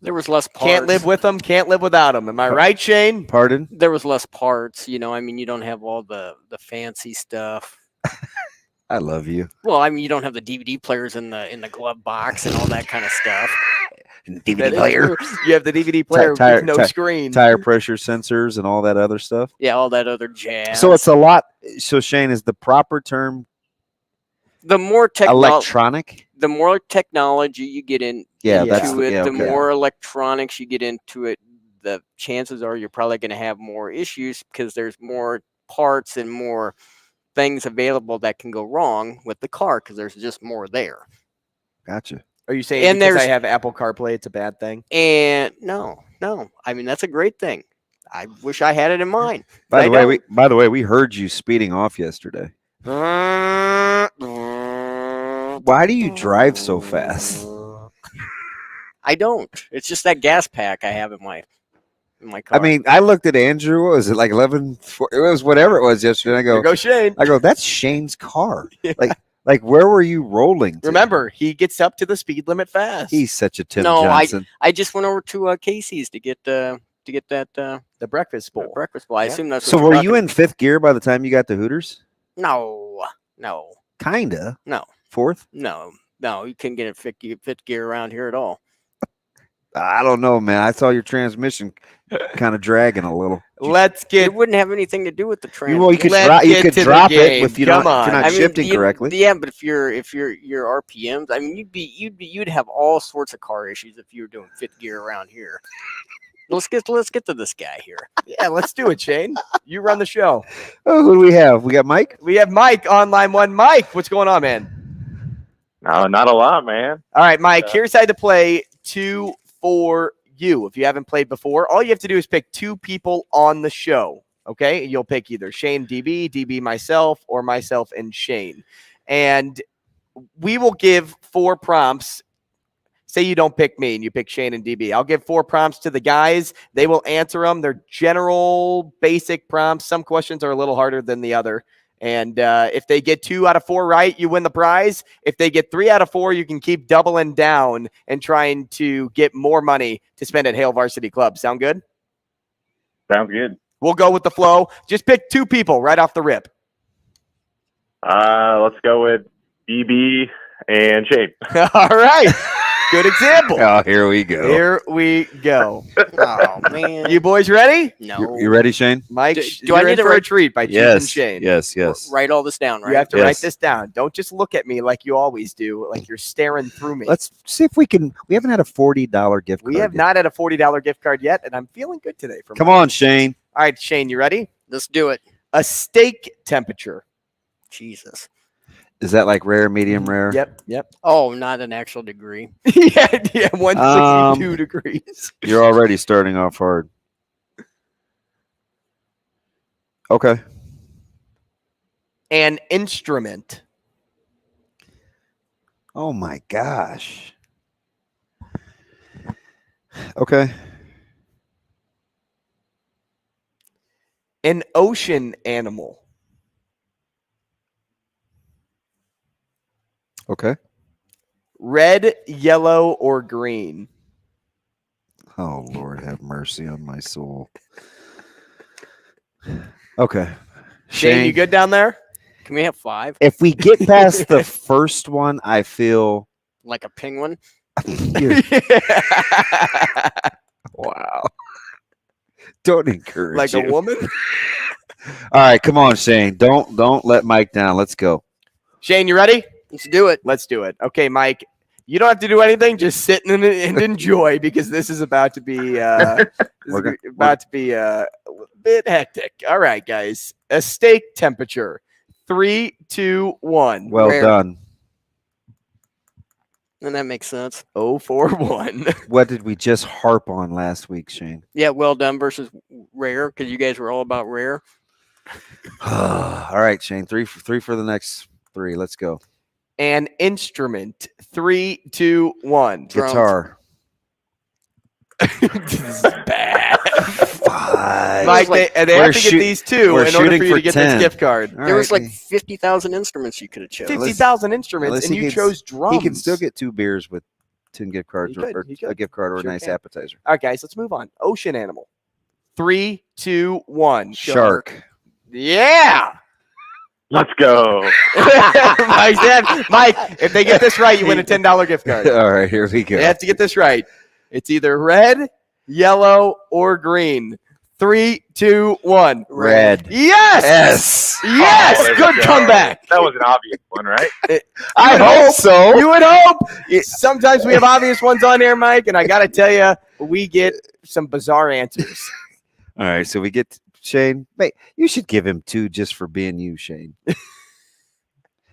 There was less parts. Can't live with them, can't live without them. Am I right, Shane? Pardon? There was less parts. You know, I mean, you don't have all the fancy stuff. I love you. Well, I mean, you don't have the DVD players in the glove box and all that kind of stuff. DVD player. You have the DVD player with no screen. Tire pressure sensors and all that other stuff. Yeah, all that other jazz. So it's a lot. So Shane, is the proper term the more electronic? The more technology you get into it, the more electronics you get into it, the chances are you're probably going to have more issues because there's more parts and more things available that can go wrong with the car because there's just more there. Gotcha. Are you saying And because I there's- have Apple CarPlay, it's a bad thing? And no. I mean, that's a great thing. I wish I had it in mind. By the way, we heard you speeding off yesterday. Why do you drive so fast? I don't. It's just that gas pack I have in my car. I mean, I looked at Andrew. What was it like 11? It was whatever it was yesterday. And I Here goes Shane. I go, that's Shane's car. Like where were you rolling to? Remember, he gets up to the speed limit fast. He's such a Tim No, Johnson. I just went over to Casey's to get that the breakfast bowl. breakfast bowl. I Yeah. assume that's. So what were you're you talking- in 5th gear by the time you got to Hooters? No. Kinda. No. 4th? No. You couldn't get a fifth gear around here at all. I don't know, man. I saw your transmission kind of dragging a little. Let's It get. wouldn't have anything to do with the trans. Well, you could Let's you get could to the drop it game. if you're Come not, if you're on. not shifting correctly. Yeah, but if your RPMs, I mean, you'd have all sorts of car issues if you were doing fifth gear around here. Let's get to this guy here. Yeah, let's do it, Shane. You run the show. Oh, who do we have? We got Mike. We have Mike on line 1. Mike, what's going on, man? No, not a lot, man. All right, Mike, here's how to play 2 for you. If you haven't played before, all you have to do is pick 2 people on the show. Okay, you'll pick either Shane, DB myself, or myself and Shane. And we will give 4 prompts. Say you don't pick me and you pick Shane and DB. I'll give 4 prompts to the guys. They will answer them. They're general, basic prompts. Some questions are a little harder than the other. And if they get 2 out of 4 right, you win the prize. If they get 3 out of 4, you can keep doubling down and trying to get more money to spend at Hale Varsity Club. Sound good? Sounds good. We'll go with the flow. Just pick 2 people right off the rip. Let's go with DB and Shane. All right. Good example. Oh, here we go. Here we go. Oh man, You boys ready? no. You ready, Shane? Mike, Do I you're need in to for a write- treat by choosing Shane. Yes. Write all this down, right? You have to Yes. write this down. Don't just look at me like you always do, like you're staring through me. Let's see if we can. We haven't had a $40 gift card. We have yet. not had a $40 gift card yet, and I'm feeling good today. Come on, Shane. All right, Shane, you ready? Let's do it. A steak temperature. Jesus. Is that like rare, medium rare? Yep. Oh, not an actual degree. yeah, 162 degrees. You're already starting off hard. Okay. An instrument. Oh my gosh. Okay. An ocean animal. Okay. Red, yellow, or green. Oh Lord, have mercy on my soul. Okay. Shane, you good down there? Can we have 5? If we get past the first one, I feel Like a penguin? wow. Don't encourage Like you. a woman? All right, come on, Shane. Don't let Mike down. Let's go. Shane, you ready? Let's do it. Let's do it. Okay, Mike. You don't have to do anything. Just sit and enjoy because this is about to be a bit hectic. All right, guys. A steak temperature. 3, 2, 1. Well Rare. done. And that makes sense. 041. What did we just harp on last week, Shane? Yeah, well done versus rare, because you guys were all about rare. All right, Shane. Three for the next 3. Let's go. An instrument. 3, 2, 1. Drums. Guitar. This is bad. 5. Mike, like- they have to get these 2 we're in order shooting for you for to get 10. this gift card. All There was right. like 50,000 instruments you could have chosen. 50,000 instruments, Unless and he you gets- chose drums. He can still get 2 beers with 10 gift cards He could, or he could. a gift card or Sure a nice can. appetizer. All right, guys, let's move on. Ocean animal. 3, 2, 1. Shark. Yeah. Let's go. Mike, if they get this right, you win a $10 gift card. All right, here we go. They have to get this right. It's either red, yellow, or green. 3, 2, 1. Red. Yes. Yes. Oh, there Good we go. comeback. That was an obvious one, right? I hope so. You would hope. Sometimes we have obvious ones on here, Mike, and I got to tell you, we get some bizarre answers. All right, so we get Shane. Wait, you should give him 2 just for being you, Shane.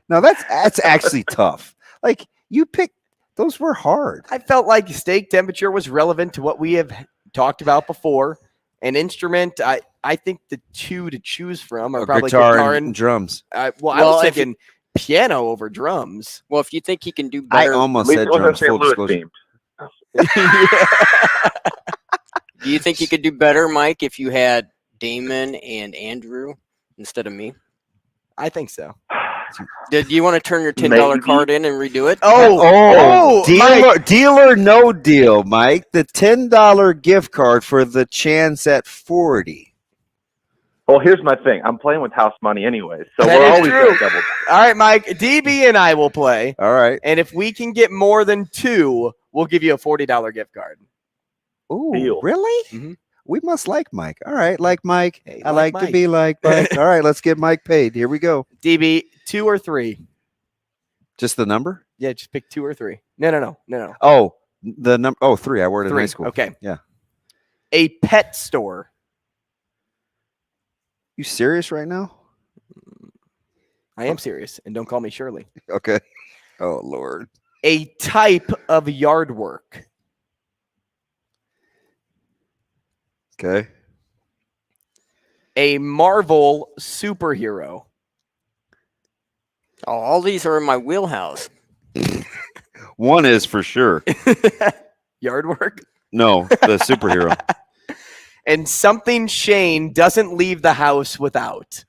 No, that's actually tough. Like you pick Those were hard. I felt like stake temperature was relevant to what we have talked about before. An instrument, I think the two to choose from are probably guitar and drums. I was thinking piano over drums. Well, if you think he can do I better, almost said drums. Full disclosure. do you think you could do better, Mike, if you had Damon and Andrew instead of me? I think so. Do you want to turn your $10 card in and redo it? Deal or no deal, Mike. The $10 gift card for the chance at 40. Well, here's my thing. I'm playing with house money anyways, so That we're is always true. going to double down. All right, Mike. DB and I will play. All right. And if we can get more than 2, we'll give you a $40 gift card. Ooh, Deal. really? Mm-hmm. We must like Mike. All right, like Mike. Hey, I like like to Mike. be like Mike. All right, let's get Mike paid. Here we go. DB, 2 or 3? Just the number? Yeah, just pick 2 or 3. No. Oh, the number. Oh, 3. I wore it in high 3. school. Okay. Yeah. A pet store. You serious right now? I am serious, and don't call me Shirley. Okay. Oh, Lord. A type of yard work. Okay. A Marvel superhero. Oh, all these are in my wheelhouse. One is for sure. Yard work. No, the superhero. And something Shane doesn't leave the house without.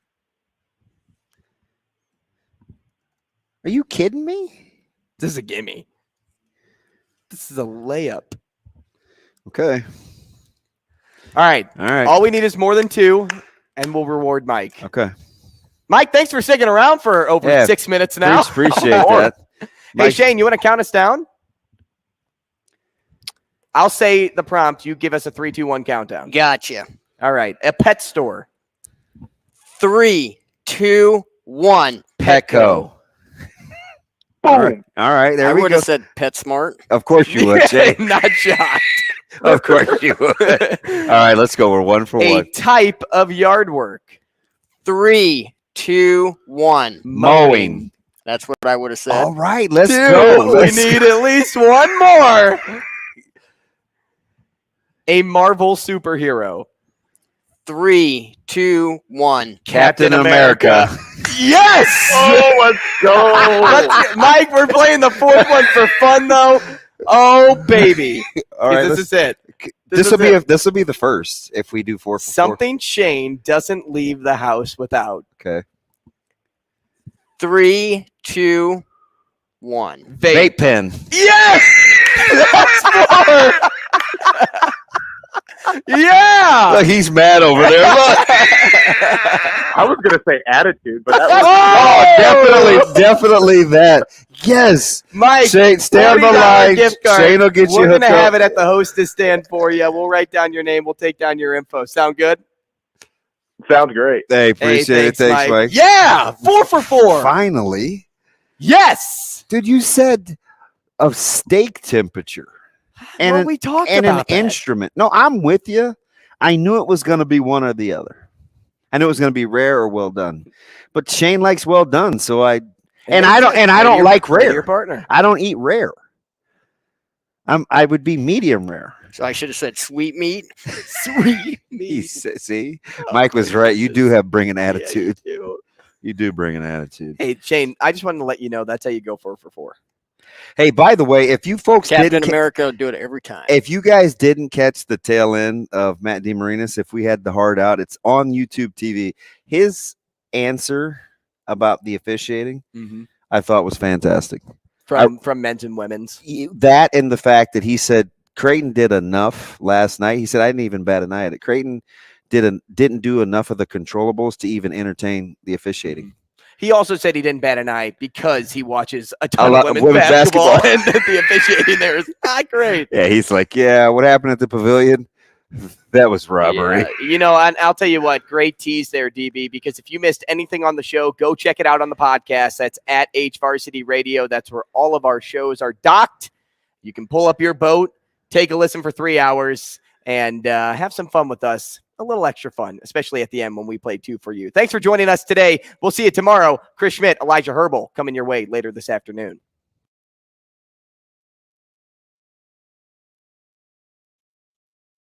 Are you kidding me? This is a gimme. This is a layup. Okay. All right. All right. All we need is more than 2, and we'll reward Mike. Okay. Mike, thanks for sticking around for over 6 minutes now. Appreciate that. Hey, Mike, Shane, you want to count us down? I'll say the prompt. You give us a 3, 2, 1 countdown. Gotcha. All right. A pet store. 3, 2, 1. Petco. All right. There I we would go. have said PetSmart. Of course you would, Jay. Not shocked. Of course you would. All right, let's go. We're 1 for A 1. type of yard work. 3, 2, 1. Mowing. That's what I would have said. All right, let's 2. go. We need at least 1 more. A Marvel superhero. 3, 2, 1. Captain America. Yes! Oh, let's go. Mike, we're playing the 4th one for fun, though. Oh, baby. All right, This is it. this will be the first if we do 4 for 4. Something Shane doesn't leave the house without. Okay. 3, 2, 1. Vape pen. Yes! That's more. Yeah. Look, he's mad over there. Look. I was going to say attitude, but that was Definitely that. Yes. Mike, Shane, stay on the $40 line. gift card. Shane will get you We're hooked going to have up. it at the hostess stand for you. We'll write down your name. We'll take down your info. Sound good? sounds great. Hey, appreciate it. Thanks, Mike. Yeah. 4 for 4. Finally. Yes. Dude, you said of stake temperature. And Well, we talked and about an that. instrument. No, I'm with you. I knew it was going to be one or the other. I knew it was going to be rare or well done. But Shane likes well done, so I don't like rare. Your partner. I don't eat rare. I would be medium rare. So I should have said sweet meat. Sweet meat. See, Mike was right. You do have bring an attitude. Yeah, you do. You do bring an attitude. Hey, Shane, I just wanted to let you know that's how you go 4 for 4. Hey, by the way, if you folks Captain didn't America will do it every time. if you guys didn't catch the tail end of Matt DeMarinis, if we had the hard out, it's on YouTube TV. His answer about the officiating, I thought was fantastic. From men's and women's. That and the fact that he said Creighton did enough last night. He said, I didn't even bat an eye at it. Creighton didn't do enough of the controllables to even entertain the officiating. He also said he didn't bat an eye because he watches a ton lot of of women's women's basketball, basketball. and the officiating there is not great. Yeah, he's like, yeah, what happened at the pavilion? That was robbery. Yeah, you know, and I'll tell you what, great tease there, DB, because if you missed anything on the show, go check it out on the podcast. That's at H Varsity Radio. That's where all of our shows are docked. You can pull up your boat, take a listen for 3 hours, and have some fun with us. A little extra fun, especially at the end when we play 2 for you. Thanks for joining us today. We'll see you tomorrow. Chris Schmidt, Elijah Herbal coming your way later this afternoon.